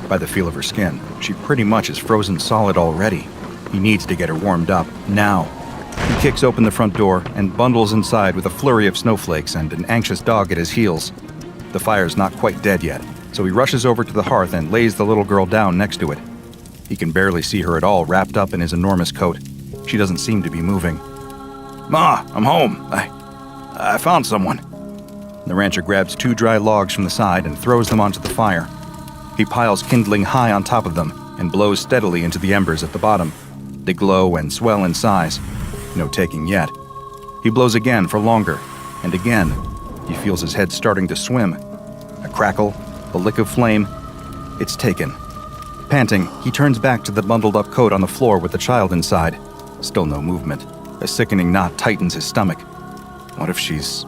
By the feel of her skin, she pretty much is frozen solid already. He needs to get her warmed up, now. He kicks open the front door and bundles inside with a flurry of snowflakes and an anxious dog at his heels. The fire's not quite dead yet, so he rushes over to the hearth and lays the little girl down next to it. He can barely see her at all wrapped up in his enormous coat. She doesn't seem to be moving. Ma, I'm home. I found someone. The rancher grabs 2 dry logs from the side and throws them onto the fire. He piles kindling high on top of them and blows steadily into the embers at the bottom. They glow and swell in size. No taking yet. He blows again for longer, and again. He feels his head starting to swim. A crackle, a lick of flame. It's taken. Panting, he turns back to the bundled-up coat on the floor with the child inside. Still no movement. A sickening knot tightens his stomach. What if she's...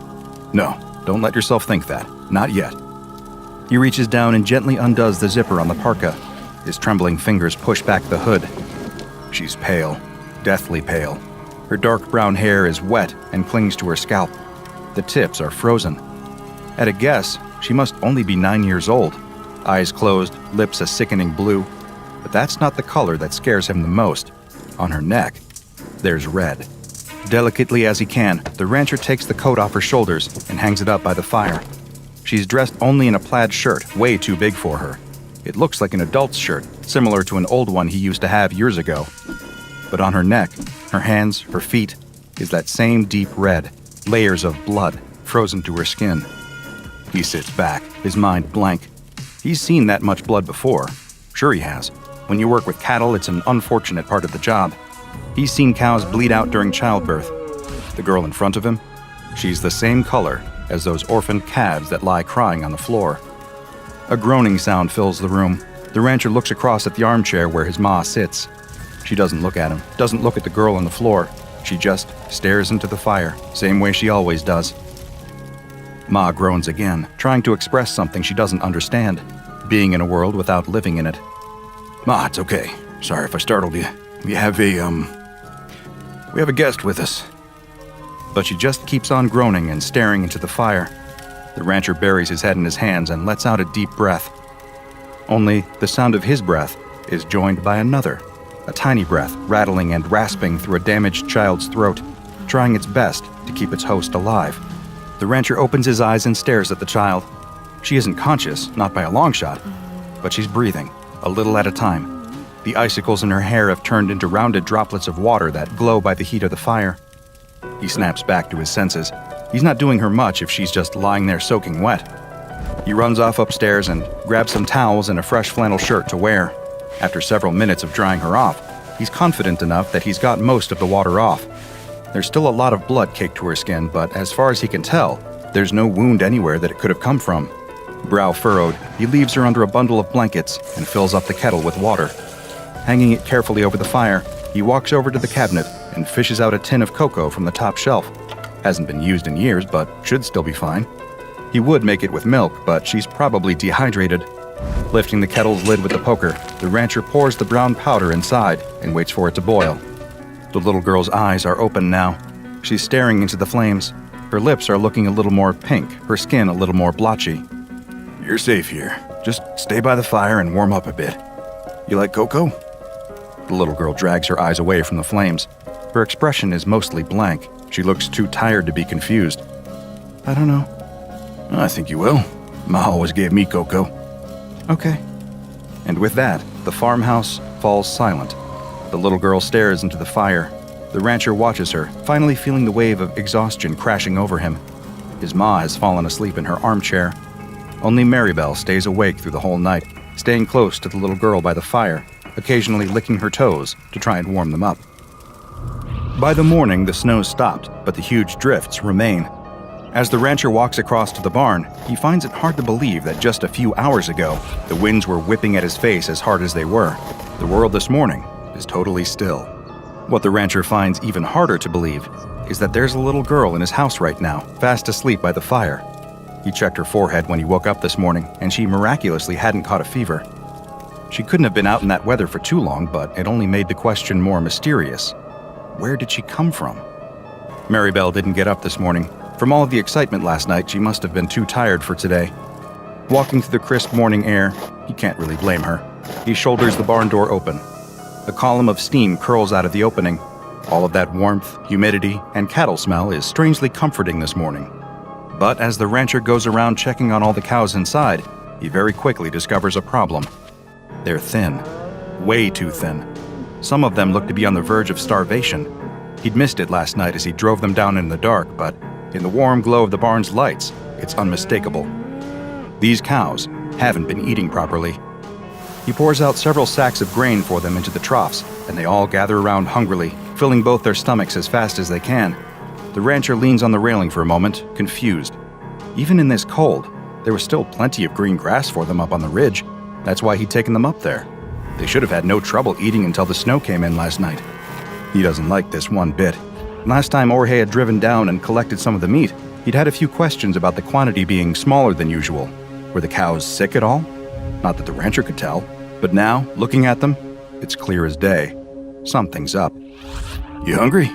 No, don't let yourself think that. Not yet. He reaches down and gently undoes the zipper on the parka. His trembling fingers push back the hood. She's pale, deathly pale. Her dark brown hair is wet and clings to her scalp. The tips are frozen. At a guess, she must only be 9 years old. Eyes closed, lips a sickening blue. But that's not the color that scares him the most. On her neck, there's red. Delicately as he can, the rancher takes the coat off her shoulders and hangs it up by the fire. She's dressed only in a plaid shirt, way too big for her. It looks like an adult's shirt, similar to an old one he used to have years ago. But on her neck, her hands, her feet, is that same deep red, layers of blood frozen to her skin. He sits back, his mind blank. He's seen that much blood before. Sure he has. When you work with cattle, it's an unfortunate part of the job. He's seen cows bleed out during childbirth. The girl in front of him, she's the same color as those orphaned calves that lie crying on the floor. A groaning sound fills the room. The rancher looks across at the armchair where his ma sits. She doesn't look at him, doesn't look at the girl on the floor. She just stares into the fire, same way she always does. Ma groans again, trying to express something she doesn't understand, being in a world without living in it. Ma, it's okay. Sorry if I startled you. We have a guest with us. But she just keeps on groaning and staring into the fire. The rancher buries his head in his hands and lets out a deep breath. Only the sound of his breath is joined by another, a tiny breath rattling and rasping through a damaged child's throat, trying its best to keep its host alive. The rancher opens his eyes and stares at the child. She isn't conscious, not by a long shot, but she's breathing, a little at a time. The icicles in her hair have turned into rounded droplets of water that glow by the heat of the fire. He snaps back to his senses. He's not doing her much if she's just lying there soaking wet. He runs off upstairs and grabs some towels and a fresh flannel shirt to wear. After several minutes of drying her off, He's confident enough that he's got most of the water off. There's still a lot of blood caked to her skin, but as far as he can tell, there's no wound anywhere that it could have come from. Brow furrowed, he leaves her under a bundle of blankets and fills up the kettle with water. Hanging it carefully over the fire, he walks over to the cabinet and fishes out a tin of cocoa from the top shelf. Hasn't been used in years, but should still be fine. He would make it with milk, but she's probably dehydrated. Lifting the kettle's lid with the poker, the rancher pours the brown powder inside and waits for it to boil. The little girl's eyes are open now. She's staring into the flames. Her lips are looking a little more pink, her skin a little more blotchy. You're safe here. Just stay by the fire and warm up a bit. You like cocoa? The little girl drags her eyes away from the flames. Her expression is mostly blank. She looks too tired to be confused. I don't know. I think you will. Ma always gave me cocoa. Okay. And with that, the farmhouse falls silent. The little girl stares into the fire. The rancher watches her, finally feeling the wave of exhaustion crashing over him. His ma has fallen asleep in her armchair. Only Maribel stays awake through the whole night, staying close to the little girl by the fire, occasionally licking her toes to try and warm them up. By the morning, the snow stopped, but the huge drifts remain. As the rancher walks across to the barn, he finds it hard to believe that just a few hours ago, the winds were whipping at his face as hard as they were. The world this morning is totally still. What the rancher finds even harder to believe is that there's a little girl in his house right now, fast asleep by the fire. He checked her forehead when he woke up this morning, and she miraculously hadn't caught a fever. She couldn't have been out in that weather for too long, but it only made the question more mysterious. Where did she come from? Maribel didn't get up this morning. From all of the excitement last night, she must have been too tired for today. Walking through the crisp morning air, he can't really blame her. He shoulders the barn door open. A column of steam curls out of the opening. All of that warmth, humidity, and cattle smell is strangely comforting this morning. But as the rancher goes around checking on all the cows inside, he very quickly discovers a problem. They're thin. Way too thin. Some of them look to be on the verge of starvation. He'd missed it last night as he drove them down in the dark, but in the warm glow of the barn's lights, it's unmistakable. These cows haven't been eating properly. He pours out several sacks of grain for them into the troughs, and they all gather around hungrily, filling both their stomachs as fast as they can. The rancher leans on the railing for a moment, confused. Even in this cold, there was still plenty of green grass for them up on the ridge. That's why he'd taken them up there. They should have had no trouble eating until the snow came in last night. He doesn't like this one bit. Last time Jorge had driven down and collected some of the meat, he'd had a few questions about the quantity being smaller than usual. Were the cows sick at all? Not that the rancher could tell. But now, looking at them, it's clear as day. Something's up. You hungry?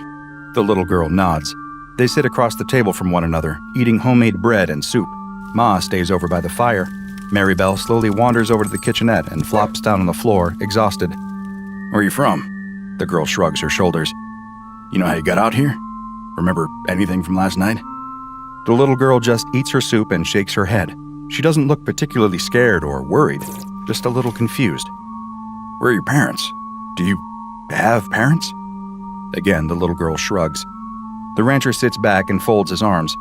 The little girl nods. They sit across the table from one another, eating homemade bread and soup. Ma stays over by the fire. Maribel slowly wanders over to the kitchenette and flops down on the floor, exhausted. Where are you from? The girl shrugs her shoulders. You know how you got out here? Remember anything from last night? The little girl just eats her soup and shakes her head. She doesn't look particularly scared or worried, just a little confused. Where are your parents? Do you have parents? Again, the little girl shrugs. The rancher sits back and folds his arms.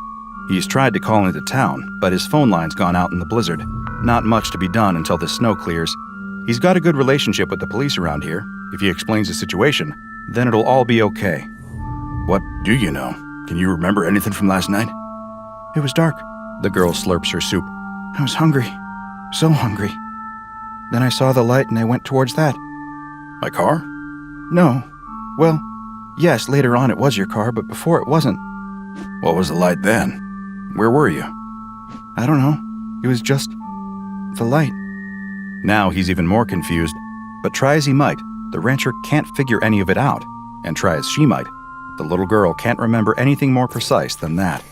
He's tried to call into town, but his phone line's gone out in the blizzard. Not much to be done until the snow clears. He's got a good relationship with the police around here. If he explains the situation, then it'll all be okay. What do you know? Can you remember anything from last night? It was dark. The girl slurps her soup. I was hungry. So hungry. Then I saw the light and I went towards that. My car? No. Well, yes, later on it was your car, but before it wasn't. What was the light then? Where were you? I don't know. It was just the light. Now he's even more confused, but try as he might, the rancher can't figure any of it out, and try as she might, the little girl can't remember anything more precise than that.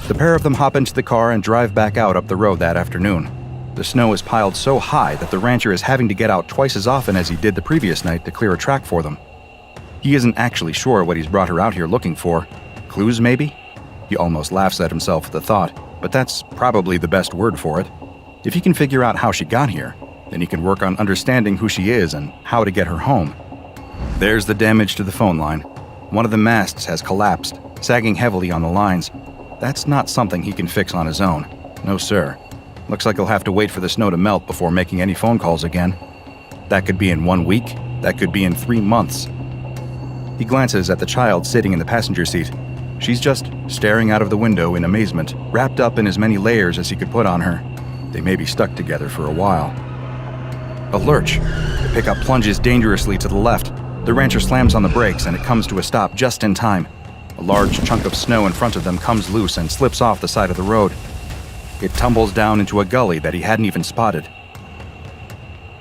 The pair of them hop into the car and drive back out up the road that afternoon. The snow is piled so high that the rancher is having to get out twice as often as he did the previous night to clear a track for them. He isn't actually sure what he's brought her out here looking for. Clues, maybe? He almost laughs at himself at the thought, but that's probably the best word for it. If he can figure out how she got here, then he can work on understanding who she is and how to get her home. There's the damage to the phone line. One of the masts has collapsed, sagging heavily on the lines. That's not something he can fix on his own. No, sir. Looks like he'll have to wait for the snow to melt before making any phone calls again. That could be in 1 week, That could be in 3 months. He glances at the child sitting in the passenger seat. She's just staring out of the window in amazement, wrapped up in as many layers as he could put on her. They may be stuck together for a while. A lurch. The pickup plunges dangerously to the left. The rancher slams on the brakes and it comes to a stop just in time. A large chunk of snow in front of them comes loose and slips off the side of the road. It tumbles down into a gully that he hadn't even spotted.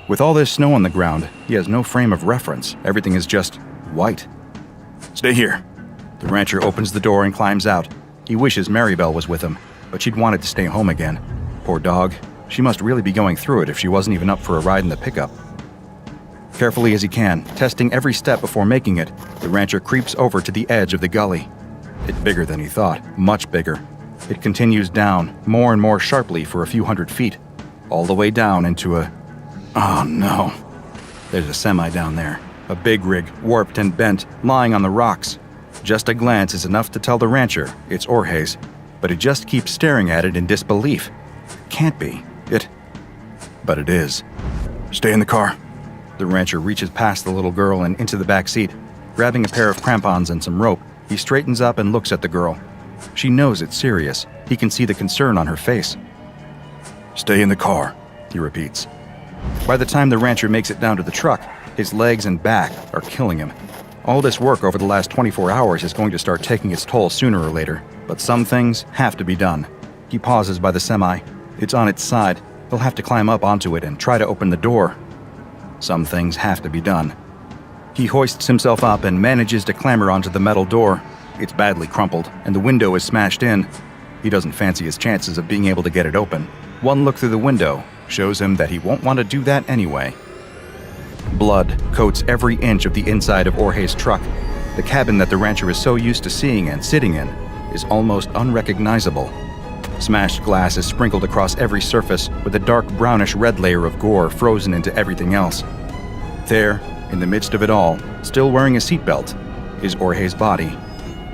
With all this snow on the ground, he has no frame of reference. Everything is just white. Stay here. The rancher opens the door and climbs out. He wishes Maribel was with him, but she'd wanted to stay home again. Poor dog. She must really be going through it if she wasn't even up for a ride in the pickup. Carefully as he can, testing every step before making it, the rancher creeps over to the edge of the gully. It's bigger than he thought, much bigger. It continues down, more and more sharply for a few hundred feet, all the way down into a... Oh no. There's a semi down there, a big rig, warped and bent, lying on the rocks. Just a glance is enough to tell the rancher it's Jorge's, but he just keeps staring at it in disbelief. Can't be. But it is. Stay in the car. The rancher reaches past the little girl and into the back seat. Grabbing a pair of crampons and some rope, he straightens up and looks at the girl. She knows it's serious. He can see the concern on her face. Stay in the car, he repeats. By the time the rancher makes it down to the truck, his legs and back are killing him. All this work over the last 24 hours is going to start taking its toll sooner or later, but some things have to be done. He pauses by the semi. It's on its side. He'll have to climb up onto it and try to open the door. Some things have to be done. He hoists himself up and manages to clamber onto the metal door. It's badly crumpled, and the window is smashed in. He doesn't fancy his chances of being able to get it open. One look through the window shows him that he won't want to do that anyway. Blood coats every inch of the inside of Jorge's truck. The cabin that the rancher is so used to seeing and sitting in is almost unrecognizable. Smashed glass is sprinkled across every surface with a dark brownish-red layer of gore frozen into everything else. There, in the midst of it all, still wearing a seatbelt, is Jorge's body.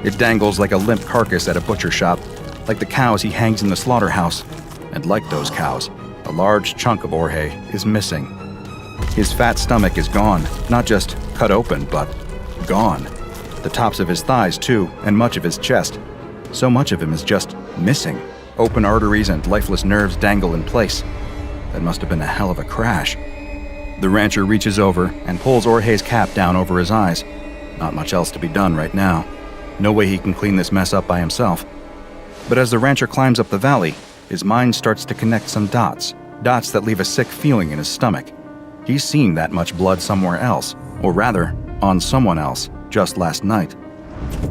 It dangles like a limp carcass at a butcher shop, like the cows he hangs in the slaughterhouse. And like those cows, a large chunk of Jorge is missing. His fat stomach is gone, not just cut open, but gone. The tops of his thighs, too, and much of his chest. So much of him is just missing. Open arteries and lifeless nerves dangle in place. That must have been a hell of a crash. The rancher reaches over and pulls Jorge's cap down over his eyes. Not much else to be done right now. No way he can clean this mess up by himself. But as the rancher climbs up the valley, his mind starts to connect some dots that leave a sick feeling in his stomach. He's seen that much blood somewhere else, or rather, on someone else, just last night.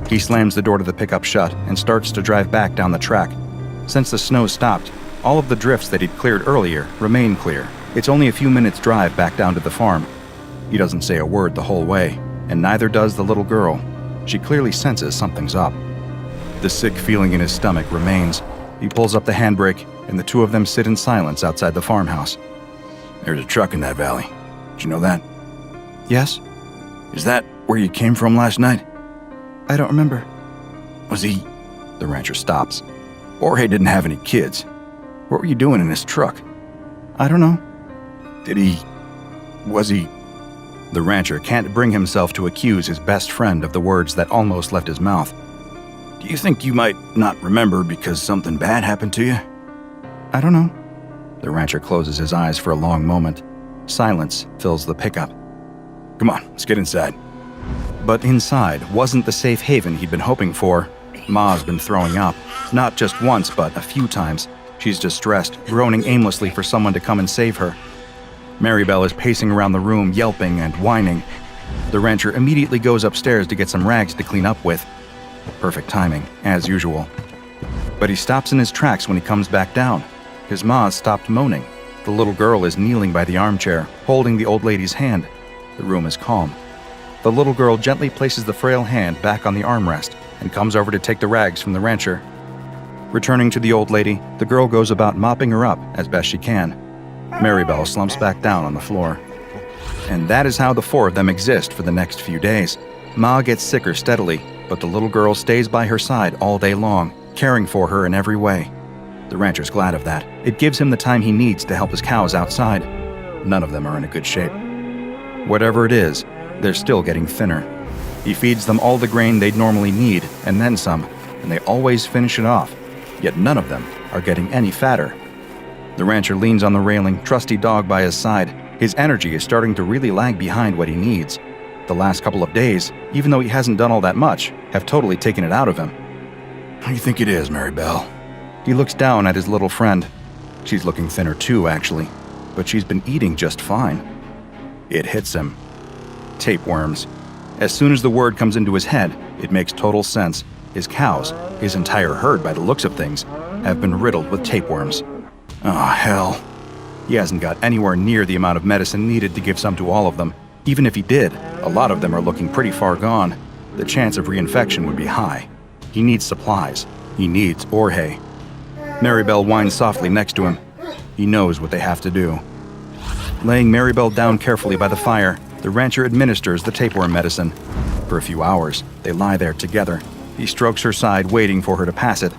He slams the door to the pickup shut and starts to drive back down the track. Since the snow stopped, all of the drifts that he'd cleared earlier remain clear. It's only a few minutes' drive back down to the farm. He doesn't say a word the whole way, and neither does the little girl. She clearly senses something's up. The sick feeling in his stomach remains. He pulls up the handbrake, and the two of them sit in silence outside the farmhouse. There's a truck in that valley. Did you know that? Yes. Is that where you came from last night? I don't remember. Was he... The rancher stops. Jorge didn't have any kids. What were you doing in his truck? I don't know. Was he... The rancher can't bring himself to accuse his best friend of the words that almost left his mouth. Do you think you might not remember because something bad happened to you? I don't know. The rancher closes his eyes for a long moment. Silence fills the pickup. Come on, let's get inside. But inside wasn't the safe haven he'd been hoping for. Ma's been throwing up. Not just once, but a few times. She's distressed, groaning aimlessly for someone to come and save her. Maribel is pacing around the room, yelping and whining. The rancher immediately goes upstairs to get some rags to clean up with. Perfect timing, as usual. But he stops in his tracks when he comes back down. His ma stopped moaning. The little girl is kneeling by the armchair, holding the old lady's hand. The room is calm. The little girl gently places the frail hand back on the armrest and comes over to take the rags from the rancher. Returning to the old lady, the girl goes about mopping her up as best she can. Maribel slumps back down on the floor. And that is how the four of them exist for the next few days. Ma gets sicker steadily, but the little girl stays by her side all day long, caring for her in every way. The rancher's glad of that. It gives him the time he needs to help his cows outside. None of them are in a good shape. Whatever it is, they're still getting thinner. He feeds them all the grain they'd normally need, and then some, and they always finish it off, yet none of them are getting any fatter. The rancher leans on the railing, trusty dog by his side. His energy is starting to really lag behind what he needs. The last couple of days, even though he hasn't done all that much, have totally taken it out of him. How do you think it is, Maribel? He looks down at his little friend. She's looking thinner too, actually, but she's been eating just fine. It hits him. Tapeworms. As soon as the word comes into his head, it makes total sense. His cows, his entire herd by the looks of things, have been riddled with tapeworms. Oh, hell. He hasn't got anywhere near the amount of medicine needed to give some to all of them. Even if he did, a lot of them are looking pretty far gone. The chance of reinfection would be high. He needs supplies. He needs Jorge. Maribel whines softly next to him. He knows what they have to do. Laying Maribel down carefully by the fire, the rancher administers the tapeworm medicine. For a few hours, they lie there together. He strokes her side, waiting for her to pass it.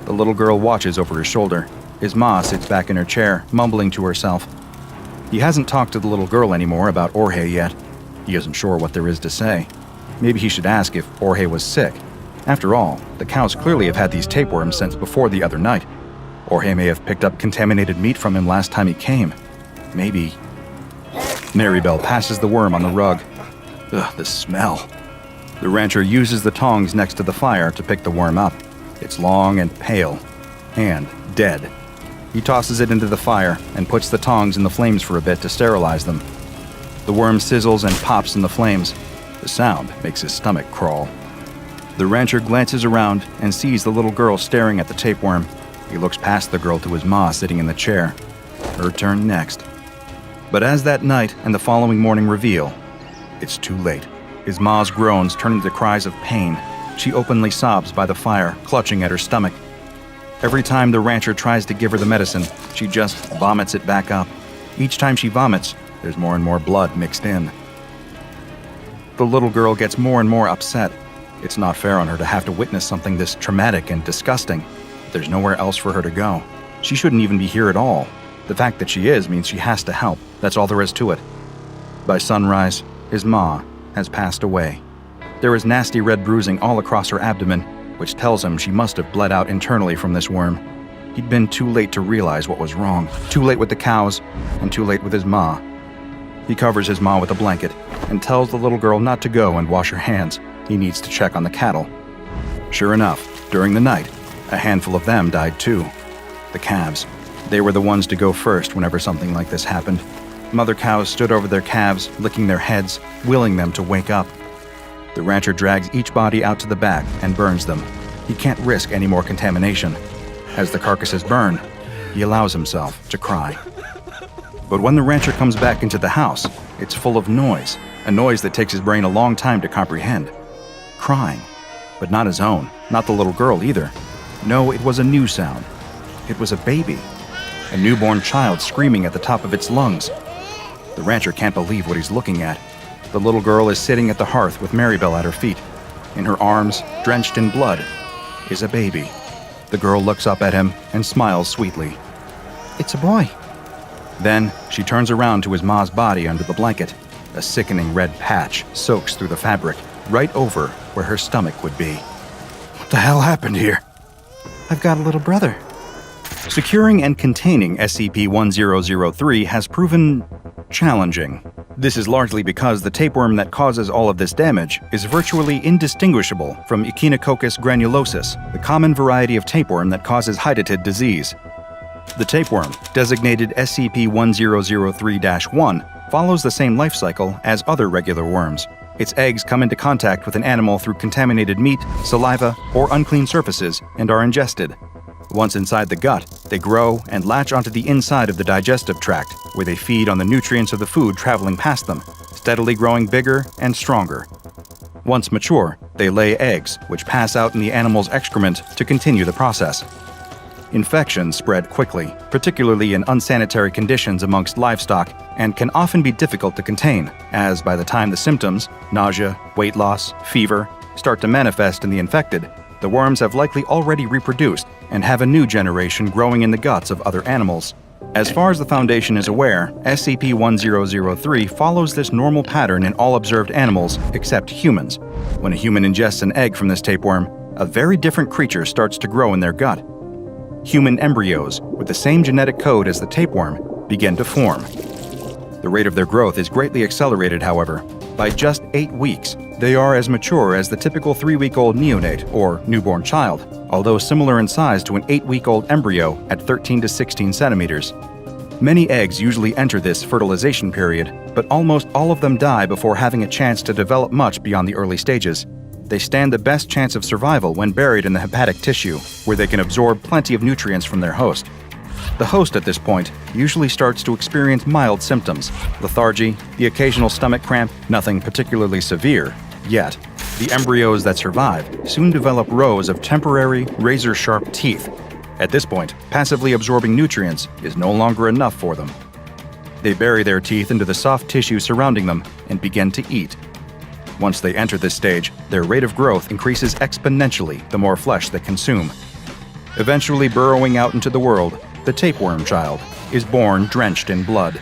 The little girl watches over his shoulder. His ma sits back in her chair, mumbling to herself. He hasn't talked to the little girl anymore about Jorge yet. He isn't sure what there is to say. Maybe he should ask if Jorge was sick. After all, the cows clearly have had these tapeworms since before the other night. Jorge may have picked up contaminated meat from him last time he came. Maybe. Maribel passes the worm on the rug. Ugh, the smell. The rancher uses the tongs next to the fire to pick the worm up. It's long and pale. And dead. He tosses it into the fire and puts the tongs in the flames for a bit to sterilize them. The worm sizzles and pops in the flames. The sound makes his stomach crawl. The rancher glances around and sees the little girl staring at the tapeworm. He looks past the girl to his ma sitting in the chair. Her turn next. But as that night and the following morning reveal, it's too late. His ma's groans turn into cries of pain. She openly sobs by the fire, clutching at her stomach. Every time the rancher tries to give her the medicine, she just vomits it back up. Each time she vomits, there's more and more blood mixed in. The little girl gets more and more upset. It's not fair on her to have to witness something this traumatic and disgusting. There's nowhere else for her to go. She shouldn't even be here at all. The fact that she is means she has to help. That's all there is to it. By sunrise, his ma has passed away. There is nasty red bruising all across her abdomen, which tells him she must have bled out internally from this worm. He'd been too late to realize what was wrong. Too late with the cows, and too late with his ma. He covers his ma with a blanket and tells the little girl not to go and wash her hands. He needs to check on the cattle. Sure enough, during the night, a handful of them died too. The calves. They were the ones to go first whenever something like this happened. Mother cows stood over their calves, licking their heads, willing them to wake up. The rancher drags each body out to the back and burns them. He can't risk any more contamination. As the carcasses burn, he allows himself to cry. But when the rancher comes back into the house, it's full of noise, a noise that takes his brain a long time to comprehend. Crying, but not his own, not the little girl either. No, it was a new sound. It was a baby. A newborn child screaming at the top of its lungs. The rancher can't believe what he's looking at. The little girl is sitting at the hearth with Maribel at her feet. In her arms, drenched in blood, is a baby. The girl looks up at him and smiles sweetly. It's a boy. Then she turns around to his ma's body under the blanket. A sickening red patch soaks through the fabric, right over where her stomach would be. What the hell happened here? I've got a little brother. Securing and containing SCP-1003 has proven challenging. This is largely because the tapeworm that causes all of this damage is virtually indistinguishable from Echinococcus granulosus, the common variety of tapeworm that causes hydatid disease. The tapeworm, designated SCP-1003-1, follows the same life cycle as other regular worms. Its eggs come into contact with an animal through contaminated meat, saliva, or unclean surfaces and are ingested. Once inside the gut, they grow and latch onto the inside of the digestive tract, where they feed on the nutrients of the food traveling past them, steadily growing bigger and stronger. Once mature, they lay eggs, which pass out in the animal's excrement to continue the process. Infections spread quickly, particularly in unsanitary conditions amongst livestock, and can often be difficult to contain, as by the time the symptoms, nausea, weight loss, fever, start to manifest in the infected, the worms have likely already reproduced and have a new generation growing in the guts of other animals. As far as the Foundation is aware, SCP-1003 follows this normal pattern in all observed animals except humans. When a human ingests an egg from this tapeworm, a very different creature starts to grow in their gut. Human embryos, with the same genetic code as the tapeworm, begin to form. The rate of their growth is greatly accelerated, however. By just 8 weeks, they are as mature as the typical 3-week-old neonate or newborn child, although similar in size to an 8-week-old embryo at 13 to 16 centimeters. Many eggs usually enter this fertilization period, but almost all of them die before having a chance to develop much beyond the early stages. They stand the best chance of survival when buried in the hepatic tissue, where they can absorb plenty of nutrients from their host. The host at this point usually starts to experience mild symptoms, lethargy, the occasional stomach cramp, nothing particularly severe, yet. The embryos that survive soon develop rows of temporary, razor-sharp teeth. At this point, passively absorbing nutrients is no longer enough for them. They bury their teeth into the soft tissue surrounding them and begin to eat. Once they enter this stage, their rate of growth increases exponentially the more flesh they consume. Eventually burrowing out into the world, the tapeworm child is born drenched in blood.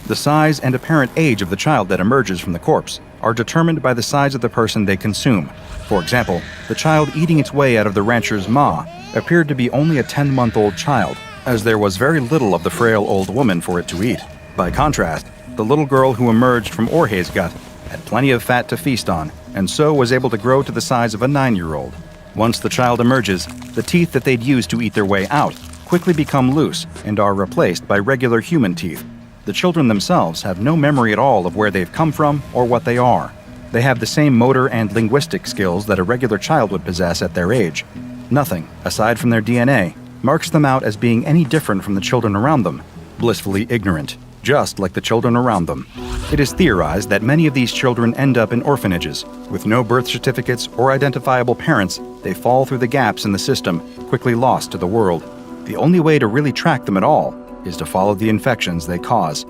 The size and apparent age of the child that emerges from the corpse are determined by the size of the person they consume. For example, the child eating its way out of the rancher's maw appeared to be only a 10-month-old child, as there was very little of the frail old woman for it to eat. By contrast, the little girl who emerged from Orhe's gut had plenty of fat to feast on, and so was able to grow to the size of a 9-year-old. Once the child emerges, the teeth that they'd used to eat their way out quickly become loose and are replaced by regular human teeth. The children themselves have no memory at all of where they've come from or what they are. They have the same motor and linguistic skills that a regular child would possess at their age. Nothing, aside from their DNA, marks them out as being any different from the children around them, blissfully ignorant, just like the children around them. It is theorized that many of these children end up in orphanages. With no birth certificates or identifiable parents, they fall through the gaps in the system, quickly lost to the world. The only way to really track them at all is to follow the infections they cause.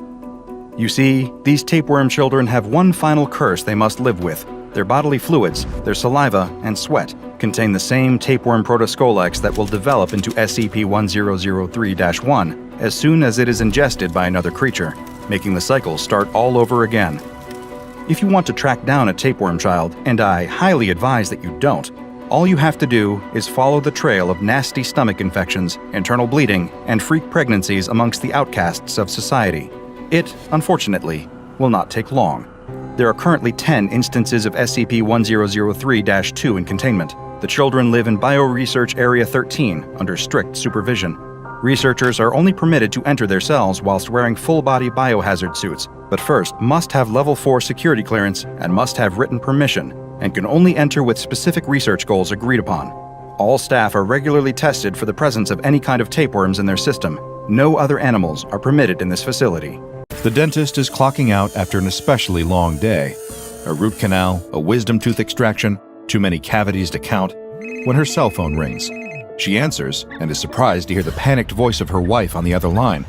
You see, these tapeworm children have one final curse they must live with. Their bodily fluids, their saliva and sweat, contain the same tapeworm protoscolex that will develop into SCP-1003-1 as soon as it is ingested by another creature, making the cycle start all over again. If you want to track down a tapeworm child, and I highly advise that you don't, all you have to do is follow the trail of nasty stomach infections, internal bleeding, and freak pregnancies amongst the outcasts of society. It, unfortunately, will not take long. There are currently 10 instances of SCP-1003-2 in containment. The children live in Bioresearch Area 13 under strict supervision. Researchers are only permitted to enter their cells whilst wearing full-body biohazard suits, but first must have Level 4 security clearance and must have written permission, and can only enter with specific research goals agreed upon. All staff are regularly tested for the presence of any kind of tapeworms in their system. No other animals are permitted in this facility. The dentist is clocking out after an especially long day. A root canal, a wisdom tooth extraction, too many cavities to count, when her cell phone rings. She answers and is surprised to hear the panicked voice of her wife on the other line.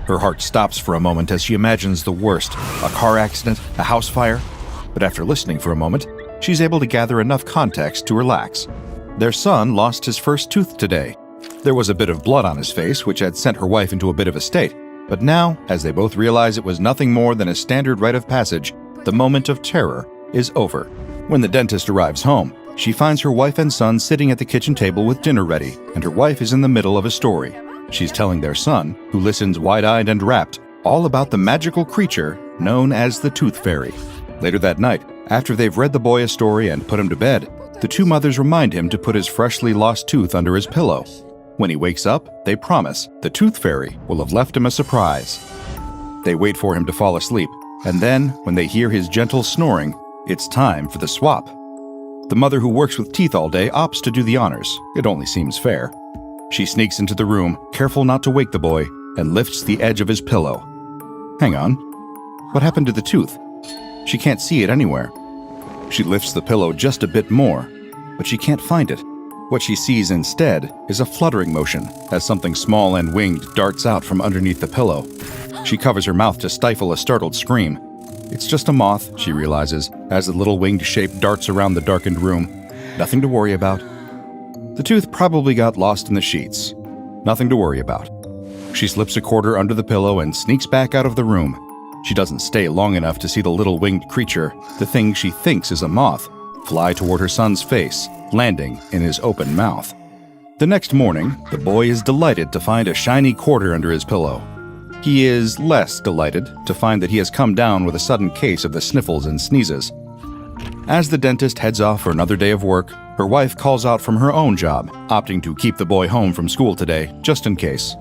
Her heart stops for a moment as she imagines the worst, a car accident, a house fire. But after listening for a moment, she's able to gather enough context to relax. Their son lost his first tooth today. There was a bit of blood on his face, which had sent her wife into a bit of a state. But now, as they both realize it was nothing more than a standard rite of passage, the moment of terror is over. When the dentist arrives home, she finds her wife and son sitting at the kitchen table with dinner ready, and her wife is in the middle of a story. She's telling their son, who listens wide-eyed and rapt, all about the magical creature known as the Tooth Fairy. Later that night, after they've read the boy a story and put him to bed, the two mothers remind him to put his freshly lost tooth under his pillow. When he wakes up, they promise the Tooth Fairy will have left him a surprise. They wait for him to fall asleep, and then, when they hear his gentle snoring, it's time for the swap. The mother who works with teeth all day opts to do the honors. It only seems fair. She sneaks into the room, careful not to wake the boy, and lifts the edge of his pillow. Hang on. What happened to the tooth? She can't see it anywhere. She lifts the pillow just a bit more, but she can't find it. What she sees instead is a fluttering motion as something small and winged darts out from underneath the pillow. She covers her mouth to stifle a startled scream. It's just a moth, she realizes, as the little winged shape darts around the darkened room. Nothing to worry about. The tooth probably got lost in the sheets. Nothing to worry about. She slips a quarter under the pillow and sneaks back out of the room. She doesn't stay long enough to see the little winged creature, the thing she thinks is a moth, fly toward her son's face, landing in his open mouth. The next morning, the boy is delighted to find a shiny quarter under his pillow. He is less delighted to find that he has come down with a sudden case of the sniffles and sneezes. As the dentist heads off for another day of work, her wife calls out from her own job, opting to keep the boy home from school today, just in case.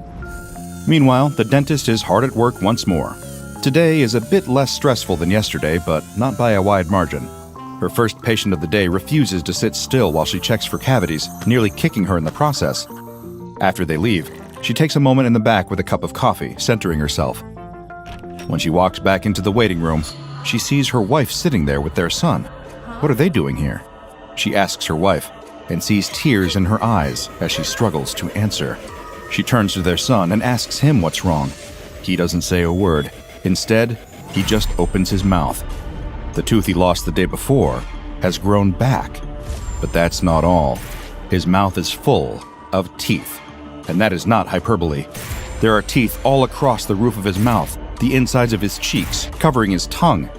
Meanwhile, the dentist is hard at work once more. Today is a bit less stressful than yesterday, but not by a wide margin. Her first patient of the day refuses to sit still while she checks for cavities, nearly kicking her in the process. After they leave, she takes a moment in the back with a cup of coffee, centering herself. When she walks back into the waiting room, she sees her wife sitting there with their son. What are they doing here? She asks her wife, and sees tears in her eyes as she struggles to answer. She turns to their son and asks him what's wrong. He doesn't say a word. Instead, he just opens his mouth. The tooth he lost the day before has grown back. But that's not all. His mouth is full of teeth. And that is not hyperbole. There are teeth all across the roof of his mouth, the insides of his cheeks, covering his tongue.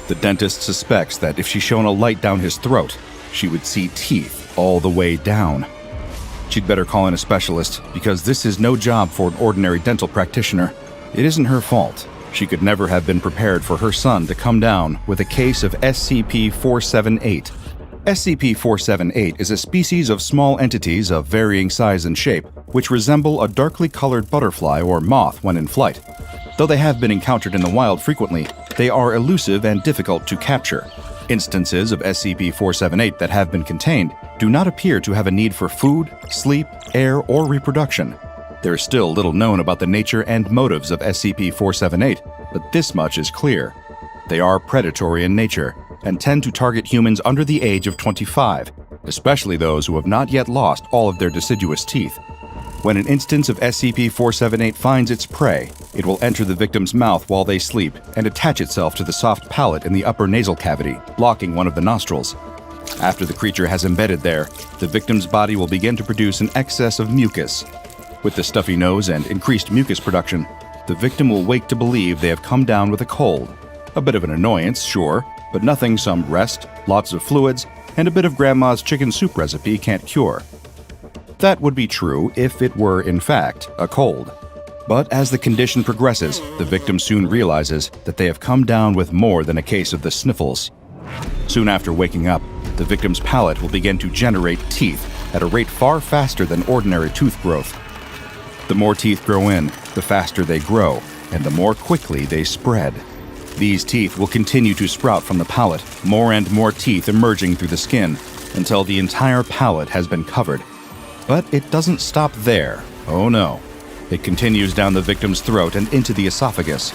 The dentist suspects that if she shone a light down his throat, she would see teeth all the way down. She'd better call in a specialist, because this is no job for an ordinary dental practitioner. It isn't her fault. She could never have been prepared for her son to come down with a case of SCP-513. SCP-513 is a species of small entities of varying size and shape, which resemble a darkly colored butterfly or moth when in flight. Though they have been encountered in the wild frequently, they are elusive and difficult to capture. Instances of SCP-513 that have been contained do not appear to have a need for food, sleep, air, or reproduction. There is still little known about the nature and motives of SCP-513, but this much is clear. They are predatory in nature and tend to target humans under the age of 25, especially those who have not yet lost all of their deciduous teeth. When an instance of SCP-513 finds its prey, it will enter the victim's mouth while they sleep and attach itself to the soft palate in the upper nasal cavity, blocking one of the nostrils. After the creature has embedded there, the victim's body will begin to produce an excess of mucus. With the stuffy nose and increased mucus production, the victim will wake to believe they have come down with a cold. A bit of an annoyance, sure, but nothing some rest, lots of fluids, and a bit of grandma's chicken soup recipe can't cure. That would be true if it were, in fact, a cold. But as the condition progresses, the victim soon realizes that they have come down with more than a case of the sniffles. Soon after waking up, the victim's palate will begin to generate teeth at a rate far faster than ordinary tooth growth. The more teeth grow in, the faster they grow, and the more quickly they spread. These teeth will continue to sprout from the palate, more and more teeth emerging through the skin, until the entire palate has been covered. But it doesn't stop there. Oh no. It continues down the victim's throat and into the esophagus.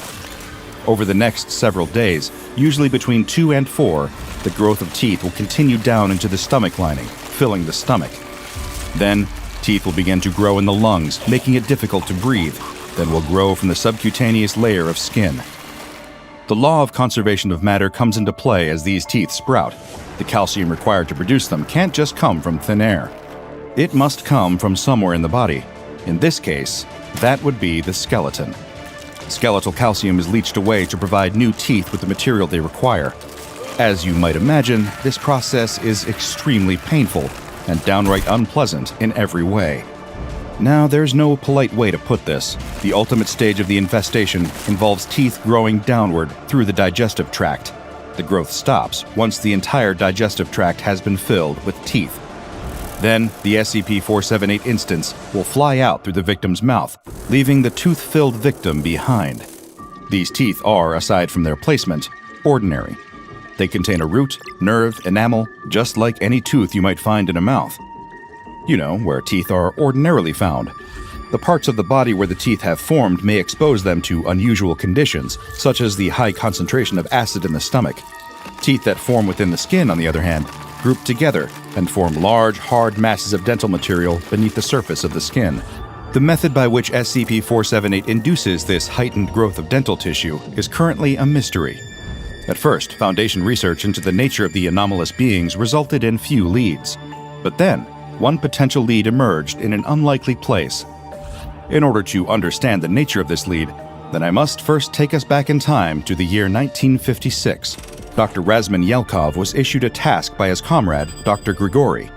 Over the next several days, usually between 2 and 4, the growth of teeth will continue down into the stomach lining, filling the stomach. Then, teeth will begin to grow in the lungs, making it difficult to breathe, then will grow from the subcutaneous layer of skin. The law of conservation of matter comes into play as these teeth sprout. The calcium required to produce them can't just come from thin air. It must come from somewhere in the body. In this case, that would be the skeleton. Skeletal calcium is leached away to provide new teeth with the material they require. As you might imagine, this process is extremely painful and downright unpleasant in every way. Now, there's no polite way to put this. The ultimate stage of the infestation involves teeth growing downward through the digestive tract. The growth stops once the entire digestive tract has been filled with teeth. Then, the SCP-513 instance will fly out through the victim's mouth, leaving the tooth-filled victim behind. These teeth are, aside from their placement, ordinary. They contain a root, nerve, enamel, just like any tooth you might find in a mouth. You know, where teeth are ordinarily found. The parts of the body where the teeth have formed may expose them to unusual conditions, such as the high concentration of acid in the stomach. Teeth that form within the skin, on the other hand, group together and form large, hard masses of dental material beneath the surface of the skin. The method by which SCP-513 induces this heightened growth of dental tissue is currently a mystery. At first, Foundation research into the nature of the anomalous beings resulted in few leads. But then, one potential lead emerged in an unlikely place. In order to understand the nature of this lead, then I must first take us back in time to the year 1956. Dr. Razman Yelkov was issued a task by his comrade, Dr. Grigory.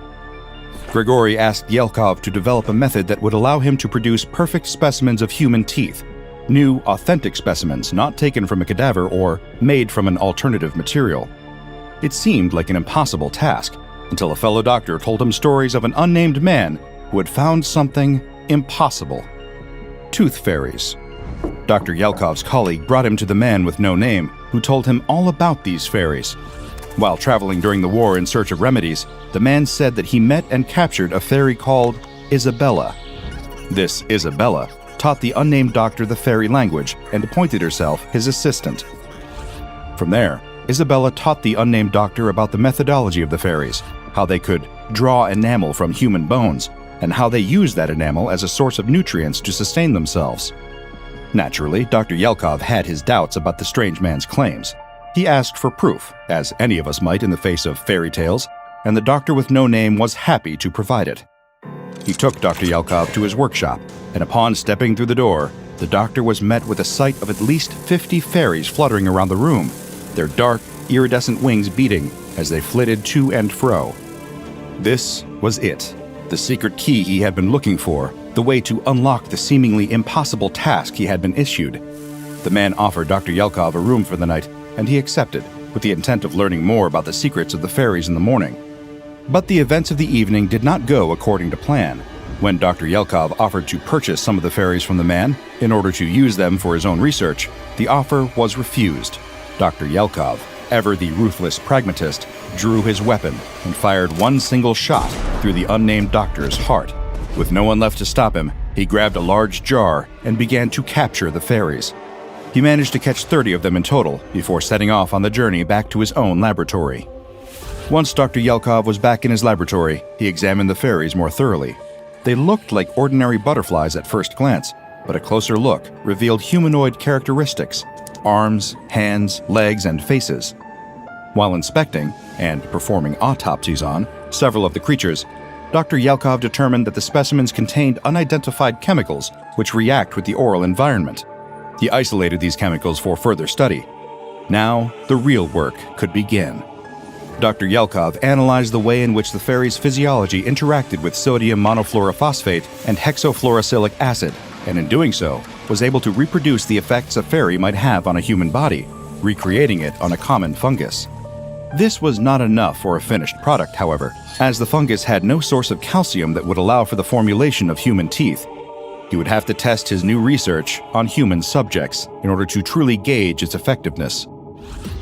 Grigory asked Yelkov to develop a method that would allow him to produce perfect specimens of human teeth, new, authentic specimens not taken from a cadaver or made from an alternative material. It seemed like an impossible task, until a fellow doctor told him stories of an unnamed man who had found something impossible. Tooth fairies. Dr. Yelkov's colleague brought him to the man with no name, who told him all about these fairies. While traveling during the war in search of remedies, the man said that he met and captured a fairy called Isabella. This Isabella taught the unnamed doctor the fairy language and appointed herself his assistant. From there, Isabella taught the unnamed doctor about the methodology of the fairies, how they could draw enamel from human bones, and how they used that enamel as a source of nutrients to sustain themselves. Naturally, Dr. Yelkov had his doubts about the strange man's claims. He asked for proof, as any of us might in the face of fairy tales, and the doctor with no name was happy to provide it. He took Dr. Yelkov to his workshop, and upon stepping through the door, the doctor was met with a sight of at least 50 fairies fluttering around the room, their dark, iridescent wings beating as they flitted to and fro. This was it, the secret key he had been looking for, the way to unlock the seemingly impossible task he had been issued. The man offered Dr. Yelkov a room for the night, and he accepted, with the intent of learning more about the secrets of the fairies in the morning. But the events of the evening did not go according to plan. When Dr. Yelkov offered to purchase some of the fairies from the man in order to use them for his own research, the offer was refused. Dr. Yelkov, ever the ruthless pragmatist, drew his weapon and fired one single shot through the unnamed doctor's heart. With no one left to stop him, he grabbed a large jar and began to capture the fairies. He managed to catch 30 of them in total before setting off on the journey back to his own laboratory. Once Dr. Yelkov was back in his laboratory, he examined the fairies more thoroughly. They looked like ordinary butterflies at first glance, but a closer look revealed humanoid characteristics: arms, hands, legs, and faces. While inspecting and performing autopsies on several of the creatures, Dr. Yelkov determined that the specimens contained unidentified chemicals which react with the oral environment. He isolated these chemicals for further study. Now, the real work could begin. Dr. Yelkov analyzed the way in which the fairies' physiology interacted with sodium monofluorophosphate and hexafluorosilicic acid, and in doing so, was able to reproduce the effects a fairy might have on a human body, recreating it on a common fungus. This was not enough for a finished product, however, as the fungus had no source of calcium that would allow for the formulation of human teeth. He would have to test his new research on human subjects in order to truly gauge its effectiveness.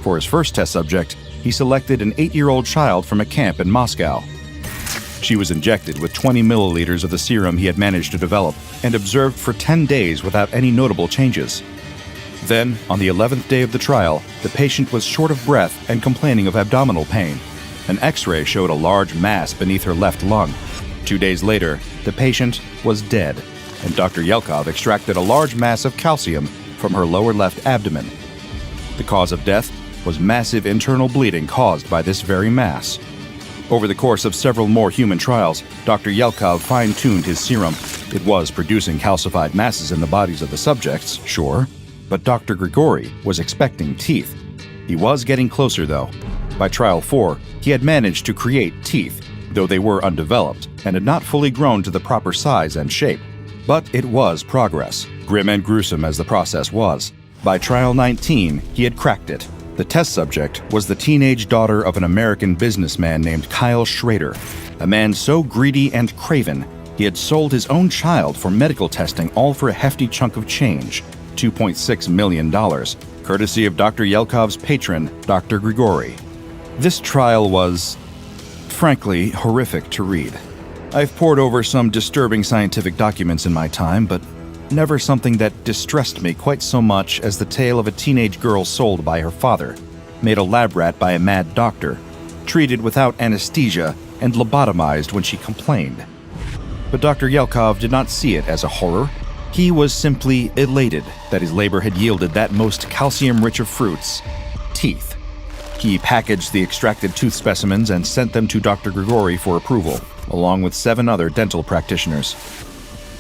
For his first test subject, he selected an 8-year-old child from a camp in Moscow. She was injected with 20 milliliters of the serum he had managed to develop and observed for 10 days without any notable changes. Then, on the 11th day of the trial, the patient was short of breath and complaining of abdominal pain. An X-ray showed a large mass beneath her left lung. 2 days later, the patient was dead, and Dr. Yelkov extracted a large mass of calcium from her lower left abdomen. The cause of death was massive internal bleeding caused by this very mass. Over the course of several more human trials, Dr. Yelkov fine-tuned his serum. It was producing calcified masses in the bodies of the subjects, sure, but Dr. Grigory was expecting teeth. He was getting closer, though. By trial 4, he had managed to create teeth, though they were undeveloped and had not fully grown to the proper size and shape. But it was progress, grim and gruesome as the process was. By trial 19, he had cracked it. The test subject was the teenage daughter of an American businessman named Kyle Schrader, a man so greedy and craven he had sold his own child for medical testing, all for a hefty chunk of change, $2.6 million, courtesy of Dr. Yelkov's patron, Dr. Grigory. This trial was, frankly, horrific to read. I've pored over some disturbing scientific documents in my time, but never something that distressed me quite so much as the tale of a teenage girl sold by her father, made a lab rat by a mad doctor, treated without anesthesia, and lobotomized when she complained. But Dr. Yelkov did not see it as a horror. He was simply elated that his labor had yielded that most calcium-rich of fruits, teeth. He packaged the extracted tooth specimens and sent them to Dr. Grigory for approval, along with 7 other dental practitioners.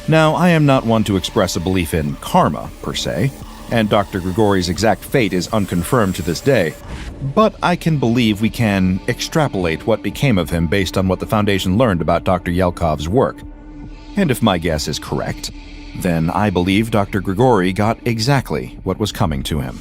Now, I am not one to express a belief in karma, per se, and Dr. Grigori's exact fate is unconfirmed to this day, but I can believe we can extrapolate what became of him based on what the Foundation learned about Dr. Yelkov's work. And if my guess is correct, then I believe Dr. Grigori got exactly what was coming to him.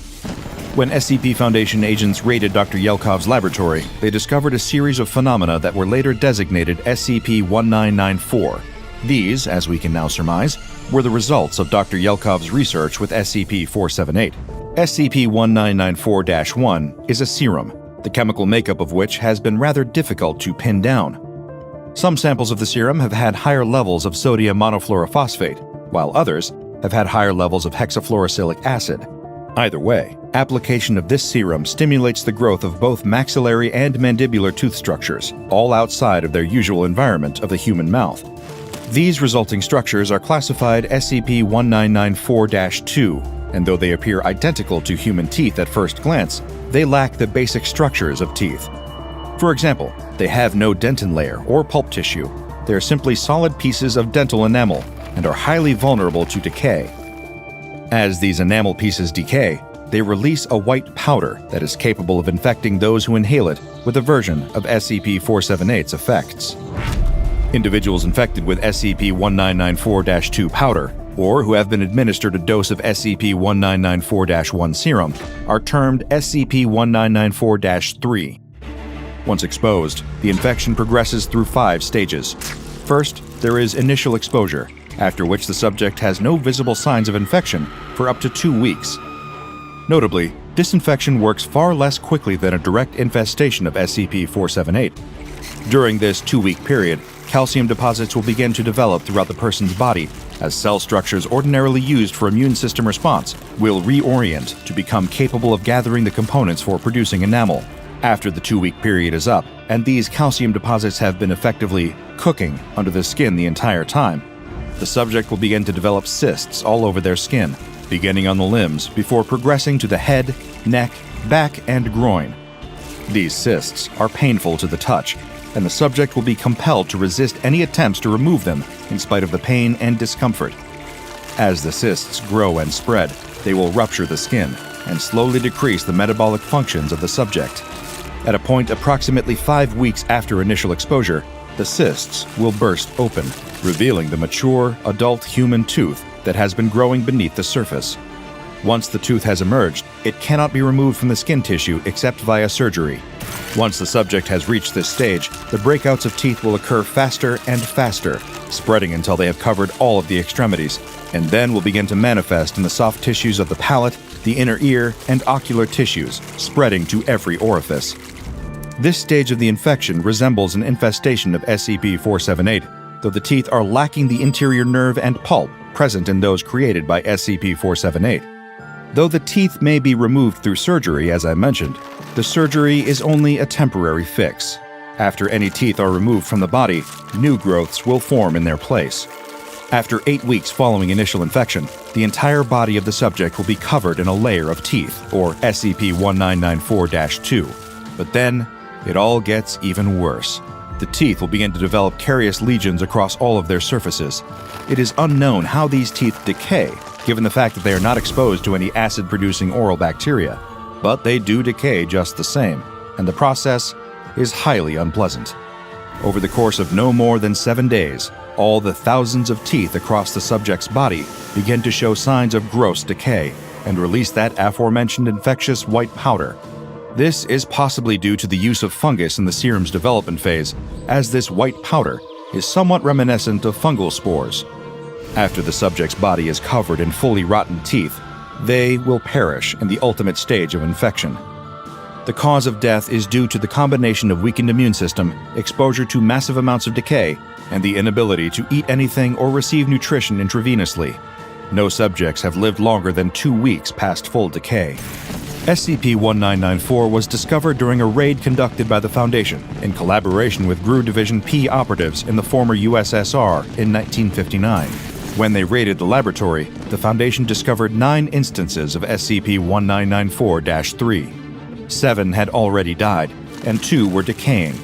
When SCP Foundation agents raided Dr. Yelkov's laboratory, they discovered a series of phenomena that were later designated SCP-1994. These, as we can now surmise, were the results of Dr. Yelkov's research with SCP-478. SCP-1994-1 is a serum, the chemical makeup of which has been rather difficult to pin down. Some samples of the serum have had higher levels of sodium monofluorophosphate, while others have had higher levels of hexafluorosilicic acid. Either way, application of this serum stimulates the growth of both maxillary and mandibular tooth structures, all outside of their usual environment of the human mouth. These resulting structures are classified SCP-1994-2, and though they appear identical to human teeth at first glance, they lack the basic structures of teeth. For example, they have no dentin layer or pulp tissue. They are simply solid pieces of dental enamel and are highly vulnerable to decay. As these enamel pieces decay, they release a white powder that is capable of infecting those who inhale it with a version of SCP-478's effects. Individuals infected with SCP-1994-2 powder, or who have been administered a dose of SCP-1994-1 serum, are termed SCP-1994-3. Once exposed, the infection progresses through 5 stages. First, there is initial exposure, after which the subject has no visible signs of infection for up to 2 weeks. Notably, this infection works far less quickly than a direct infestation of SCP-478. During this 2-week period, calcium deposits will begin to develop throughout the person's body, as cell structures ordinarily used for immune system response will reorient to become capable of gathering the components for producing enamel. After the 2-week period is up, and these calcium deposits have been effectively cooking under the skin the entire time, the subject will begin to develop cysts all over their skin, beginning on the limbs before progressing to the head, neck, back, and groin. These cysts are painful to the touch, and the subject will be compelled to resist any attempts to remove them in spite of the pain and discomfort. As the cysts grow and spread, they will rupture the skin and slowly decrease the metabolic functions of the subject. At a point approximately 5 weeks after initial exposure, the cysts will burst open, revealing the mature, adult human tooth that has been growing beneath the surface. Once the tooth has emerged, it cannot be removed from the skin tissue except via surgery. Once the subject has reached this stage, the breakouts of teeth will occur faster and faster, spreading until they have covered all of the extremities, and then will begin to manifest in the soft tissues of the palate, the inner ear, and ocular tissues, spreading to every orifice. This stage of the infection resembles an infestation of SCP-478, though the teeth are lacking the interior nerve and pulp present in those created by SCP-478. Though the teeth may be removed through surgery, as I mentioned, the surgery is only a temporary fix. After any teeth are removed from the body, new growths will form in their place. After 8 weeks following initial infection, the entire body of the subject will be covered in a layer of teeth, or SCP-1994-2. But then, it all gets even worse. The teeth will begin to develop carious lesions across all of their surfaces. It is unknown how these teeth decay, given the fact that they are not exposed to any acid-producing oral bacteria. But they do decay just the same, and the process is highly unpleasant. Over the course of no more than 7 days, all the thousands of teeth across the subject's body begin to show signs of gross decay and release that aforementioned infectious white powder. This is possibly due to the use of fungus in the serum's development phase, as this white powder is somewhat reminiscent of fungal spores. After the subject's body is covered in fully rotten teeth, they will perish in the ultimate stage of infection. The cause of death is due to the combination of weakened immune system, exposure to massive amounts of decay, and the inability to eat anything or receive nutrition intravenously. No subjects have lived longer than 2 weeks past full decay. SCP-1994 was discovered during a raid conducted by the Foundation in collaboration with GRU Division P operatives in the former USSR in 1959. When they raided the laboratory, the Foundation discovered 9 instances of SCP-1994-3. 7 had already died, and 2 were decaying.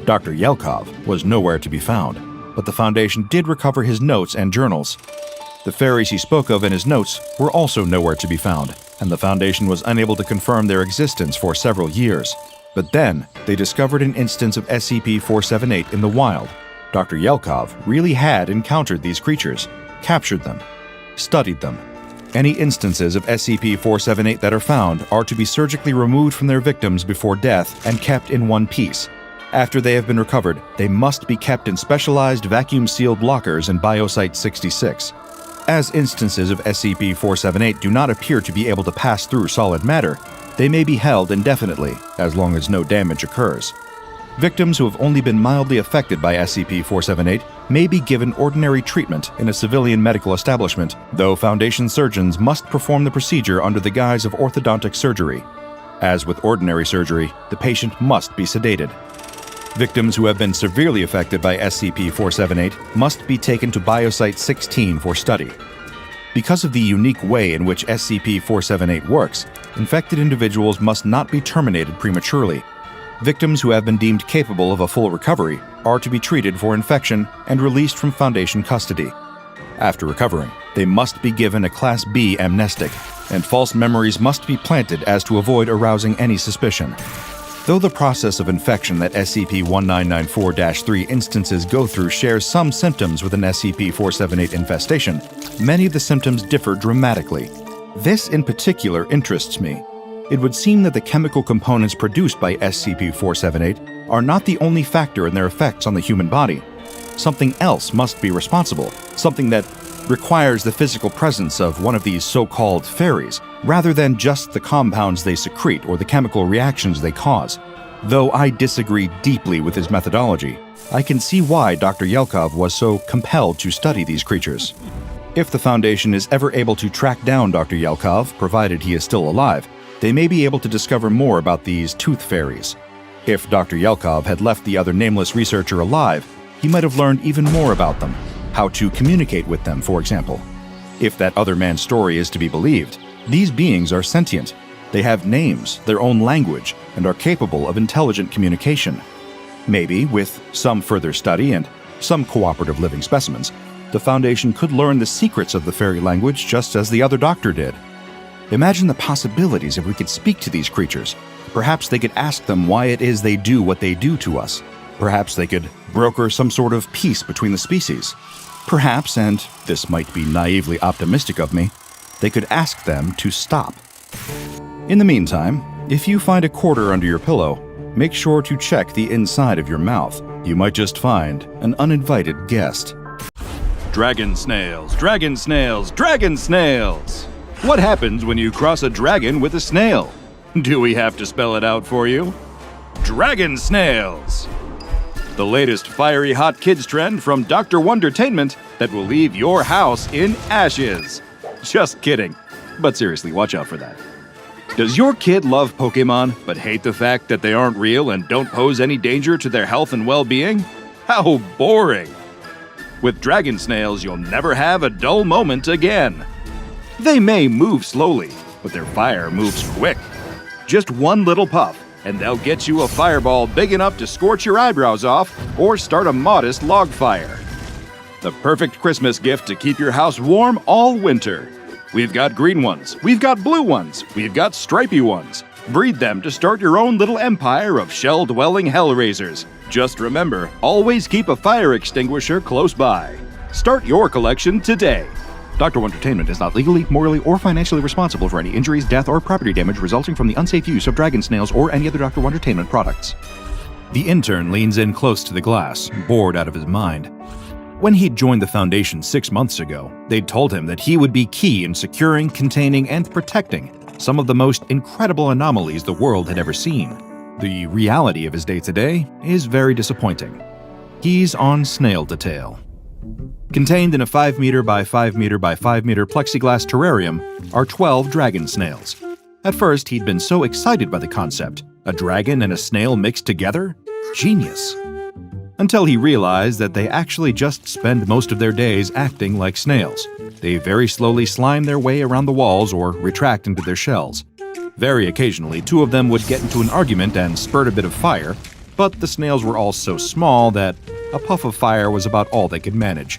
Dr. Yelkov was nowhere to be found. but the Foundation did recover his notes and journals. The fairies he spoke of in his notes were also nowhere to be found, and the Foundation was unable to confirm their existence for several years. But then, they discovered an instance of SCP-478 in the wild. Dr. Yelkov really had encountered these creatures, captured them, studied them. Any instances of SCP-478 that are found are to be surgically removed from their victims before death and kept in one piece. After they have been recovered, they must be kept in specialized vacuum-sealed lockers in Biosite 66. As instances of SCP-478 do not appear to be able to pass through solid matter, they may be held indefinitely, as long as no damage occurs. Victims who have only been mildly affected by SCP-478 may be given ordinary treatment in a civilian medical establishment, though Foundation surgeons must perform the procedure under the guise of orthodontic surgery. As with ordinary surgery, the patient must be sedated. Victims who have been severely affected by SCP-478 must be taken to Biosite 16 for study. Because of the unique way in which SCP-478 works, infected individuals must not be terminated prematurely. Victims who have been deemed capable of a full recovery are to be treated for infection and released from Foundation custody. After recovering, they must be given a Class B amnestic, and false memories must be planted as to avoid arousing any suspicion. Though the process of infection that SCP-1994-3 instances go through shares some symptoms with an SCP-478 infestation, many of the symptoms differ dramatically. This in particular interests me. It would seem that the chemical components produced by SCP-478 are not the only factor in their effects on the human body. Something else must be responsible, something that requires the physical presence of one of these so-called fairies, rather than just the compounds they secrete or the chemical reactions they cause. Though I disagree deeply with his methodology, I can see why Dr. Yelkov was so compelled to study these creatures. If the Foundation is ever able to track down Dr. Yelkov, provided he is still alive, they may be able to discover more about these tooth fairies. If Dr. Yelkov had left the other nameless researcher alive, he might have learned even more about them, how to communicate with them, for example. If that other man's story is to be believed, these beings are sentient. They have names, their own language, and are capable of intelligent communication. Maybe, with some further study and some cooperative living specimens, the Foundation could learn the secrets of the fairy language just as the other doctor did. Imagine the possibilities if we could speak to these creatures. Perhaps they could ask them why it is they do what they do to us. Perhaps they could broker some sort of peace between the species. Perhaps, and this might be naively optimistic of me, they could ask them to stop. In the meantime, if you find a quarter under your pillow, make sure to check the inside of your mouth. You might just find an uninvited guest. Dragon snails, dragon snails, dragon snails! What happens when you cross a dragon with a snail? Do we have to spell it out for you? Dragon snails! The latest fiery hot kids trend from Dr. Wondertainment that will leave your house in ashes. Just kidding. But seriously, watch out for that. Does your kid love Pokemon, but hate the fact that they aren't real and don't pose any danger to their health and well-being? How boring! With dragon snails, you'll never have a dull moment again. They may move slowly, but their fire moves quick. Just one little puff, and they'll get you a fireball big enough to scorch your eyebrows off or start a modest log fire. The perfect Christmas gift to keep your house warm all winter. We've got green ones, we've got blue ones, we've got stripy ones. Breed them to start your own little empire of shell-dwelling hellraisers. Just remember, always keep a fire extinguisher close by. Start your collection today. Dr. Wondertainment is not legally, morally, or financially responsible for any injuries, death, or property damage resulting from the unsafe use of dragon snails or any other Dr. Wondertainment products. The intern leans in close to the glass, bored out of his mind. When he'd joined the Foundation 6 months ago, they'd told him that he would be key in securing, containing, and protecting some of the most incredible anomalies the world had ever seen. The reality of his day-to-day is very disappointing. He's on snail detail. Contained in a 5 meter by 5 meter by 5 meter plexiglass terrarium are 12 dragon snails. At first, he'd been so excited by the concept. A dragon and a snail mixed together? Genius. Until he realized that they actually just spend most of their days acting like snails. They very slowly slime their way around the walls or retract into their shells. Very occasionally, two of them would get into an argument and spurt a bit of fire, but the snails were all so small that a puff of fire was about all they could manage.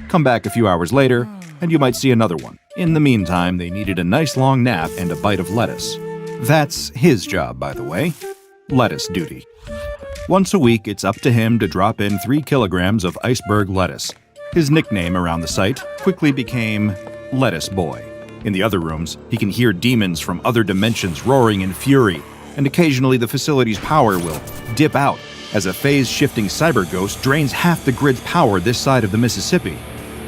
Come back a few hours later, and you might see another one. In the meantime, they needed a nice long nap and a bite of lettuce. That's his job, by the way. Lettuce duty. Once a week, it's up to him to drop in 3 kilograms of iceberg lettuce. His nickname around the site quickly became Lettuce Boy. In the other rooms, he can hear demons from other dimensions roaring in fury, and occasionally the facility's power will dip out as a phase-shifting cyber ghost drains half the grid's power this side of the Mississippi.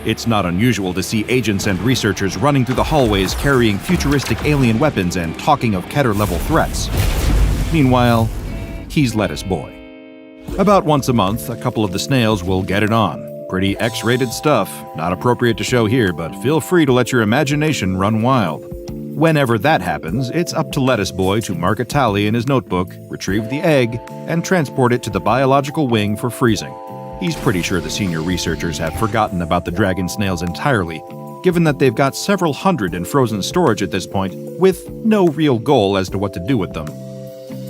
It's not unusual to see agents and researchers running through the hallways carrying futuristic alien weapons and talking of Keter-level threats. Meanwhile, he's Lettuce Boy. About once a month, a couple of the snails will get it on. Pretty X-rated stuff, not appropriate to show here, but feel free to let your imagination run wild. Whenever that happens, it's up to Lettuce Boy to mark a tally in his notebook, retrieve the egg, and transport it to the biological wing for freezing. He's pretty sure the senior researchers have forgotten about the dragon snails entirely, given that they've got several hundred in frozen storage at this point, with no real goal as to what to do with them.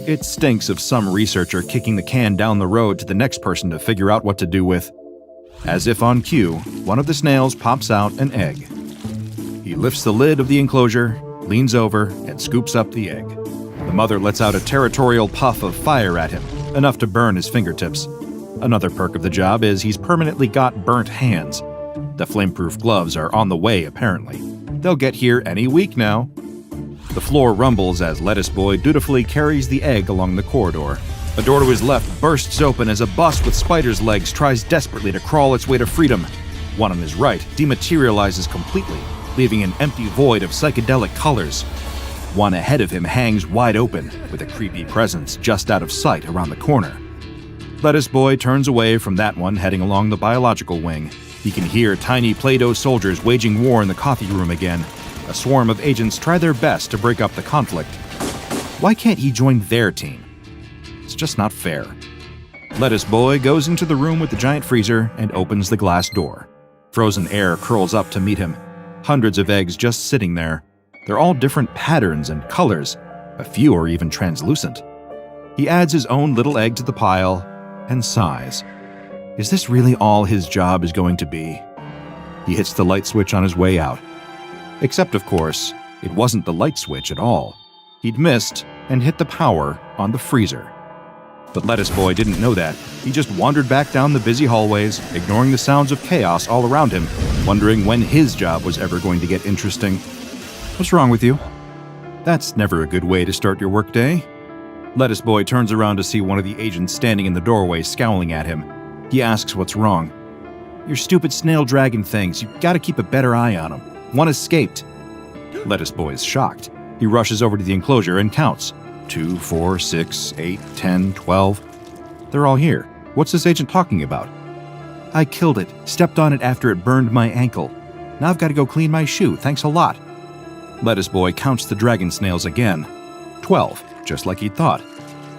It stinks of some researcher kicking the can down the road to the next person to figure out what to do with. As if on cue, one of the snails pops out an egg. He lifts the lid of the enclosure, leans over, and scoops up the egg. The mother lets out a territorial puff of fire at him, enough to burn his fingertips. Another perk of the job is he's permanently got burnt hands. The flameproof gloves are on the way, apparently. They'll get here any week now. The floor rumbles as Lettuce Boy dutifully carries the egg along the corridor. A door to his left bursts open as a bus with spider's legs tries desperately to crawl its way to freedom. One on his right dematerializes completely, leaving an empty void of psychedelic colors. One ahead of him hangs wide open, with a creepy presence just out of sight around the corner. Lettuce Boy turns away from that one heading along the biological wing. He can hear tiny Play-Doh soldiers waging war in the coffee room again. A swarm of agents try their best to break up the conflict. Why can't he join their team? It's just not fair. Lettuce Boy goes into the room with the giant freezer and opens the glass door. Frozen air curls up to meet him. Hundreds of eggs just sitting there. They're all different patterns and colors. A few are even translucent. He adds his own little egg to the pile and sighs. Is this really all his job is going to be? He hits the light switch on his way out. Except, of course, it wasn't the light switch at all. He'd missed and hit the power on the freezer. But Lettuce Boy didn't know that. He just wandered back down the busy hallways, ignoring the sounds of chaos all around him, wondering when his job was ever going to get interesting. What's wrong with you? That's never a good way to start your workday. Lettuce Boy turns around to see one of the agents standing in the doorway scowling at him. He asks what's wrong. Your stupid snail dragon things, you've got to keep a better eye on them. One escaped. Lettuce Boy is shocked. He rushes over to the enclosure and counts. 2, 4, 6, 8, 10, 12. They're all here. What's this agent talking about? I killed it, stepped on it after it burned my ankle. Now I've got to go clean my shoe, thanks a lot. Lettuce Boy counts the dragon snails again. 12, just like he'd thought.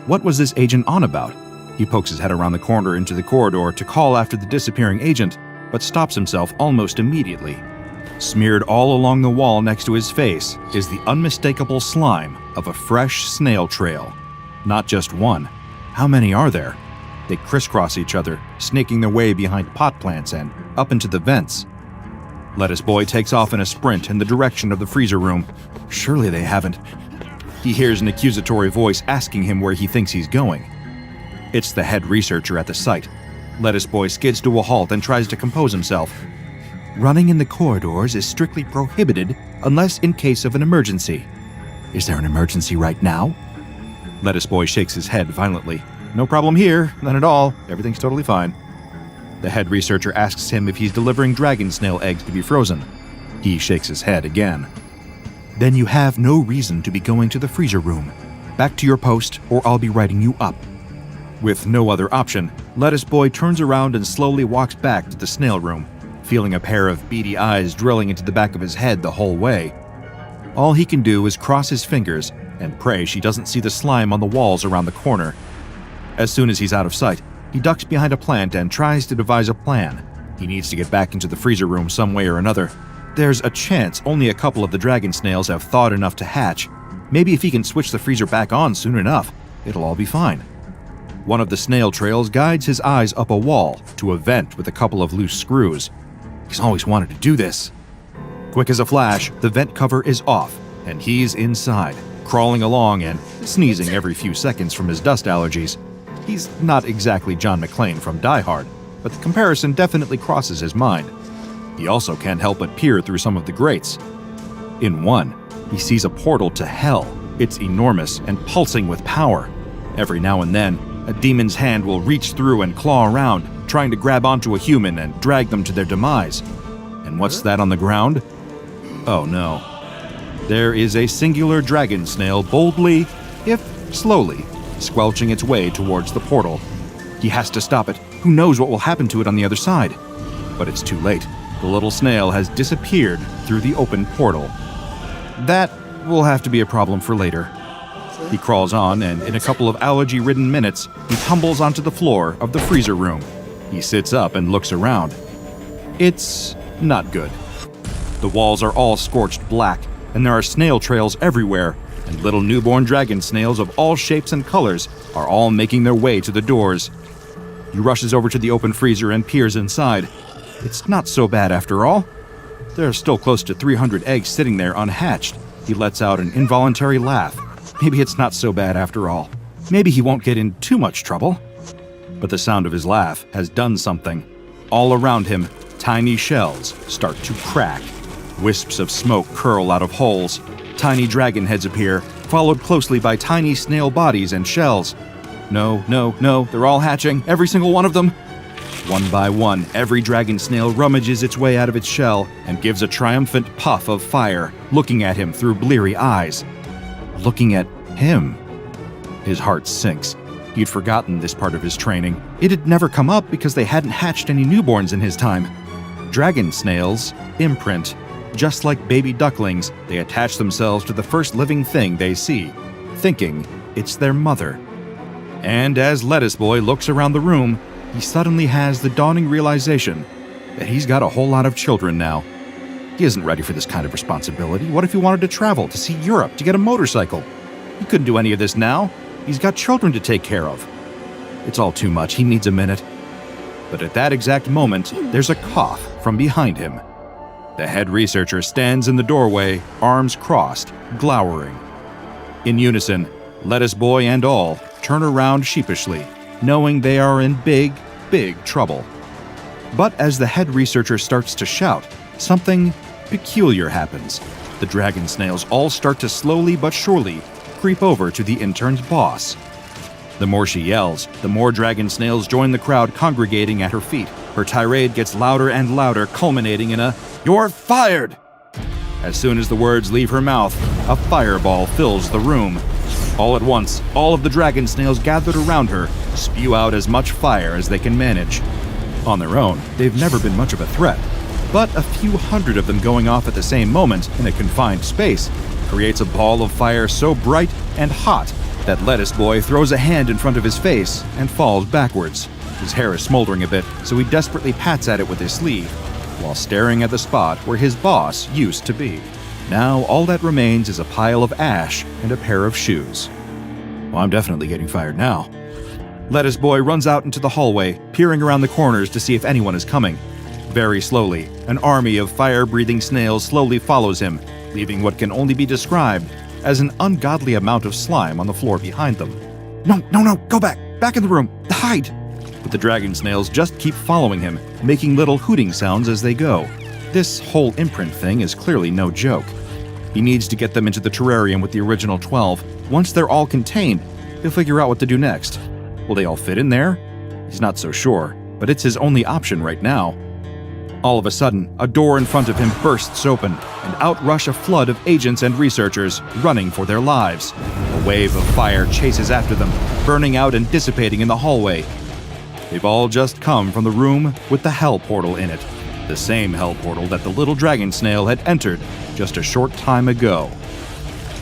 What was this agent on about? He pokes his head around the corner into the corridor to call after the disappearing agent, but stops himself almost immediately. Smeared all along the wall next to his face is the unmistakable slime of a fresh snail trail. Not just one. How many are there? They crisscross each other, snaking their way behind pot plants and up into the vents. Lettuce Boy takes off in a sprint in the direction of the freezer room. Surely they haven't. He hears an accusatory voice asking him where he thinks he's going. It's the head researcher at the site. Lettuce Boy skids to a halt and tries to compose himself. Running in the corridors is strictly prohibited unless in case of an emergency. Is there an emergency right now? Lettuce Boy shakes his head violently. No problem here, none at all. Everything's totally fine. The head researcher asks him if he's delivering dragon snail eggs to be frozen. He shakes his head again. Then you have no reason to be going to the freezer room. Back to your post, or I'll be writing you up. With no other option, Lettuce Boy turns around and slowly walks back to the snail room, feeling a pair of beady eyes drilling into the back of his head the whole way. All he can do is cross his fingers and pray she doesn't see the slime on the walls around the corner. As soon as he's out of sight, he ducks behind a plant and tries to devise a plan. He needs to get back into the freezer room some way or another. There's a chance only a couple of the dragon snails have thawed enough to hatch. Maybe if he can switch the freezer back on soon enough, it'll all be fine. One of the snail trails guides his eyes up a wall to a vent with a couple of loose screws. He's always wanted to do this. Quick as a flash, the vent cover is off, and he's inside, crawling along and sneezing every few seconds from his dust allergies. He's not exactly John McClane from Die Hard, but the comparison definitely crosses his mind. He also can't help but peer through some of the grates. In one, he sees a portal to hell. It's enormous and pulsing with power. Every now and then, a demon's hand will reach through and claw around, trying to grab onto a human and drag them to their demise. And what's that on the ground? Oh no. There is a singular dragon snail boldly, if slowly, squelching its way towards the portal. He has to stop it. Who knows what will happen to it on the other side? But it's too late. The little snail has disappeared through the open portal. That will have to be a problem for later. He crawls on, and in a couple of allergy-ridden minutes, he tumbles onto the floor of the freezer room. He sits up and looks around. It's not good. The walls are all scorched black, and there are snail trails everywhere, and little newborn dragon snails of all shapes and colors are all making their way to the doors. He rushes over to the open freezer and peers inside. It's not so bad after all. There are still close to 300 eggs sitting there unhatched. He lets out an involuntary laugh. Maybe it's not so bad after all. Maybe he won't get in too much trouble. But the sound of his laugh has done something. All around him, tiny shells start to crack. Wisps of smoke curl out of holes. Tiny dragon heads appear, followed closely by tiny snail bodies and shells. No, they're all hatching, every single one of them. One by one, every dragon snail rummages its way out of its shell and gives a triumphant puff of fire, looking at him through bleary eyes. Looking at him. His heart sinks. He'd forgotten this part of his training. It had never come up because they hadn't hatched any newborns in his time. Dragon snails imprint. Just like baby ducklings, they attach themselves to the first living thing they see, thinking it's their mother. And as Lettuce Boy looks around the room, he suddenly has the dawning realization that he's got a whole lot of children now. He isn't ready for this kind of responsibility. What if he wanted to travel, to see Europe, to get a motorcycle? He couldn't do any of this now. He's got children to take care of. It's all too much. He needs a minute. But at that exact moment, there's a cough from behind him. The head researcher stands in the doorway, arms crossed, glowering. In unison, Lettuce Boy and all turn around sheepishly, knowing they are in big, big trouble. But as the head researcher starts to shout, something peculiar happens. The dragon snails all start to slowly but surely creep over to the intern's boss. The more she yells, the more dragon snails join the crowd congregating at her feet. Her tirade gets louder and louder, culminating in a "You're fired!" As soon as the words leave her mouth, a fireball fills the room. All at once, all of the dragon snails gathered around her spew out as much fire as they can manage. On their own, they've never been much of a threat, but a few hundred of them going off at the same moment in a confined space creates a ball of fire so bright and hot that Lettuce Boy throws a hand in front of his face and falls backwards. His hair is smoldering a bit, so he desperately pats at it with his sleeve, while staring at the spot where his boss used to be. Now all that remains is a pile of ash and a pair of shoes. Well, I'm definitely getting fired now. Lettuce Boy runs out into the hallway, peering around the corners to see if anyone is coming. Very slowly, an army of fire-breathing snails slowly follows him, leaving what can only be described as an ungodly amount of slime on the floor behind them. No, go back! Back in the room! Hide! But the dragon snails just keep following him, making little hooting sounds as they go. This whole imprint thing is clearly no joke. He needs to get them into the terrarium with the original 12. Once they're all contained, he'll figure out what to do next. Will they all fit in there? He's not so sure, but it's his only option right now. All of a sudden, a door in front of him bursts open, and out rush a flood of agents and researchers running for their lives. A wave of fire chases after them, burning out and dissipating in the hallway. They've all just come from the room with the hell portal in it, the same hell portal that the little dragon snail had entered just a short time ago.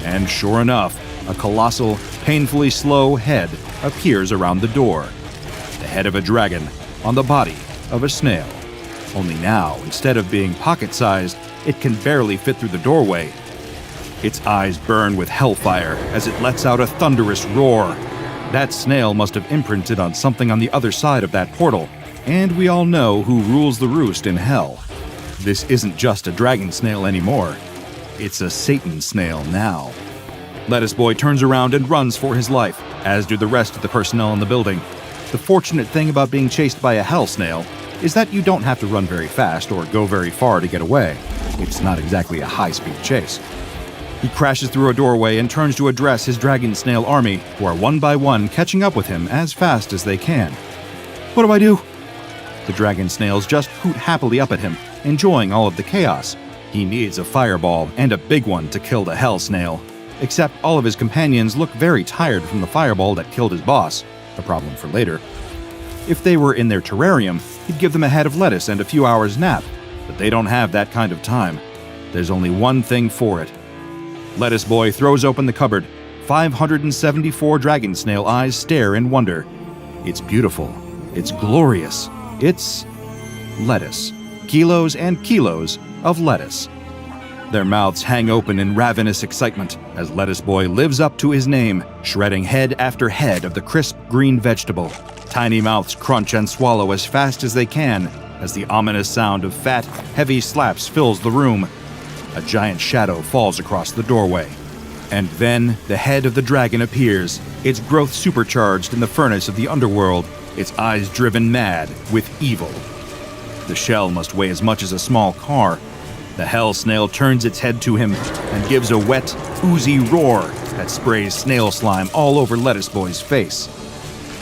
And sure enough, a colossal, painfully slow head appears around the door. The head of a dragon on the body of a snail. Only now, instead of being pocket-sized, it can barely fit through the doorway. Its eyes burn with hellfire as it lets out a thunderous roar. That snail must have imprinted on something on the other side of that portal, and we all know who rules the roost in hell. This isn't just a dragon snail anymore. It's a Satan snail now. Lettuce Boy turns around and runs for his life, as do the rest of the personnel in the building. The fortunate thing about being chased by a hell snail is that you don't have to run very fast or go very far to get away. It's not exactly a high-speed chase. He crashes through a doorway and turns to address his dragon snail army, who are one by one catching up with him as fast as they can. What do I do? The dragon snails just hoot happily up at him, enjoying all of the chaos. He needs a fireball, and a big one, to kill the hell snail. Except all of his companions look very tired from the fireball that killed his boss, a problem for later. If they were in their terrarium, he'd give them a head of lettuce and a few hours nap, but they don't have that kind of time. There's only one thing for it. Lettuce Boy throws open the cupboard. 574 dragon snail eyes stare in wonder. It's beautiful. It's glorious. It's lettuce. Kilos and kilos of lettuce. Their mouths hang open in ravenous excitement as Lettuce Boy lives up to his name, shredding head after head of the crisp green vegetable. Tiny mouths crunch and swallow as fast as they can as the ominous sound of fat, heavy slaps fills the room. A giant shadow falls across the doorway. And then the head of the dragon appears, its growth supercharged in the furnace of the underworld, its eyes driven mad with evil. The shell must weigh as much as a small car. The hell snail turns its head to him and gives a wet, oozy roar that sprays snail slime all over Lettuce Boy's face.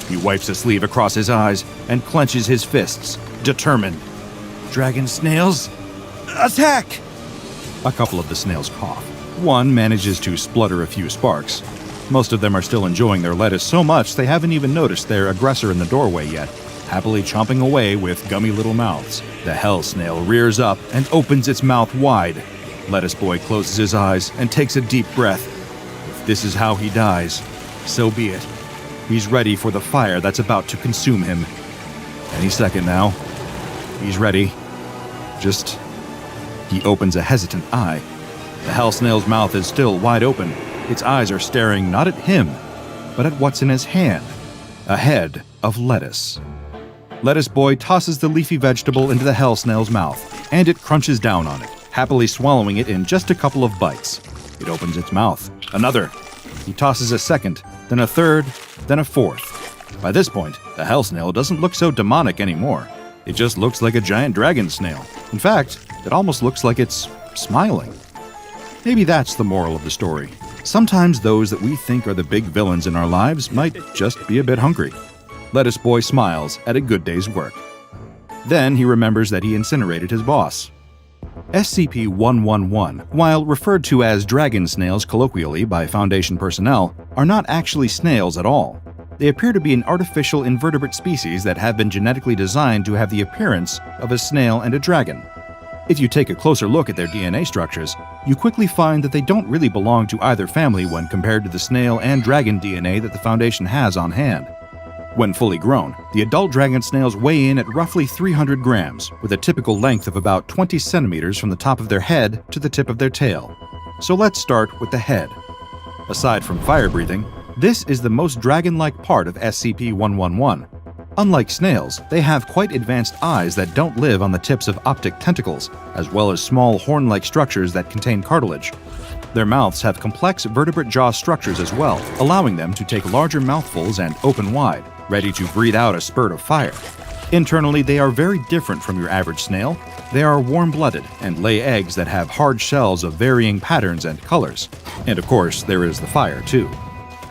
He wipes a sleeve across his eyes and clenches his fists, determined. Dragon snails, attack! A couple of the snails cough. One manages to splutter a few sparks. Most of them are still enjoying their lettuce so much they haven't even noticed their aggressor in the doorway yet, happily chomping away with gummy little mouths. The hell snail rears up and opens its mouth wide. Lettuce Boy closes his eyes and takes a deep breath. If this is how he dies, so be it. He's ready for the fire that's about to consume him. Any second now. He's ready. He opens a hesitant eye. The hell snail's mouth is still wide open. Its eyes are staring not at him, but at what's in his hand. A head of lettuce. Lettuce Boy tosses the leafy vegetable into the hell snail's mouth, and it crunches down on it, happily swallowing it in just a couple of bites. It opens its mouth. Another. He tosses a second, then a third, then a fourth. By this point, the hell snail doesn't look so demonic anymore. It just looks like a giant dragon snail. In fact, it almost looks like it's smiling. Maybe that's the moral of the story. Sometimes those that we think are the big villains in our lives might just be a bit hungry. Lettuce Boy smiles at a good day's work. Then he remembers that he incinerated his boss. SCP-513, while referred to as dragon snails colloquially by Foundation personnel, are not actually snails at all. They appear to be an artificial invertebrate species that have been genetically designed to have the appearance of a snail and a dragon. If you take a closer look at their DNA structures, you quickly find that they don't really belong to either family when compared to the snail and dragon DNA that the Foundation has on hand. When fully grown, the adult dragon snails weigh in at roughly 300 grams, with a typical length of about 20 centimeters from the top of their head to the tip of their tail. So let's start with the head. Aside from fire breathing, this is the most dragon-like part of SCP-513. Unlike snails, they have quite advanced eyes that don't live on the tips of optic tentacles, as well as small horn-like structures that contain cartilage. Their mouths have complex vertebrate jaw structures as well, allowing them to take larger mouthfuls and open wide, ready to breathe out a spurt of fire. Internally, they are very different from your average snail. They are warm-blooded and lay eggs that have hard shells of varying patterns and colors. And of course, there is the fire, too.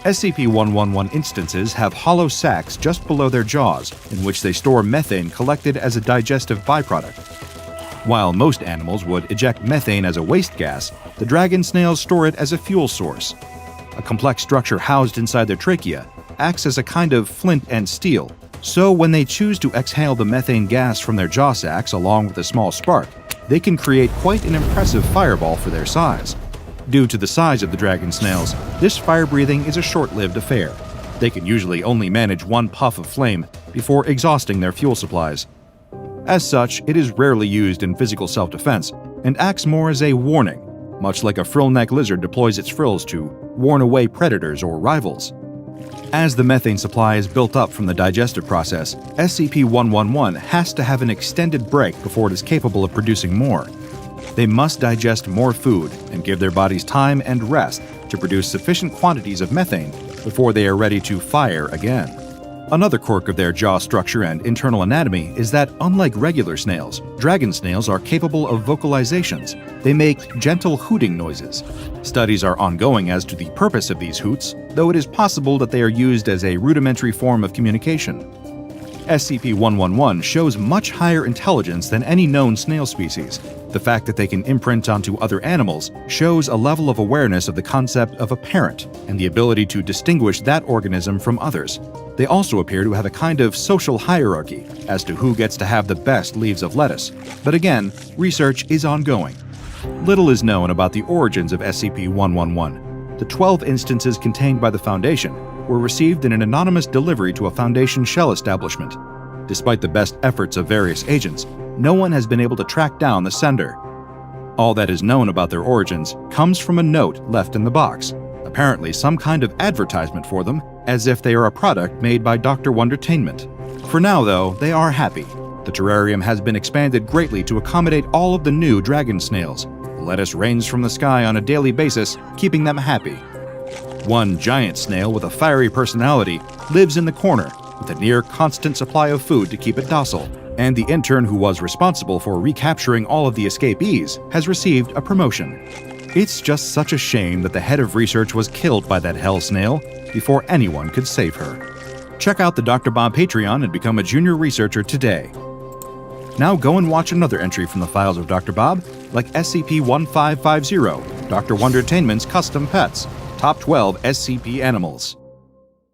SCP-513 instances have hollow sacs just below their jaws, in which they store methane collected as a digestive byproduct. While most animals would eject methane as a waste gas, the dragon snails store it as a fuel source. A complex structure housed inside their trachea acts as a kind of flint and steel, so when they choose to exhale the methane gas from their jaw sacs along with a small spark, they can create quite an impressive fireball for their size. Due to the size of the dragon snails, this fire-breathing is a short-lived affair. They can usually only manage one puff of flame before exhausting their fuel supplies. As such, it is rarely used in physical self-defense and acts more as a warning, much like a frill-neck lizard deploys its frills to warn away predators or rivals. As the methane supply is built up from the digestive process, SCP-111 has to have an extended break before it is capable of producing more. They must digest more food and give their bodies time and rest to produce sufficient quantities of methane before they are ready to fire again. Another quirk of their jaw structure and internal anatomy is that, unlike regular snails, dragon snails are capable of vocalizations. They make gentle hooting noises. Studies are ongoing as to the purpose of these hoots, though it is possible that they are used as a rudimentary form of communication. SCP-111 shows much higher intelligence than any known snail species. The fact that they can imprint onto other animals shows a level of awareness of the concept of a parent and the ability to distinguish that organism from others. They also appear to have a kind of social hierarchy as to who gets to have the best leaves of lettuce. But again, research is ongoing. Little is known about the origins of SCP-111. The 12 instances contained by the Foundation were received in an anonymous delivery to a Foundation shell establishment. Despite the best efforts of various agents, no one has been able to track down the sender. All that is known about their origins comes from a note left in the box, apparently some kind of advertisement for them, as if they are a product made by Dr. Wondertainment. For now, though, they are happy. The terrarium has been expanded greatly to accommodate all of the new dragon snails. Lettuce rains from the sky on a daily basis, keeping them happy. One giant snail with a fiery personality lives in the corner with a near constant supply of food to keep it docile, and the intern who was responsible for recapturing all of the escapees has received a promotion. It's just such a shame that the head of research was killed by that hell snail before anyone could save her. Check out the DrBob Patreon and become a junior researcher today. Now go and watch another entry from the files of DrBob, like SCP-1550, Dr. Wondertainment's custom pets, Top 12 SCP animals.